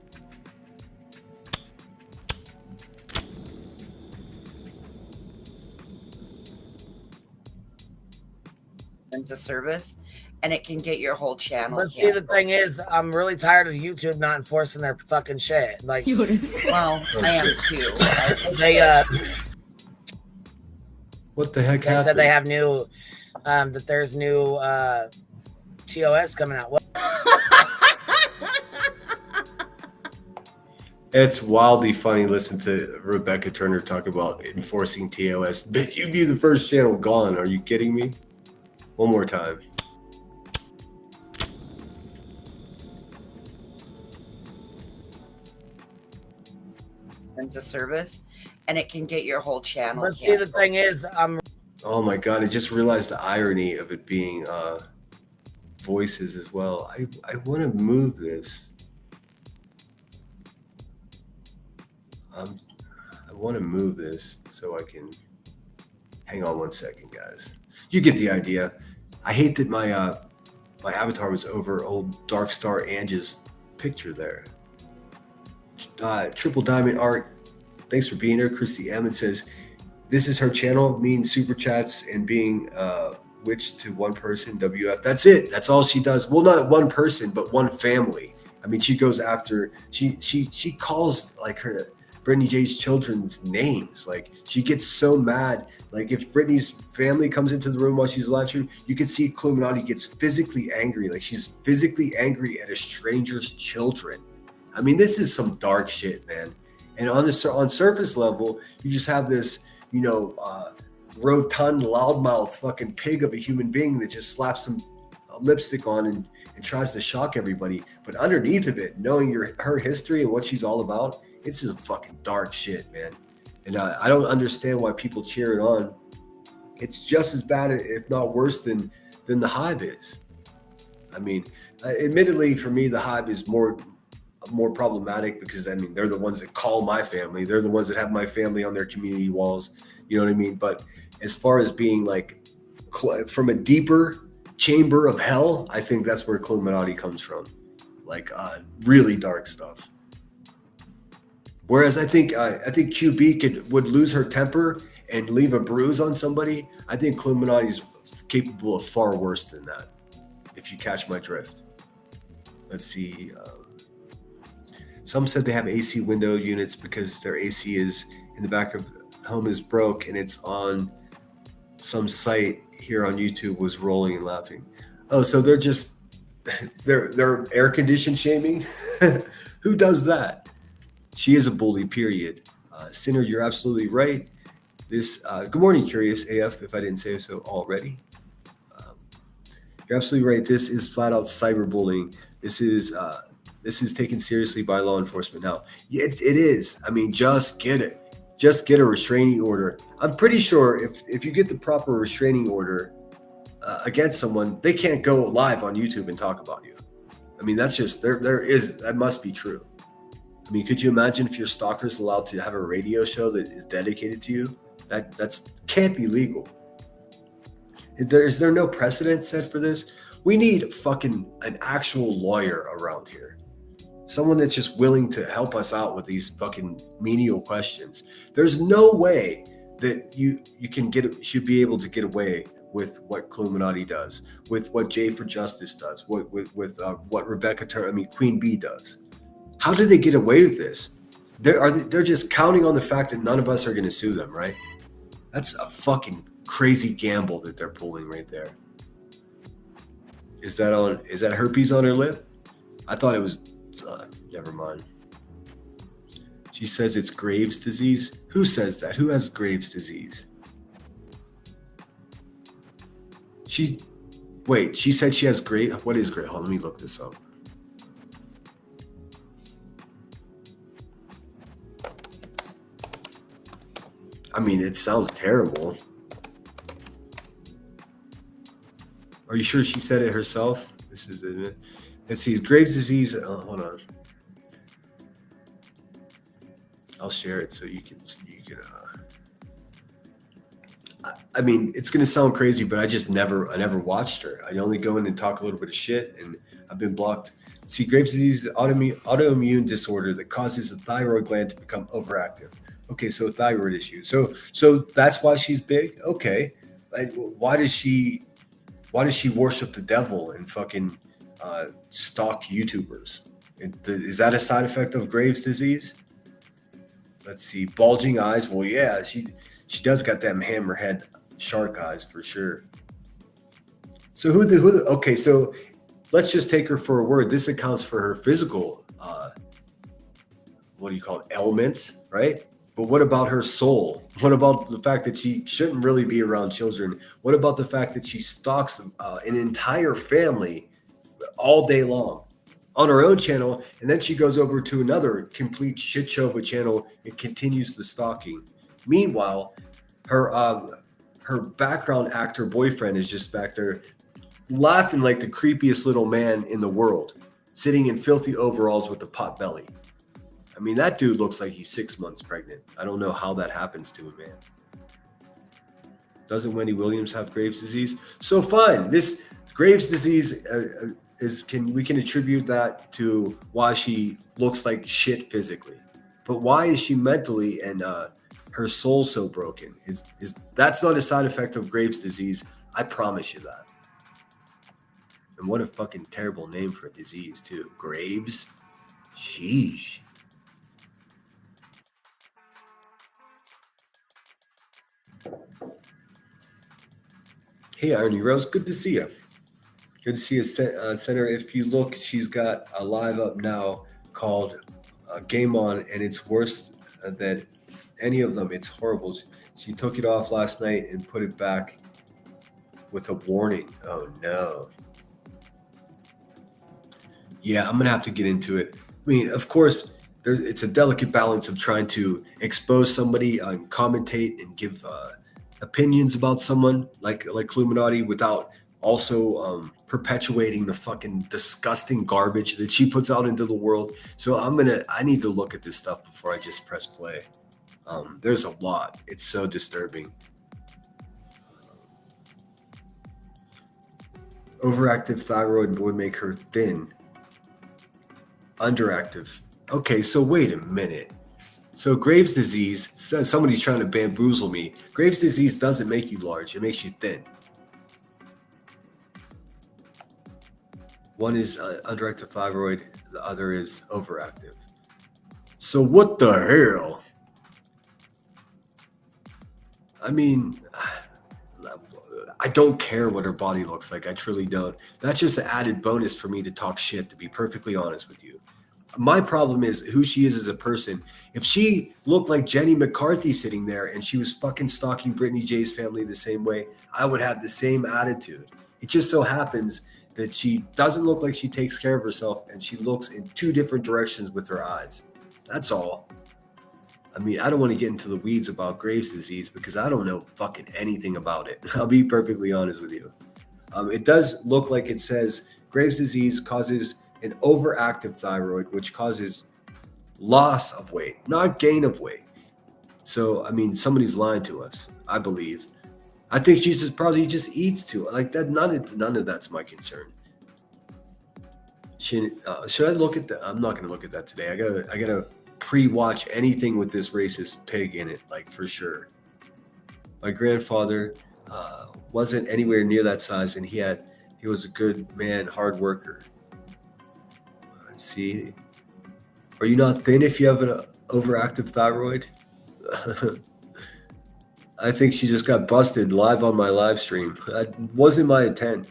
Into service, and it can get your whole channel. But see, the thing is, I'm really tired of YouTube not enforcing their fucking shit. Like, well, I am too. They what the heck they happened? said they have new, that there's new TOS coming out. What? It's wildly funny listening to Rebecca Turner talk about enforcing TOS. But you'd be the first channel gone. Are you kidding me? One more time. into service, and it can get your whole channel. But see, the thing is, Oh my God, I just realized the irony of it being voices as well. I want to move this. I want to move this so I can. Hang on one second, guys. You get the idea. I hate that my my avatar was over old Dark Star Ange's picture there. Triple Diamond Art, thanks for being here. Christy Emmett says, this is her channel, mean super chats and being witched to one person, WF. That's it. That's all she does. Well, not one person, but one family. I mean, she goes after, she calls like her, Brittany J's children's names. Like, she gets so mad. Like, if Brittany's family comes into the room while she's live streaming, you can see Cluminati gets physically angry. Like, she's physically angry at a stranger's children. I mean, this is some dark shit, man. And on surface level, you just have this, you know, rotund, loudmouth fucking pig of a human being that just slaps some lipstick on and tries to shock everybody. But underneath of it, knowing her history and what she's all about, it's some fucking dark shit, man. And I don't understand why people cheer it on. It's just as bad, if not worse, than the Hive is. I mean, admittedly, for me, the Hive is more problematic because, I mean, they're the ones that call my family. They're the ones that have my family on their community walls. You know what I mean? But as far as being like from a deeper chamber of hell, I think that's where Cluminati comes from. Like really dark stuff. Whereas I think QB would lose her temper and leave a bruise on somebody. I think Cluminati's capable of far worse than that, if you catch my drift. Let's see. Some said they have AC window units because their AC is in the back of home is broke and it's on some site here on YouTube was rolling and laughing. Oh, so they're just they're air condition shaming. Who does that? She is a bully, period. Sinner, you're absolutely right. This good morning, Curious AF, if I didn't say so already. You're absolutely right. This is flat out cyberbullying. This is taken seriously by law enforcement now. It is. I mean, just get it. Just get a restraining order. I'm pretty sure if you get the proper restraining order against someone, they can't go live on YouTube and talk about you. I mean, that's just that must be true. I mean, could you imagine if your stalker is allowed to have a radio show that is dedicated to you? That's can't be legal. Is there no precedent set for this? We need an actual lawyer around here. Someone that's just willing to help us out with these fucking menial questions. There's no way that you should be able to get away with what Cluminati does, with what J for Justice does, with what Queen Bee does. How do they get away with this? They're just counting on the fact that none of us are going to sue them, right? That's a fucking crazy gamble that they're pulling right there. Is that herpes on her lip? I thought it was. Never mind. She says it's Graves' disease. Who says that? Who has Graves' disease? She said she has what is Graves? Hold on, let me look this up. I mean, it sounds terrible. Are you sure she said it herself? This is it. Let's see. Graves' disease. Hold on. I'll share it so you can. I mean, it's gonna sound crazy, but I never watched her. I only go in and talk a little bit of shit, and I've been blocked. See, Graves' disease is autoimmune disorder that causes the thyroid gland to become overactive. Okay, so thyroid issue. So that's why she's big. Okay, why does she worship the devil and fucking stalk YouTubers? Is that a side effect of Graves' disease? Let's see, bulging eyes. Well, yeah, she does got them hammerhead shark eyes for sure. So okay, so let's just take her for a word. This accounts for her physical, what do you call it, ailments, right? But what about her soul? What about the fact that she shouldn't really be around children? What about the fact that she stalks an entire family all day long? on her own channel, and then she goes over to another complete shit show of a channel and continues the stalking. Meanwhile, her background actor boyfriend is just back there laughing like the creepiest little man in the world, sitting in filthy overalls with a pot belly. I mean, that dude looks like he's 6 months pregnant. I don't know how that happens to a man. Doesn't Wendy Williams have Graves' disease? So fine, this Graves' disease we can attribute that to why she looks like shit physically, but why is she mentally and her soul so broken? Is that's not a side effect of Graves' disease? I promise you that. And what a fucking terrible name for a disease too, Graves. Sheesh. Hey, Irony Rose, good to see you. Good to see you, Senator. If you look, she's got a live up now called Game On, and it's worse than any of them. It's horrible. She took it off last night and put it back with a warning. Oh, no. Yeah, I'm going to have to get into it. I mean, of course, it's a delicate balance of trying to expose somebody and commentate and give opinions about someone like Illuminati without also perpetuating the fucking disgusting garbage that she puts out into the world. So I need to look at this stuff before I just press play. There's a lot. It's so disturbing. Overactive thyroid would make her thin. Underactive. Okay, so wait a minute. So Graves' disease, somebody's trying to bamboozle me. Graves' disease doesn't make you large, it makes you thin. One is underactive thyroid, the other is overactive. So what the hell? I mean, I don't care what her body looks like. I truly don't. That's just an added bonus for me to talk shit, to be perfectly honest with you. My problem is who she is as a person. If she looked like Jenny McCarthy sitting there and she was fucking stalking Brittany J's family the same way, I would have the same attitude. It just so happens that she doesn't look like she takes care of herself, and she looks in two different directions with her eyes. That's all. I mean, I don't want to get into the weeds about Graves' disease because I don't know fucking anything about it. I'll be perfectly honest with you. It does look like it says Graves' disease causes an overactive thyroid, which causes loss of weight, not gain of weight. So, I mean, somebody's lying to us, I believe. I think she probably just eats too. Like that, none of that's my concern. Should I look at that? I'm not going to look at that today. I gotta pre-watch anything with this racist pig in it, like for sure. My grandfather wasn't anywhere near that size, and he was a good man, hard worker. Let's see. Are you not thin if you have an overactive thyroid? I think she just got busted live on my live stream. That wasn't my intent.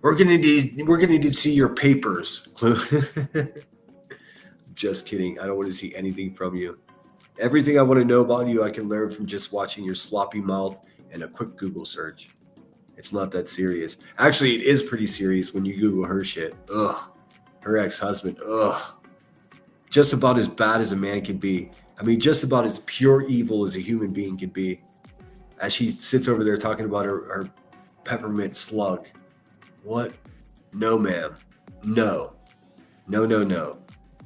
We're gonna need to see your papers. Just kidding. I don't want to see anything from you. Everything I want to know about you, I can learn from just watching your sloppy mouth and a quick Google search. It's not that serious. Actually, it is pretty serious when you Google her shit. Ugh. Her ex-husband. Ugh. Just about as bad as a man can be. I mean, just about as pure evil as a human being can be. As she sits over there talking about her peppermint slug. What? No, ma'am. No. No.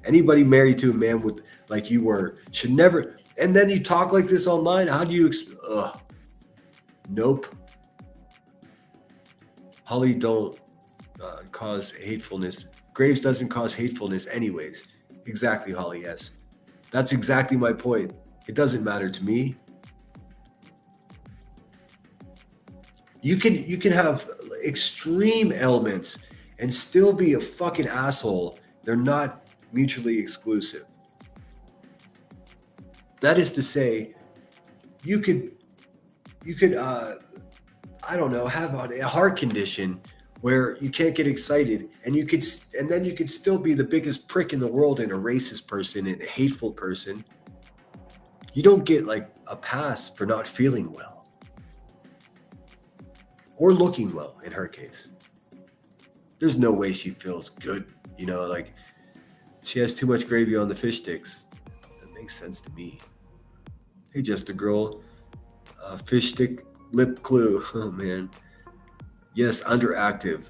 Anybody married to a man with like you were should never. And then you talk like this online. How do you? Ugh. Nope. Holly don't cause hatefulness. Graves doesn't cause hatefulness anyways. Exactly, Holly. Yes, that's exactly my point. It doesn't matter to me. You can have extreme elements and still be a fucking asshole. They're not mutually exclusive. That is to say, you could I don't know, have a heart condition where you can't get excited, and then you could still be the biggest prick in the world and a racist person and a hateful person. You don't get like a pass for not feeling well or looking well in her case. There's no way she feels good You know, like she has too much gravy on the fish sticks. That makes sense to me. Hey, just a girl, fish stick lip clue. Oh man, yes, underactive,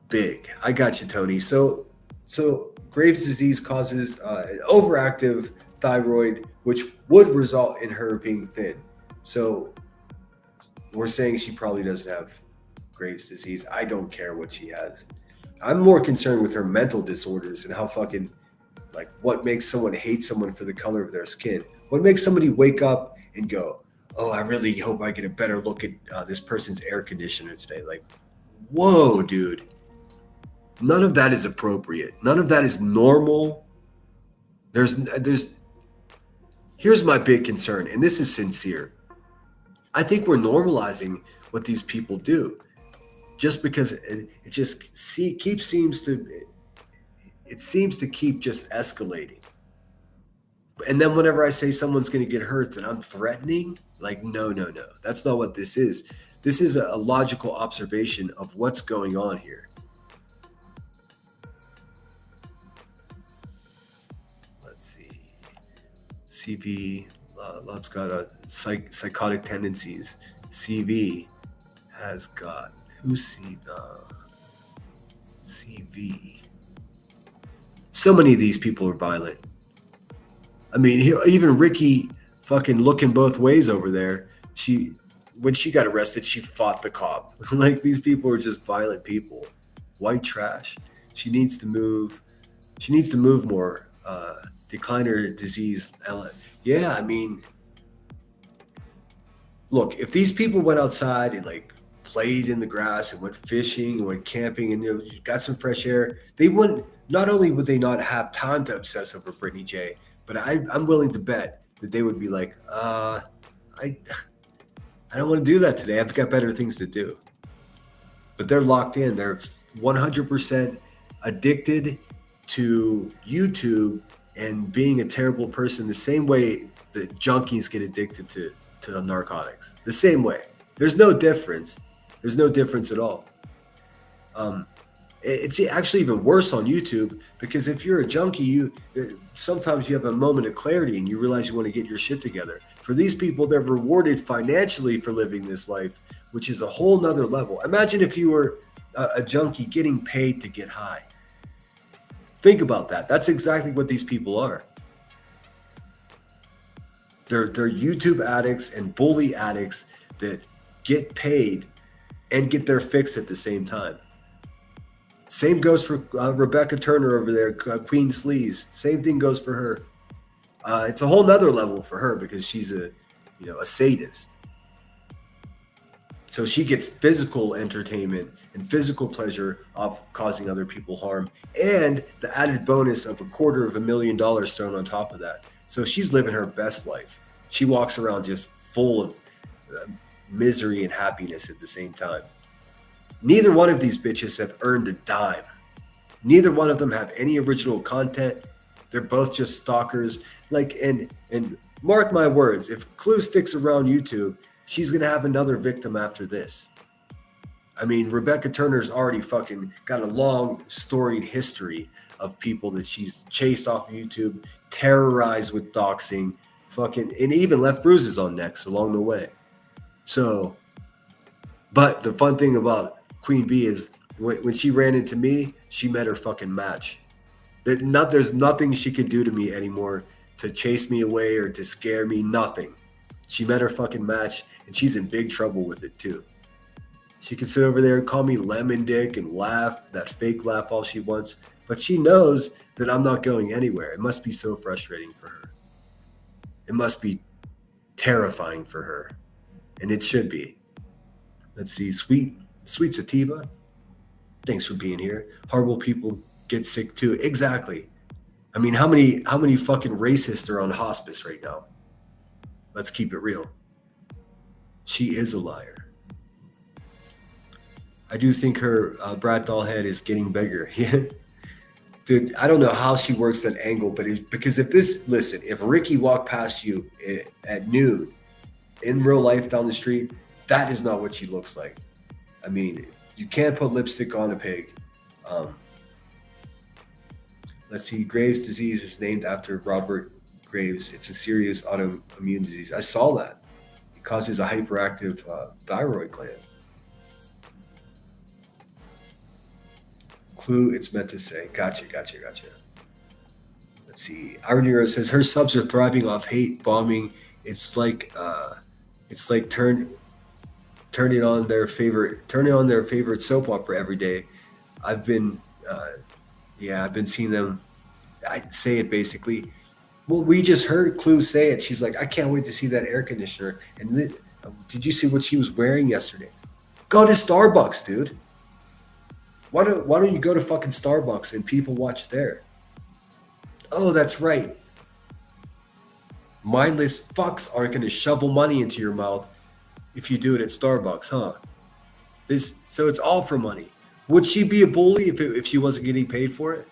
big. I got you, Tony. So Graves' disease causes an overactive thyroid, which would result in her being thin. So we're saying she probably doesn't have Graves' disease. I don't care what she has. I'm more concerned with her mental disorders and how fucking, like, what makes someone hate someone for the color of their skin? What makes somebody wake up and go, oh, I really hope I get a better look at this person's air conditioner today? Like, whoa, dude. None of that is appropriate. None of that is normal. Here's my big concern, and this is sincere. I think we're normalizing what these people do, just because it seems to keep just escalating. And then whenever I say someone's going to get hurt, then I'm threatening. Like, no, that's not what this is. This is a logical observation of what's going on here. Let's see. CV, love's got a psychotic tendencies. CV has got, who's CV? So many of these people are violent. I mean, even Ricky fucking looking both ways over there. When she got arrested, she fought the cop. Like, these people are just violent people. White trash. She needs to move. She needs to move more. Decline her disease. Yeah, I mean, look, if these people went outside and like played in the grass and went fishing and went camping and got some fresh air, they wouldn't. Not only would they not have time to obsess over Brittany J, but I'm willing to bet that they would be like, I don't want to do that today. I've got better things to do. But they're locked in. They're 100% addicted to YouTube and being a terrible person the same way that junkies get addicted to narcotics. The same way. There's no difference. There's no difference at all. It's actually even worse on YouTube, because if you're a junkie, sometimes you have a moment of clarity and you realize you want to get your shit together. For these people, they're rewarded financially for living this life, which is a whole nother level. Imagine if you were a junkie getting paid to get high. Think about that. That's exactly what these people are. They're YouTube addicts and bully addicts that get paid and get their fix at the same time. Same goes for Rebecca Turner over there, Queen Sleaze. Same thing goes for her. It's a whole nother level for her because she's a sadist. So she gets physical entertainment and physical pleasure off causing other people harm, and the added bonus of $250,000 thrown on top of that. So she's living her best life. She walks around just full of misery and happiness at the same time. Neither one of these bitches have earned a dime. Neither one of them have any original content. They're both just stalkers. Like, and mark my words, if Clue sticks around YouTube, she's gonna have another victim after this. I mean, Rebecca Turner's already fucking got a long, storied history of people that she's chased off of YouTube, terrorized with doxing, fucking, and even left bruises on necks along the way. So, but the fun thing about Queen Bee is when she ran into me, she met her fucking match. There's nothing she could do to me anymore to chase me away or to scare me, nothing. She met her fucking match, and she's in big trouble with it too. She can sit over there and call me lemon dick and laugh, that fake laugh all she wants, but she knows that I'm not going anywhere. It must be so frustrating for her. It must be terrifying for her, and it should be. Let's see, Sweet Sativa, thanks for being here. Horrible people get sick too. Exactly. I mean, how many fucking racists are on hospice right now? Let's keep it real. She is a liar. I do think her brat doll head is getting bigger. Dude, I don't know how she works that angle, but because if Ricky walked past you at noon in real life down the street, that is not what she looks like. I mean, you can't put lipstick on a pig. Let's see. Graves' disease is named after Robert Graves. It's a serious autoimmune disease. I saw that. It causes a hyperactive thyroid gland. Clue, it's meant to say. Gotcha. Let's see. Irony Rose says her subs are thriving off hate bombing. It's like turning on their favorite soap opera every day. I've been seeing them. I say it basically. Well, we just heard Clue say it. She's like, I can't wait to see that air conditioner. And did you see what she was wearing yesterday? Go to Starbucks, dude. Why don't you go to fucking Starbucks and people watch there? Oh, that's right. Mindless fucks aren't going to shovel money into your mouth if you do it at Starbucks, huh? So it's all for money. Would she be a bully if she wasn't getting paid for it?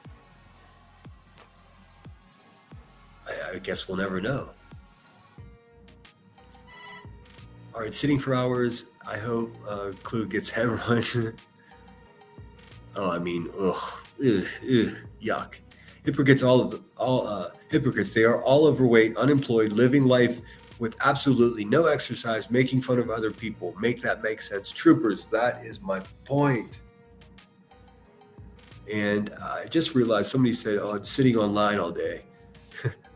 I guess we'll never know. All right, sitting for hours. I hope Clue gets hemorrhoids. Oh, I mean, yuck. Hypocrites, hypocrites. They are all overweight, unemployed, living life with absolutely no exercise, making fun of other people. Make that make sense. Troopers, that is my point. And I just realized somebody said, oh, I'm sitting online all day.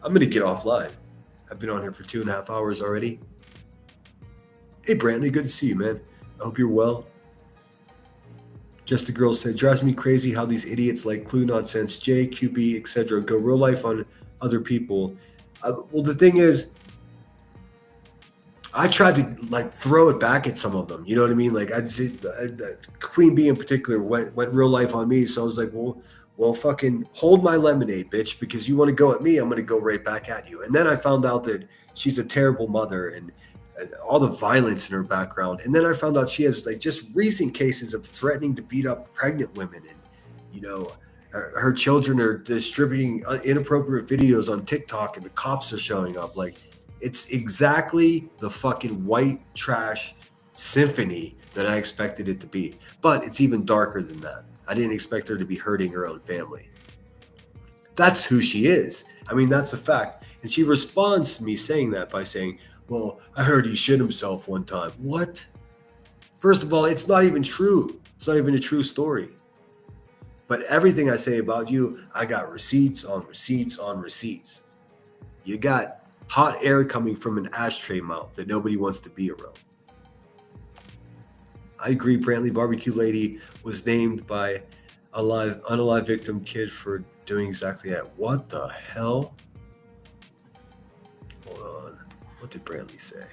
I'm going to get offline. I've been on here for 2.5 hours already. Hey, Brantley, good to see you, man. I hope you're well. Just a Girl said, drives me crazy how these idiots like Clue Nonsense, J, QB, etc. go real life on other people. Well, the thing is, I tried to like throw it back at some of them. You know what I mean? Like Queen Bee in particular went real life on me. So I was like, well, fucking hold my lemonade, bitch, because you want to go at me, I'm going to go right back at you. And then I found out that she's a terrible mother and all the violence in her background. And then I found out she has like just recent cases of threatening to beat up pregnant women. And, you know, her children are distributing inappropriate videos on TikTok and the cops are showing up. Like, it's exactly the fucking white trash symphony that I expected it to be. But it's even darker than that. I didn't expect her to be hurting her own family. That's who she is. I mean, that's a fact. And she responds to me saying that by saying, well, I heard he shit himself one time. What? First of all, it's not even true. It's not even a true story. But everything I say about you, I got receipts on receipts on receipts. You got hot air coming from an ashtray mouth that nobody wants to be around. I agree, Brantley Barbecue Lady was named by unalive victim kid for doing exactly that. What the hell? Hold on. What did Brantley say?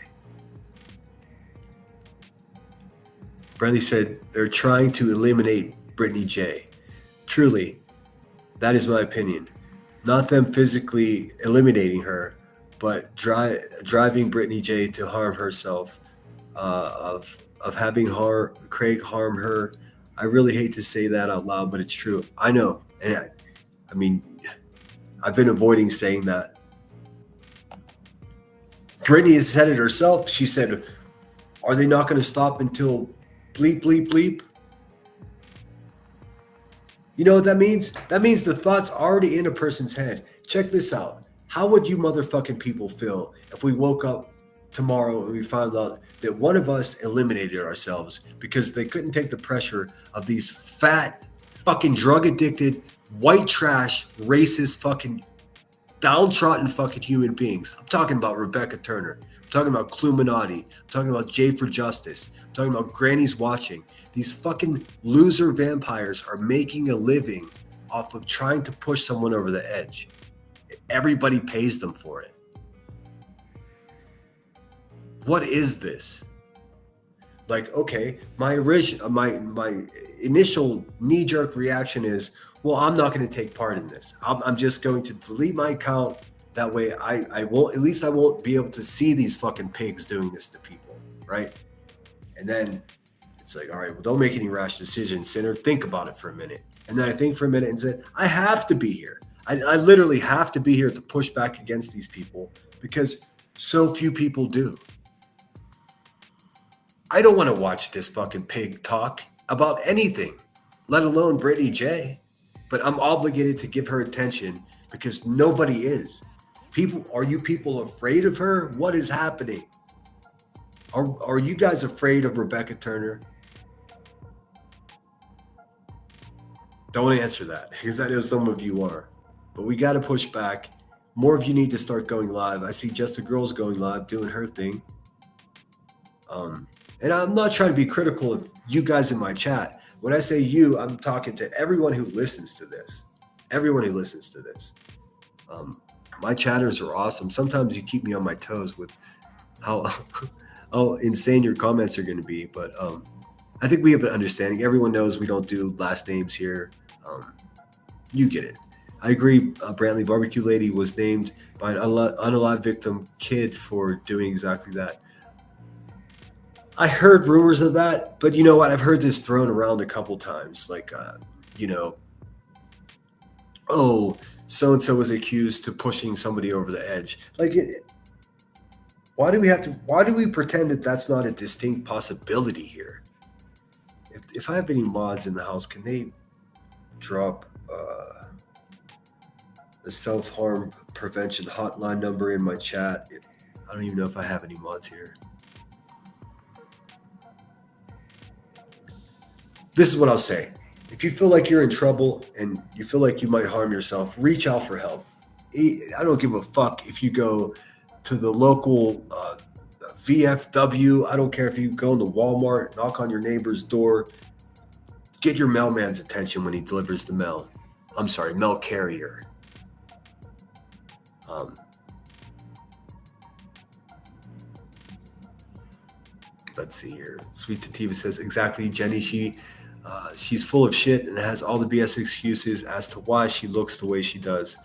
Brantley said they're trying to eliminate Brittany J. Truly, that is my opinion. Not them physically eliminating her, but driving Brittany J to harm herself, of having Craig harm her. I really hate to say that out loud, but it's true. I know. And I mean, I've been avoiding saying that. Brittany has said it herself. She said, are they not going to stop until bleep, bleep, bleep? You know what that means? That means the thought's already in a person's head. Check this out. How would you motherfucking people feel if we woke up tomorrow and we found out that one of us eliminated ourselves because they couldn't take the pressure of these fat, fucking drug-addicted, white trash, racist, fucking downtrodden fucking human beings? I'm talking about Rebecca Turner. I'm talking about Cluminati. I'm talking about Jay for Justice. I'm talking about Granny's Watching. These fucking loser vampires are making a living off of trying to push someone over the edge. Everybody pays them for it. What is this? Like, okay, my initial knee-jerk reaction is, well, I'm not going to take part in this. I'm just going to delete my account. That way I won't be able to see these fucking pigs doing this to people, right? And then it's like, all right, well, don't make any rash decisions, sinner. Think about it for a minute. And then I think for a minute and say, I have to be here. I literally have to be here to push back against these people because so few people do. I don't want to watch this fucking pig talk about anything, let alone Brittany J. but I'm obligated to give her attention because nobody is. Are you people afraid of her? What is happening? Are you guys afraid of Rebecca Turner? Don't answer that, because I know some of you are. But we got to push back. More of you need to start going live. I see Just the Girl's going live, doing her thing. And I'm not trying to be critical of you guys in my chat. When I say you, I'm talking to everyone who listens to this. Everyone who listens to this. My chatters are awesome. Sometimes you keep me on my toes with how insane your comments are going to be. But I think we have an understanding. Everyone knows we don't do last names here. You get it. I agree. Brantley Barbecue Lady was named by an unalive victim kid for doing exactly that. I heard rumors of that, but you know what? I've heard this thrown around a couple times. Like, oh, so-and-so was accused of pushing somebody over the edge. Like, why do we pretend that that's not a distinct possibility here? If I have any mods in the house, can they drop the self-harm prevention hotline number in my chat? I don't even know if I have any mods here. This is what I'll say. If you feel like you're in trouble and you feel like you might harm yourself, reach out for help. I don't give a fuck if you go to the local VFW. I don't care if you go into Walmart, knock on your neighbor's door. Get your mailman's attention when he delivers the mail. I'm sorry, mail carrier. Let's see here. Sweet Sativa says, exactly, Jenny. She's full of shit and has all the BS excuses as to why she looks the way she does.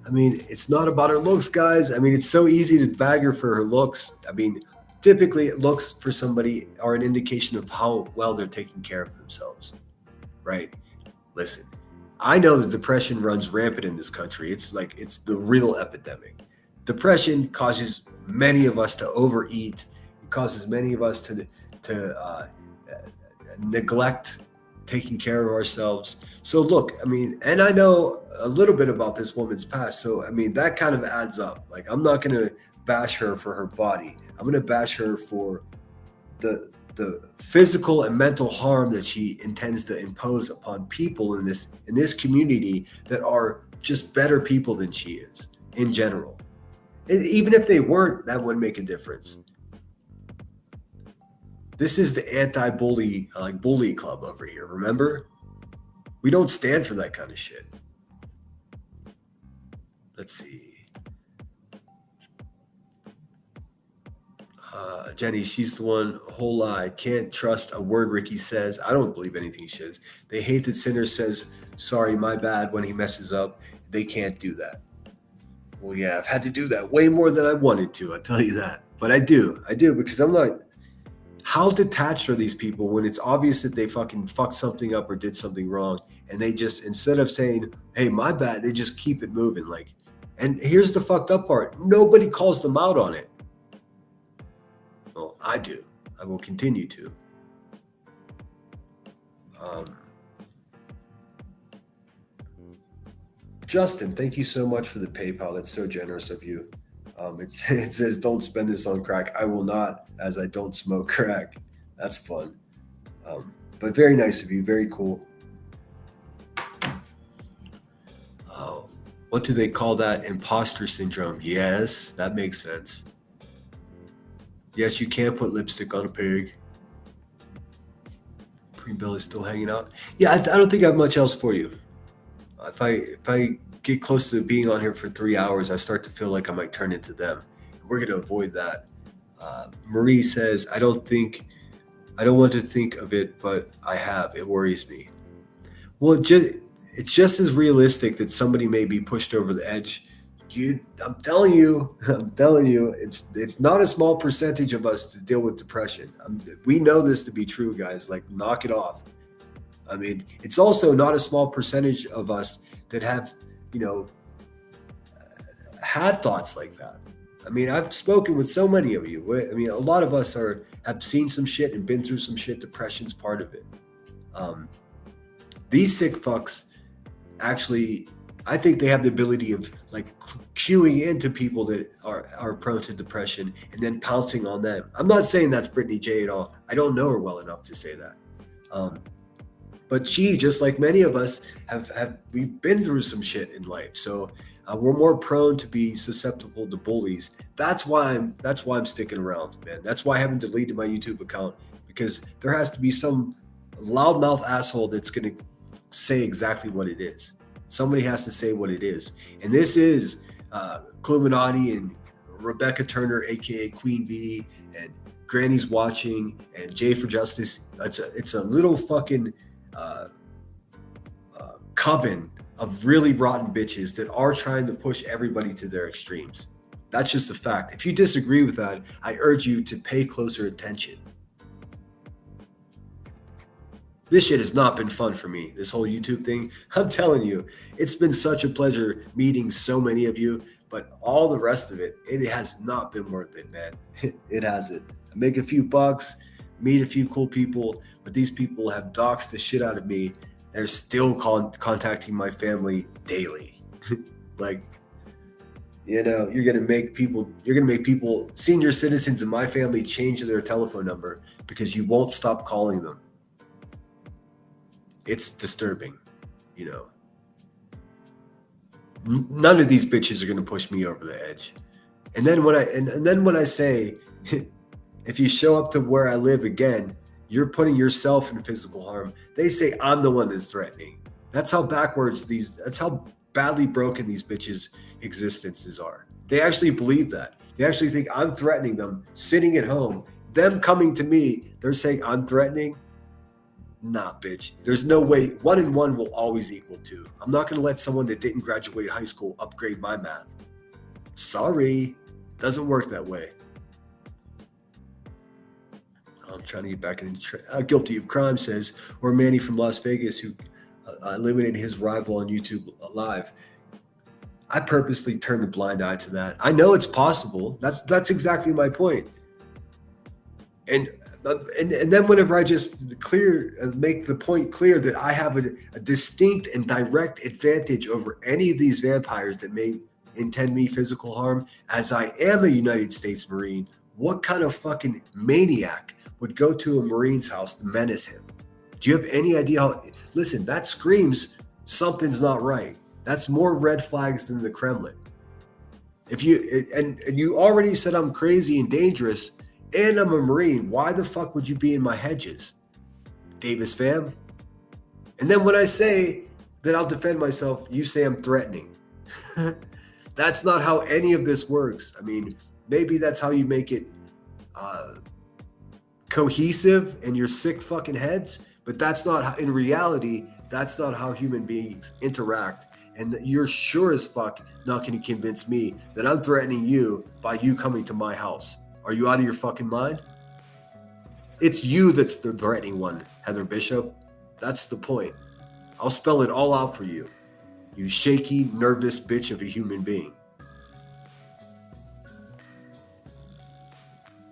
I mean, it's not about her looks, guys. I mean, it's so easy to bag her for her looks. I mean, typically looks for somebody are an indication of how well they're taking care of themselves, right? Listen, I know that depression runs rampant in this country. It's the real epidemic. Depression causes many of us to overeat. It causes many of us to neglect taking care of ourselves. So look, I mean, and I know a little bit about this woman's past. So, I mean, that kind of adds up. Like, I'm not going to bash her for her body. I'm going to bash her for the physical and mental harm that she intends to impose upon people in this community that are just better people than she is in general. And even if they weren't, that wouldn't make a difference. This is the anti-bully, bully club over here. Remember, we don't stand for that kind of shit. Let's see. Jenny, she's the one. Whole lie. Can't trust a word Ricky says. I don't believe anything he says. They hate that Sinner says, sorry, my bad, when he messes up. They can't do that. Well, yeah, I've had to do that way more than I wanted to. I tell you that. But I do because I'm not. How detached are these people when it's obvious that they fucking fucked something up or did something wrong, and they just, instead of saying, hey, my bad, they just keep it moving. Like, and here's the fucked up part. Nobody calls them out on it. Well, I do. I will continue to. Justin, thank you so much for the PayPal. That's so generous of you. It says, don't spend this on crack. I will not, as I don't smoke crack. That's fun. But very nice of you. Very cool. Oh, what do they call that? Imposter syndrome. Yes, that makes sense. Yes, you can put lipstick on a pig. Green Bill is still hanging out. Yeah, I don't think I have much else for you. If I get close to being on here for 3 hours, I start to feel like I might turn into them. We're going to avoid that. Marie says, I don't want to think of it, but I have. It worries me. Well, it's just as realistic that somebody may be pushed over the edge. I'm telling you, it's not a small percentage of us to deal with depression. We know this to be true, guys. Like, knock it off. I mean, it's also not a small percentage of us that have, had thoughts like that. I mean, I've spoken with so many of you. I mean, a lot of us have seen some shit and been through some shit. Depression's part of it. These sick fucks actually, I think they have the ability of like queuing into people that are prone to depression and then pouncing on them. I'm not saying that's Brittany J at all. I don't know her well enough to say that. But she, just like many of us, we've been through some shit in life. So we're more prone to be susceptible to bullies. That's why I'm sticking around, man. That's why I haven't deleted my YouTube account, because there has to be some loudmouth asshole that's going to say exactly what it is. Somebody has to say what it is. And this is Cluminati and Rebecca Turner, aka Queen Bee, and Granny's Watching, and Jay for Justice. It's a little fucking coven of really rotten bitches that are trying to push everybody to their extremes. That's just a fact. If you disagree with that, I urge you to pay closer attention. This shit has not been fun for me, this whole YouTube thing. I'm telling you, it's been such a pleasure meeting so many of you, but all the rest of it has not been worth it, man. It hasn't. I make a few bucks, meet a few cool people, but these people have doxed the shit out of me. They're still contacting my family daily. Like, you know, you're gonna make people, senior citizens in my family, change their telephone number because you won't stop calling them. It's disturbing, you know. None of these bitches are gonna push me over the edge. And then when I say, if you show up to where I live again, you're putting yourself in physical harm. They say I'm the one that's threatening. That's how that's how badly broken these bitches' existences are. They actually believe that. They actually think I'm threatening them, sitting at home. Them coming to me, they're saying I'm threatening. Nah, bitch. There's no way. 1 and 1 will always equal 2. I'm not going to let someone that didn't graduate high school upgrade my math. Sorry. Doesn't work that way. I'm trying to get back into Guilty of Crime says, or Manny from Las Vegas, who eliminated his rival on YouTube Live. I purposely turned a blind eye to that. I know it's possible. That's exactly my point. And then whenever I just make the point clear that I have a distinct and direct advantage over any of these vampires that may intend me physical harm, as I am a United States Marine, what kind of fucking maniac would go to a Marine's house to menace him? Do you have any idea how? Listen, that screams something's not right. That's more red flags than the Kremlin. If you and you already said I'm crazy and dangerous, and I'm a Marine, why the fuck would you be in my hedges, Davis fam? And then when I say that I'll defend myself, you say I'm threatening. That's not how any of this works. I mean, maybe that's how you make it cohesive in your sick fucking heads, but that's not how, in reality, that's not how human beings interact. And you're sure as fuck not going to convince me that I'm threatening you by you coming to my house. Are you out of your fucking mind? It's you that's the threatening one, Heather Bishop. That's the point. I'll spell it all out for you. You shaky, nervous bitch of a human being.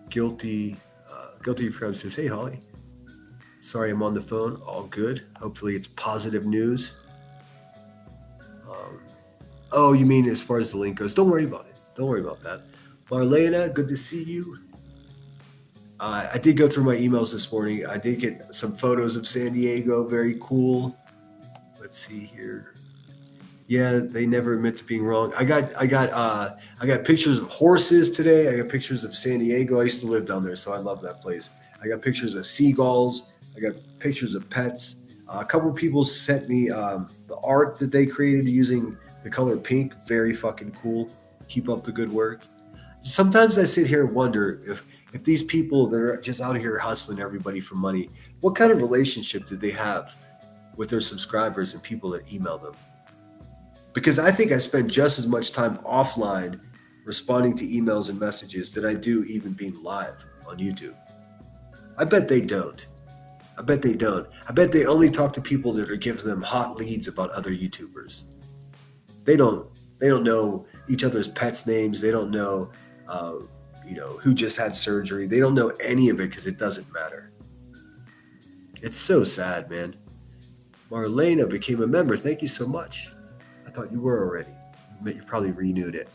Guilty of Crime says, hey, Holly. Sorry I'm on the phone. All good. Hopefully it's positive news. Oh, you mean as far as the link goes? Don't worry about it. Don't worry about that. Marlena, good to see you. I did go through my emails this morning. I did get some photos of San Diego. Very cool. Let's see here. Yeah, they never admit to being wrong. I got pictures of horses today. I got pictures of San Diego. I used to live down there, so I love that place. I got pictures of seagulls. I got pictures of pets. A couple of people sent me the art that they created using the color pink. Very fucking cool. Keep up the good work. Sometimes I sit here and wonder if these people that are just out here hustling everybody for money, what kind of relationship do they have with their subscribers and people that email them? Because I think I spend just as much time offline responding to emails and messages than I do even being live on YouTube. I bet they don't. I bet they only talk to people that are giving them hot leads about other YouTubers. They don't know each other's pets' names. They don't know, who just had surgery. They don't know any of it because it doesn't matter. It's so sad, man. Marlena became a member. Thank you so much. I thought you were already. But you probably renewed it.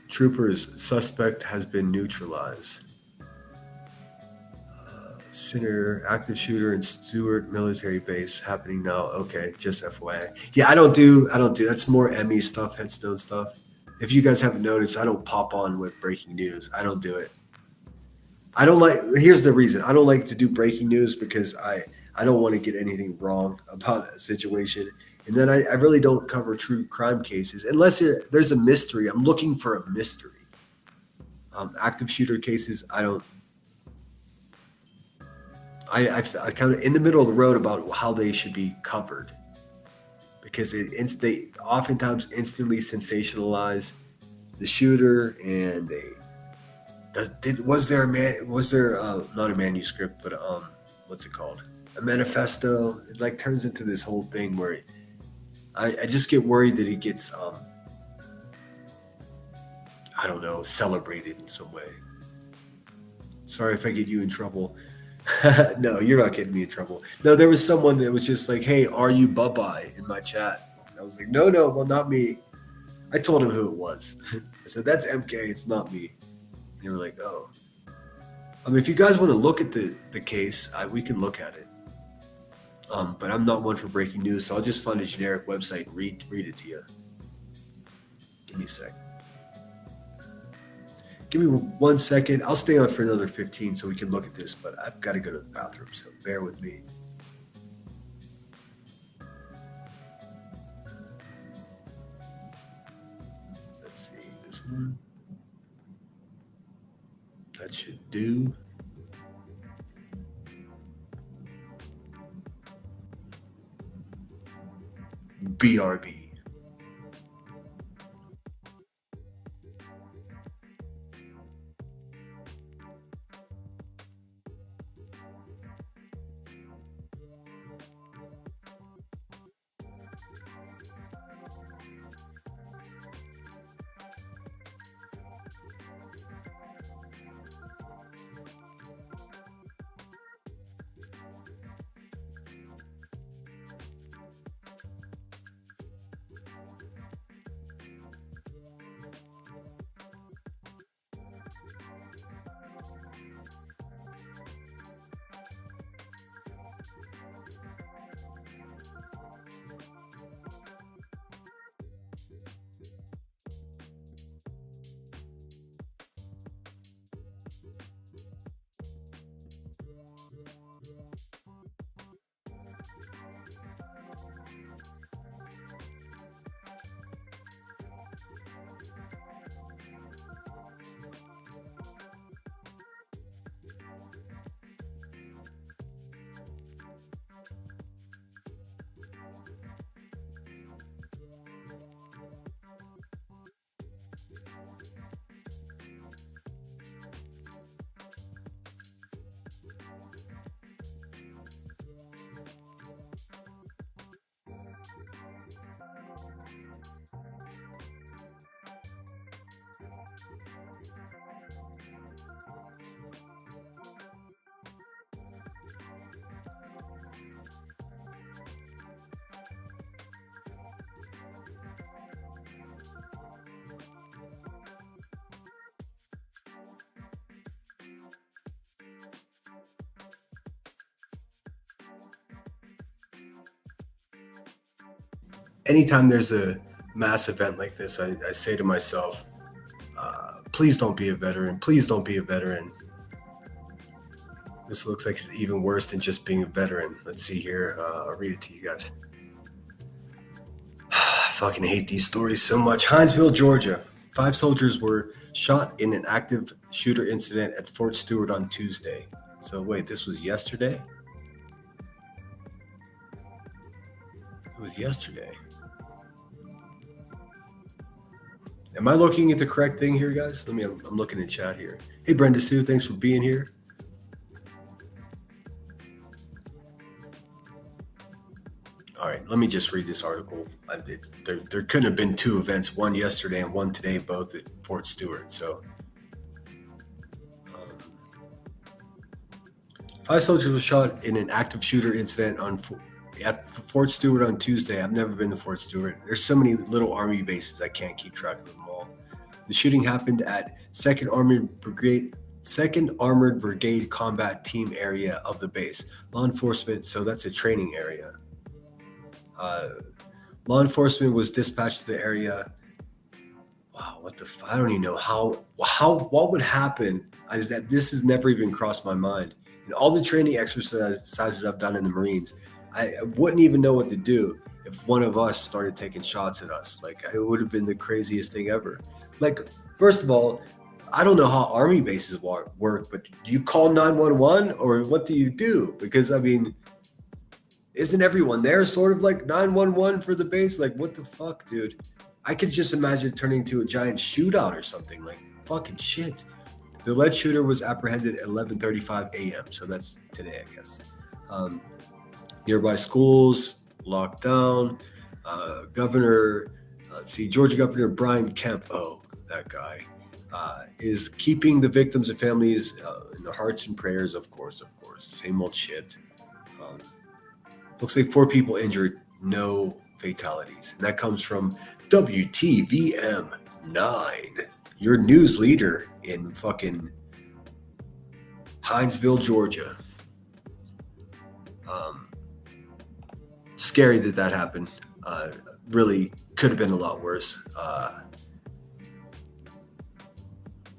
Troopers, suspect has been neutralized. Center, active shooter in Stewart military base happening now. Okay, just FYI. Yeah, I don't do. That's more Emmy stuff, Headstone stuff. If you guys haven't noticed, I don't pop on with breaking news. I don't do it. I don't like. Here's the reason. I don't like to do breaking news because I don't want to get anything wrong about a situation. And then I really don't cover true crime cases unless there's a mystery. I'm looking for a mystery. Active shooter cases, I don't. I kind of in the middle of the road about how they should be covered because they oftentimes instantly sensationalize the shooter and was there not a manuscript but what's it called, a manifesto. It like turns into this whole thing where I just get worried that it gets I don't know, celebrated in some way. Sorry if I get you in trouble. No, you're not getting me in trouble. No, there was someone that was just like, hey, are you Bye-Bye in my chat? And I was like, no, well, not me. I told him who it was. I said, that's MK, it's not me. And they were like, oh. If you guys want to look at the case, we can look at it. But I'm not one for breaking news, so I'll just find a generic website and read it to you. Give me a sec. Give me 1 second. I'll stay on for another 15 so we can look at this, but I've got to go to the bathroom, so bear with me. Let's see, this one. That should do. BRB. Anytime there's a mass event like this, I say to myself, please don't be a veteran. Please don't be a veteran. This looks like it's even worse than just being a veteran. Let's see here. I'll read it to you guys. I fucking hate these stories so much. Hinesville, Georgia. 5 soldiers were shot in an active shooter incident at Fort Stewart on Tuesday. So wait, this was yesterday? It was yesterday. Am I looking at the correct thing here, guys? I'm looking in chat here. Hey, Brenda Sue, thanks for being here. All right, let me just read this article. There couldn't have been 2 events, one yesterday and one today, both at Fort Stewart. So 5 soldiers were shot in an active shooter incident at Fort Stewart on Tuesday. I've never been to Fort Stewart. There's so many little army bases, I can't keep track of them all. The shooting happened at 2nd Armored Brigade Combat Team area of the base. Law enforcement, so that's a training area. Law enforcement was dispatched to the area. Wow, I don't even know what would happen is that this has never even crossed my mind. In all the training exercises I've done in the Marines, I wouldn't even know what to do if one of us started taking shots at us. Like, it would have been the craziest thing ever. Like, first of all, I don't know how army bases work, but do you call 911 or what do you do? Because, I mean, isn't everyone there sort of like 911 for the base? Like, what the fuck, dude? I could just imagine it turning into a giant shootout or something. Like, fucking shit. The alleged shooter was apprehended at 11:35 a.m., so that's today, I guess. Nearby schools locked down. Georgia Governor Brian Kemp, that guy, is keeping the victims and families in their hearts and prayers, of course. Same old shit. Looks like 4 people injured, no fatalities. And that comes from WTVM 9, your news leader in fucking Hinesville, Georgia. Scary that happened. Really could have been a lot worse.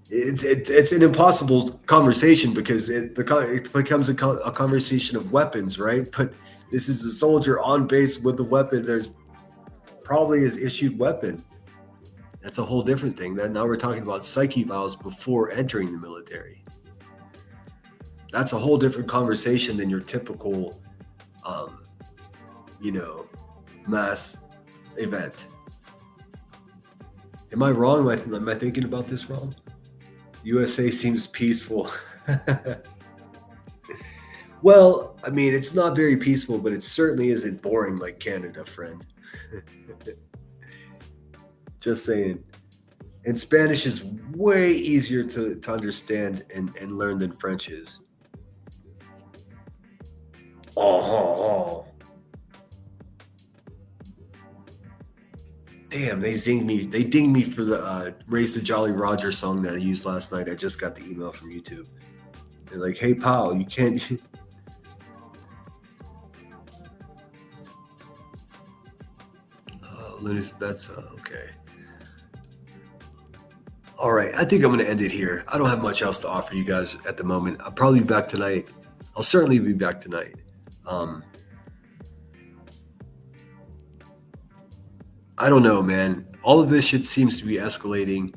It's an impossible conversation because it becomes a conversation of weapons, right? But this is a soldier on base with a weapon. There's probably his issued weapon. That's a whole different thing. Now we're talking about psyche vows before entering the military. That's a whole different conversation than your typical, mass event. Am I wrong? Am I thinking about this wrong? USA seems peaceful. Well, I mean, it's not very peaceful, but it certainly isn't boring like Canada, friend. Just saying. And Spanish is way easier to understand and learn than French is. Oh. Damn, they dinged me for the Raise the Jolly Roger song that I used last night. I just got the email from YouTube. They're like, hey, pal, you can't... That's okay. All right, I think I'm going to end it here. I don't have much else to offer you guys at the moment. I'll probably be back tonight. I'll certainly be back tonight. I don't know, man. All of this shit seems to be escalating.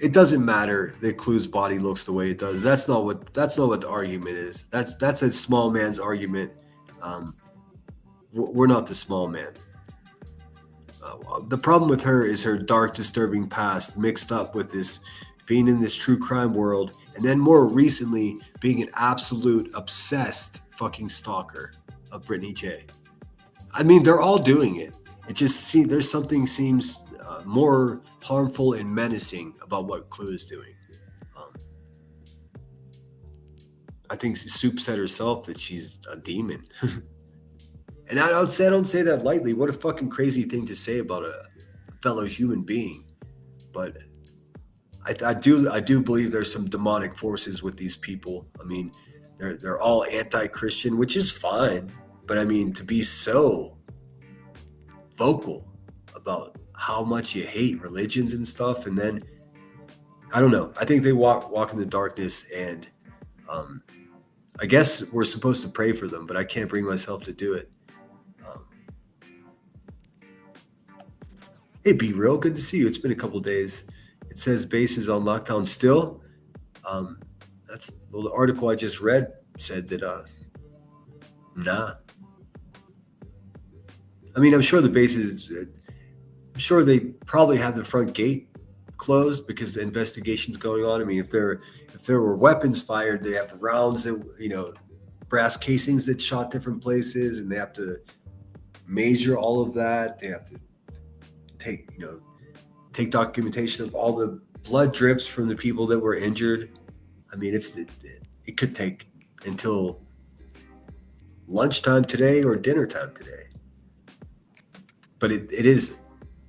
It doesn't matter that Clue's body looks the way it does. That's not what the argument is. That's a small man's argument. We're not the small man. The problem with her is her dark, disturbing past mixed up with this being in this true crime world, and then more recently being an absolute obsessed fucking stalker of Brittany J. I mean, they're all doing it. It just there's something seems more harmful and menacing about what Clue is doing. I think Soup said herself that she's a demon. And I don't say that lightly. What a fucking crazy thing to say about a fellow human being. But I do believe there's some demonic forces with these people. I mean, they're all anti-Christian, which is fine. But I mean, to be so vocal about how much you hate religions and stuff, and then I don't know. I think they walk in the darkness, and I guess we're supposed to pray for them, but I can't bring myself to do it. Hey, Be Real, good to see you. It's been a couple days. It says base is on lockdown still. The article I just read said that nah. I mean, I'm sure the base is. I'm sure they probably have the front gate closed because the investigation's going on. I mean, if there were weapons fired, they have rounds that brass casings that shot different places, and they have to measure all of that. They have to take documentation of all the blood drips from the people that were injured. I mean, it could take until lunchtime today or dinner time today. But it is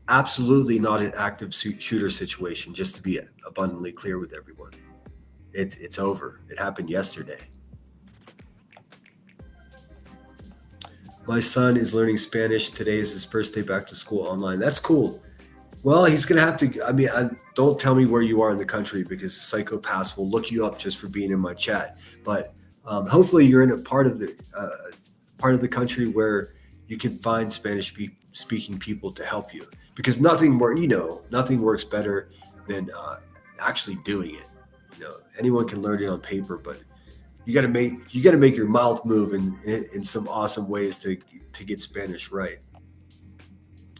absolutely not an active shooter situation, just to be abundantly clear with everyone. It's over. It happened yesterday. My son is learning Spanish. Today is his first day back to school online. That's cool. Well, he's going to have to, don't tell me where you are in the country, because psychopaths will look you up just for being in my chat. But hopefully you're in a part of the country where you can find Spanish speaking people to help you, because nothing works better than actually doing it. Anyone can learn it on paper, but you got to make your mouth move in some awesome ways to get Spanish right.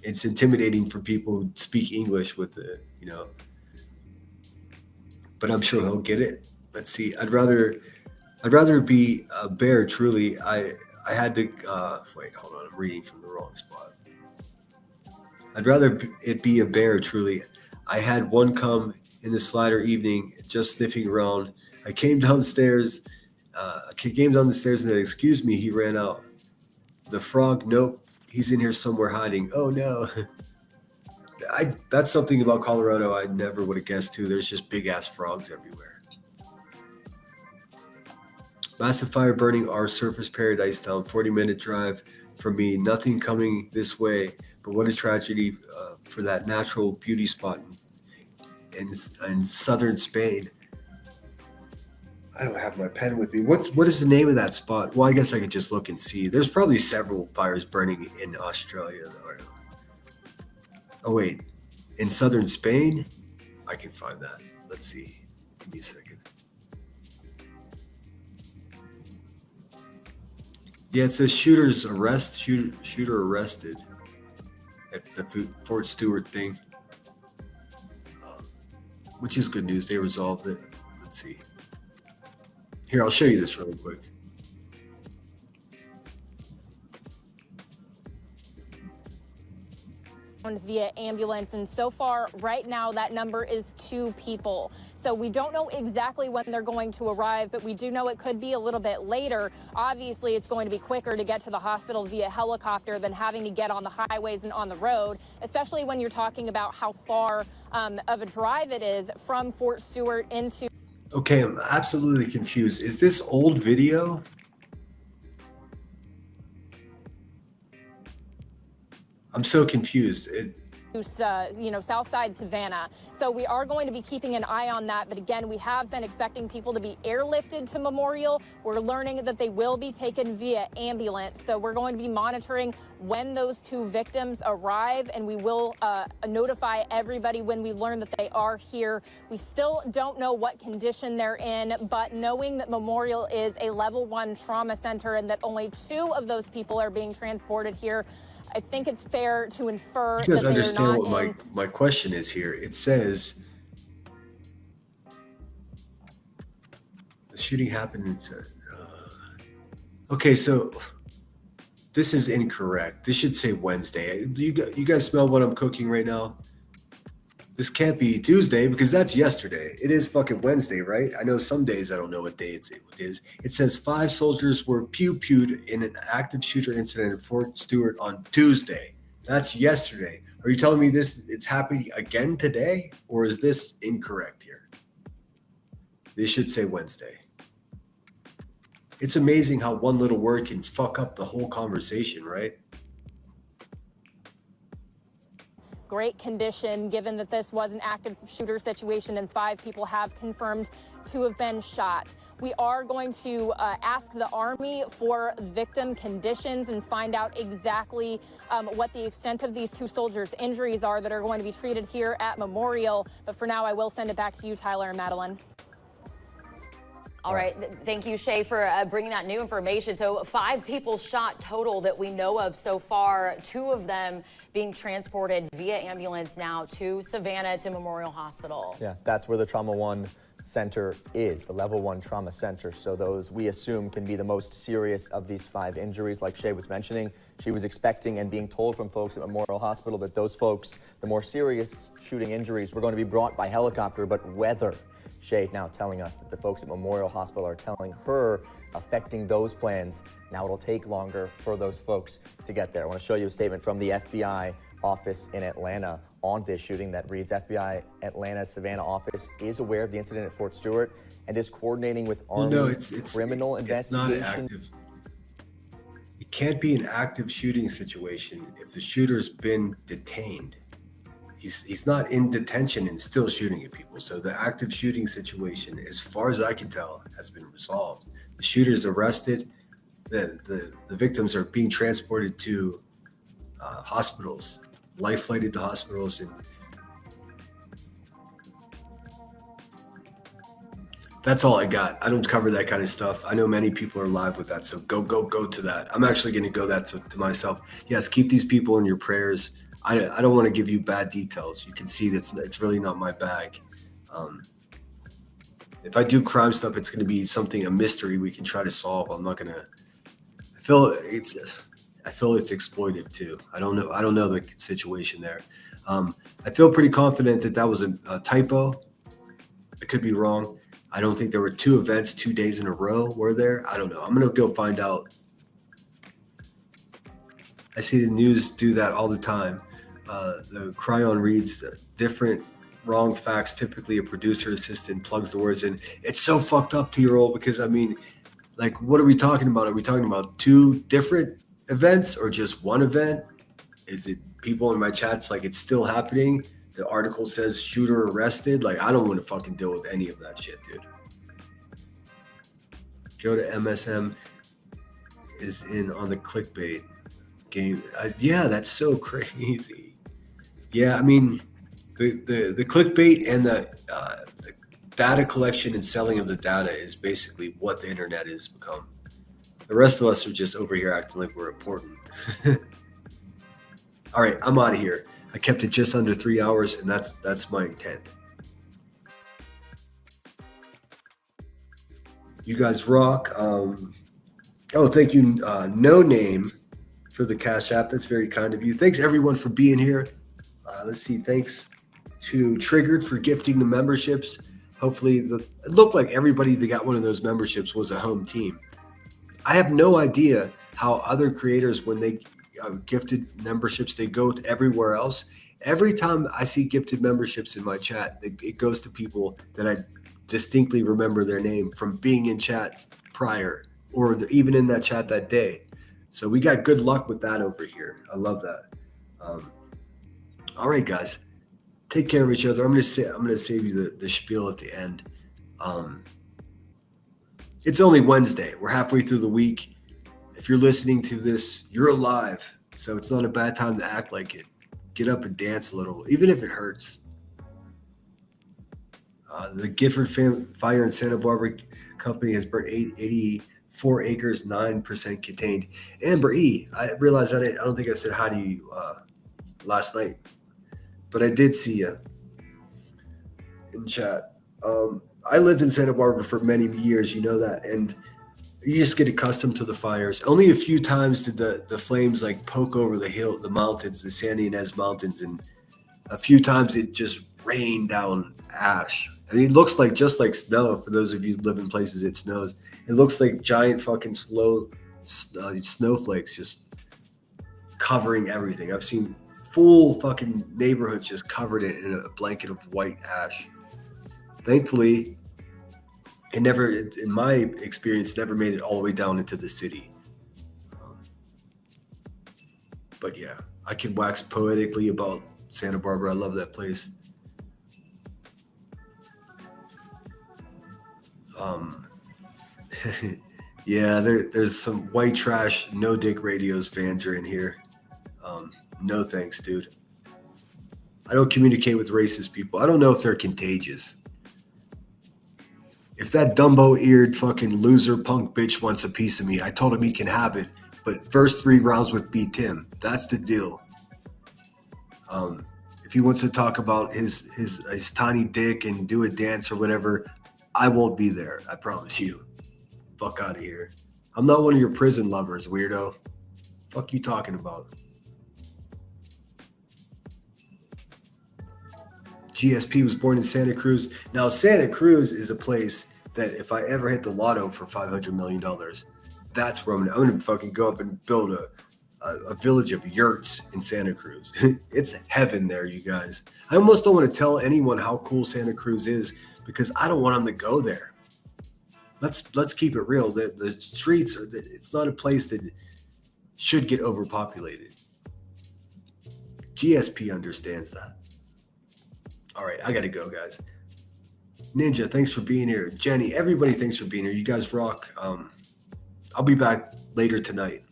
It's intimidating for people who speak English but I'm sure he'll get it. Let's see. I'd rather be a bear. Truly, I had to wait. Hold on, I'm reading from the wrong spot. I'd rather it be a bear. Truly, I had one come in the slider evening, just sniffing around. I came downstairs. And said, "Excuse me." He ran out. The frog. Nope. He's in here somewhere hiding. Oh no. That's something about Colorado I never would have guessed too. There's just big ass frogs everywhere. Massive fire burning our surface paradise town. 40-minute drive from me. Nothing coming this way. But what a tragedy for that natural beauty spot in southern Spain. I don't have my pen with me. What is the name of that spot? Well, I guess I could just look and see. There's probably several fires burning in Australia. Oh wait, in southern Spain? I can find that. Let's see. Give me a second. Yeah, it says shooter arrested at the Fort Stewart thing, which is good news. They resolved it. Let's see. Here, I'll show you this really quick. Via ambulance, and so far right now that number is 2 people. So we don't know exactly when they're going to arrive, but we do know it could be a little bit later. Obviously, it's going to be quicker to get to the hospital via helicopter than having to get on the highways and on the road, especially when you're talking about how far of a drive it is from Fort Stewart into. Okay, I'm absolutely confused. Is this old video? I'm so confused. South side Savannah. So we are going to be keeping an eye on that. But again, we have been expecting people to be airlifted to Memorial. We're learning that they will be taken via ambulance. So we're going to be monitoring when those 2 victims arrive, and we will notify everybody when we learn that they are here. We still don't know what condition they're in, but knowing that Memorial is a level 1 trauma center and that only 2 of those people are being transported here, I think it's fair to infer. You guys understand what my question is here? It says the shooting happened. Okay, so this is incorrect. This should say Wednesday. Do you guys smell what I'm cooking right now? This can't be Tuesday, because that's yesterday. It is fucking Wednesday, right? I know some days I don't know what day it is. It says 5 soldiers were pew-pewed in an active shooter incident in Fort Stewart on Tuesday. That's yesterday. Are you telling me it's happening again today? Or is this incorrect here? This should say Wednesday. It's amazing how one little word can fuck up the whole conversation, right? Great condition, given that this was an active shooter situation and 5 people have confirmed to have been shot. We are going to ask the Army for victim conditions and find out exactly what the extent of these 2 soldiers' injuries are that are going to be treated here at Memorial. But for now, I will send it back to you, Tyler and Madeline. All right. Thank you, Shay, for bringing that new information. So 5 people shot total that we know of so far, 2 of them being transported via ambulance now to Savannah to Memorial Hospital. Yeah, that's where the Trauma 1 center is, the level 1 trauma center. So those we assume can be the most serious of these 5 injuries. Like Shay was mentioning, she was expecting and being told from folks at Memorial Hospital that those folks, the more serious shooting injuries, were going to be brought by helicopter, but weather. Shay now telling us that the folks at Memorial Hospital are telling her affecting those plans. Now it'll take longer for those folks to get there. I want to show you a statement from the FBI office in Atlanta on this shooting that reads, FBI Atlanta's Savannah office is aware of the incident at Fort Stewart and is coordinating with Army criminal investigation. It can't be an active shooting situation if the shooter's been detained. He's not in detention and still shooting at people. So the active shooting situation, as far as I can tell, has been resolved. The shooter's arrested. The victims are being transported to hospitals, life flighted to hospitals, and that's all I got. I don't cover that kind of stuff. I know many people are live with that, so go to that. I'm actually going to go that to myself. Yes, keep these people in your prayers. I don't want to give you bad details. You can see that it's really not my bag. If I do crime stuff, it's going to be a mystery we can try to solve. I'm not going to. I feel it's exploitive too. I don't know the situation there. I feel pretty confident that was a typo. I could be wrong. I don't think there were 2 events 2 days in a row. Were there? I don't know. I'm going to go find out. I see the news do that all the time. The Cryon reads different wrong facts. Typically, a producer assistant plugs the words in. It's so fucked up, T-Roll, because what are we talking about? Are we talking about 2 different events or just one event? Is it people in my chats it's still happening? The article says shooter arrested. I don't want to fucking deal with any of that shit, dude. Go to MSM is in on the clickbait game. Yeah, that's so crazy. Yeah, I mean, the clickbait and the data collection and selling of the data is basically what the internet has become. The rest of us are just over here acting like we're important. All right, I'm out of here. I kept it just under 3 hours, and that's my intent. You guys rock. Thank you, No Name, for the Cash App. That's very kind of you. Thanks, everyone, for being here. Let's see. Thanks to Triggered for gifting the memberships. Hopefully, it looked like everybody that got one of those memberships was a home team. I have no idea how other creators, when they gifted memberships, they go to everywhere else. Every time I see gifted memberships in my chat, it goes to people that I distinctly remember their name from being in chat prior or even in that chat that day. So we got good luck with that over here. I love that. All right, guys, take care of each other. I'm gonna save you the spiel at the end. It's only Wednesday. We're halfway through the week. If you're listening to this, you're alive. So it's not a bad time to act like it. Get up and dance a little, even if it hurts. The Gifford Fire in Santa Barbara company has burnt 84 acres, 9% contained. Amber E, I realized that I don't think I said hi to you last night, but I did see you in chat. I lived in Santa Barbara for many years, you know that, and you just get accustomed to the fires. Only a few times did the flames poke over the mountains, the San Ynez Mountains, and a few times it just rained down ash. I mean, it looks just like snow. For those of you who live in places it snows, it looks like giant fucking snowflakes just covering everything. I've seen full fucking neighborhoods just covered in a blanket of white ash. Thankfully, it never, in my experience, never made it all the way down into the city. But yeah, I can wax poetically about Santa Barbara. I love that place. Yeah, there's some white trash, no dick radios fans are in here. No thanks, dude. I don't communicate with racist people. I don't know if they're contagious. If that Dumbo-eared fucking loser punk bitch wants a piece of me, I told him he can have it. But first 3 rounds would beat him. That's the deal. If he wants to talk about his tiny dick and do a dance or whatever, I won't be there. I promise you. Fuck out of here. I'm not one of your prison lovers, weirdo. Fuck you talking about? GSP was born in Santa Cruz. Now, Santa Cruz is a place that if I ever hit the lotto for $500 million, that's where I'm gonna fucking go up and build a village of yurts in Santa Cruz. It's heaven there, you guys. I almost don't want to tell anyone how cool Santa Cruz is because I don't want them to go there. Let's keep it real. The streets it's not a place that should get overpopulated. GSP understands that. All right, I gotta go, guys. Ninja, thanks for being here. Jenny, everybody, thanks for being here. You guys rock. I'll be back later tonight,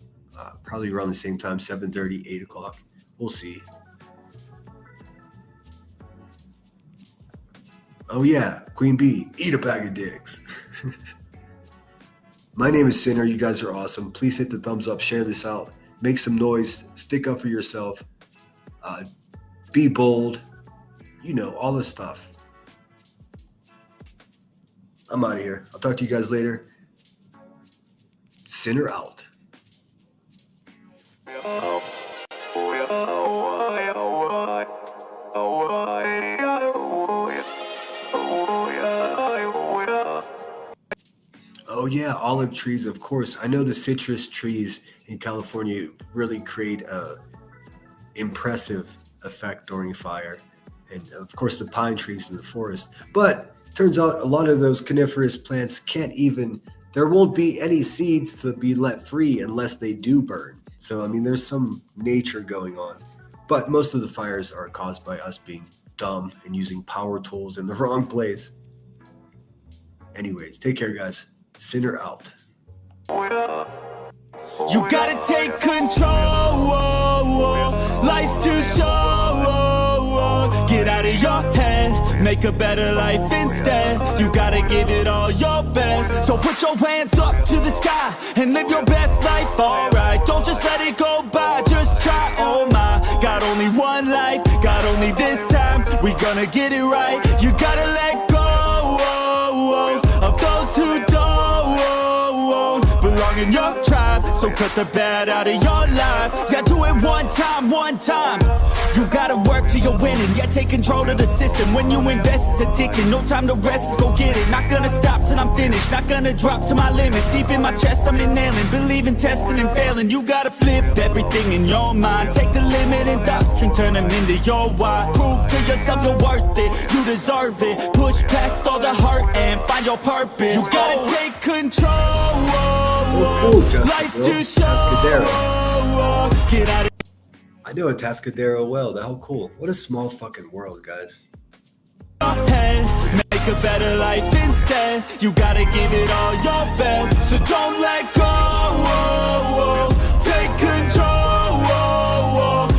probably around the same time, 7:30, 8 o'clock. We'll see. Oh yeah, Queen Bee, eat a bag of dicks. My name is Sinner. You guys are awesome. Please hit the thumbs up, share this out, make some noise, stick up for yourself, be bold, you know, all this stuff. I'm out of here. I'll talk to you guys later. Sinner out. Oh yeah, olive trees, of course. I know the citrus trees in California really create a impressive effect during fire. And of course the pine trees in the forest. But turns out a lot of those coniferous plants there won't be any seeds to be let free unless they do burn. So, I mean, there's some nature going on. But most of the fires are caused by us being dumb and using power tools in the wrong place. Anyways, take care, guys. Sinner out. You gotta take control. Life's too short. Get out of your head, make a better life instead. You gotta give it all your best. So put your hands up to the sky and live your best life, alright. Don't just let it go by, just try, oh my. Got only one life, got only this time. We gonna get it right. You gotta let go of those who don't belong in your tribe. So cut the bad out of your life. Yeah, do it one time. You gotta work till you're winning. Yeah, take control of the system. When you invest, it's addicting. No time to rest, let's go get it. Not gonna stop till I'm finished. Not gonna drop to my limits. Deep in my chest, I'm inhaling. Believe in testing and failing. You gotta flip everything in your mind. Take the limiting thoughts and turn them into your why. Prove to yourself you're worth it. You deserve it. Push past all the hurt and find your purpose. You gotta take control. Cool, Life's too short. Get out of I know Atascadero well. The hell cool. What a small fucking world, guys. Make a better life instead. You gotta give it all your best. So don't let go. Take control.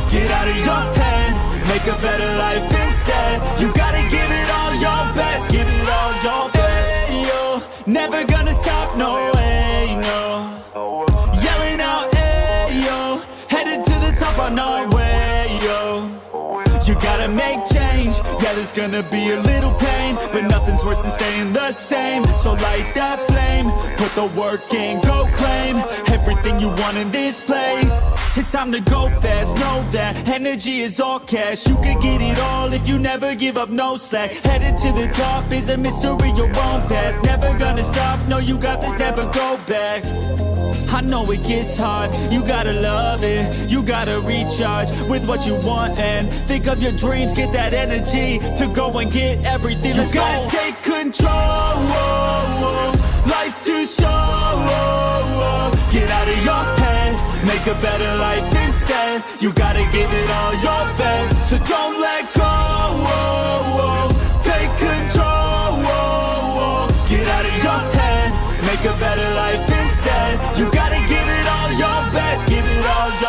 Get out of your head. Make a better life instead. You gotta give it all your best. Give it all your best. Yo, never gonna stop, no way, no. Yelling out, hey, yo. Headed to the top on our way, yo. You gotta make change. Yeah, there's gonna be a little pain, but nothing's worse than staying the same. So light that flame, put the work in, go claim everything you want in this place. It's time to go fast, know that energy is all cash. You could get it all if you never give up, no slack. Headed to the top is a mystery, your own path. Never gonna stop, no, you got this, never go back. I know it gets hard, you gotta love it. You gotta recharge with what you want and think of your dreams. Get that energy to go and get everything. You gotta take control. Life's too short. Get out of your head, make a better life instead. You gotta give it all your best. So don't let go. Take control. Get out of your head, make a better life instead. You gotta give it all your best. Give it all your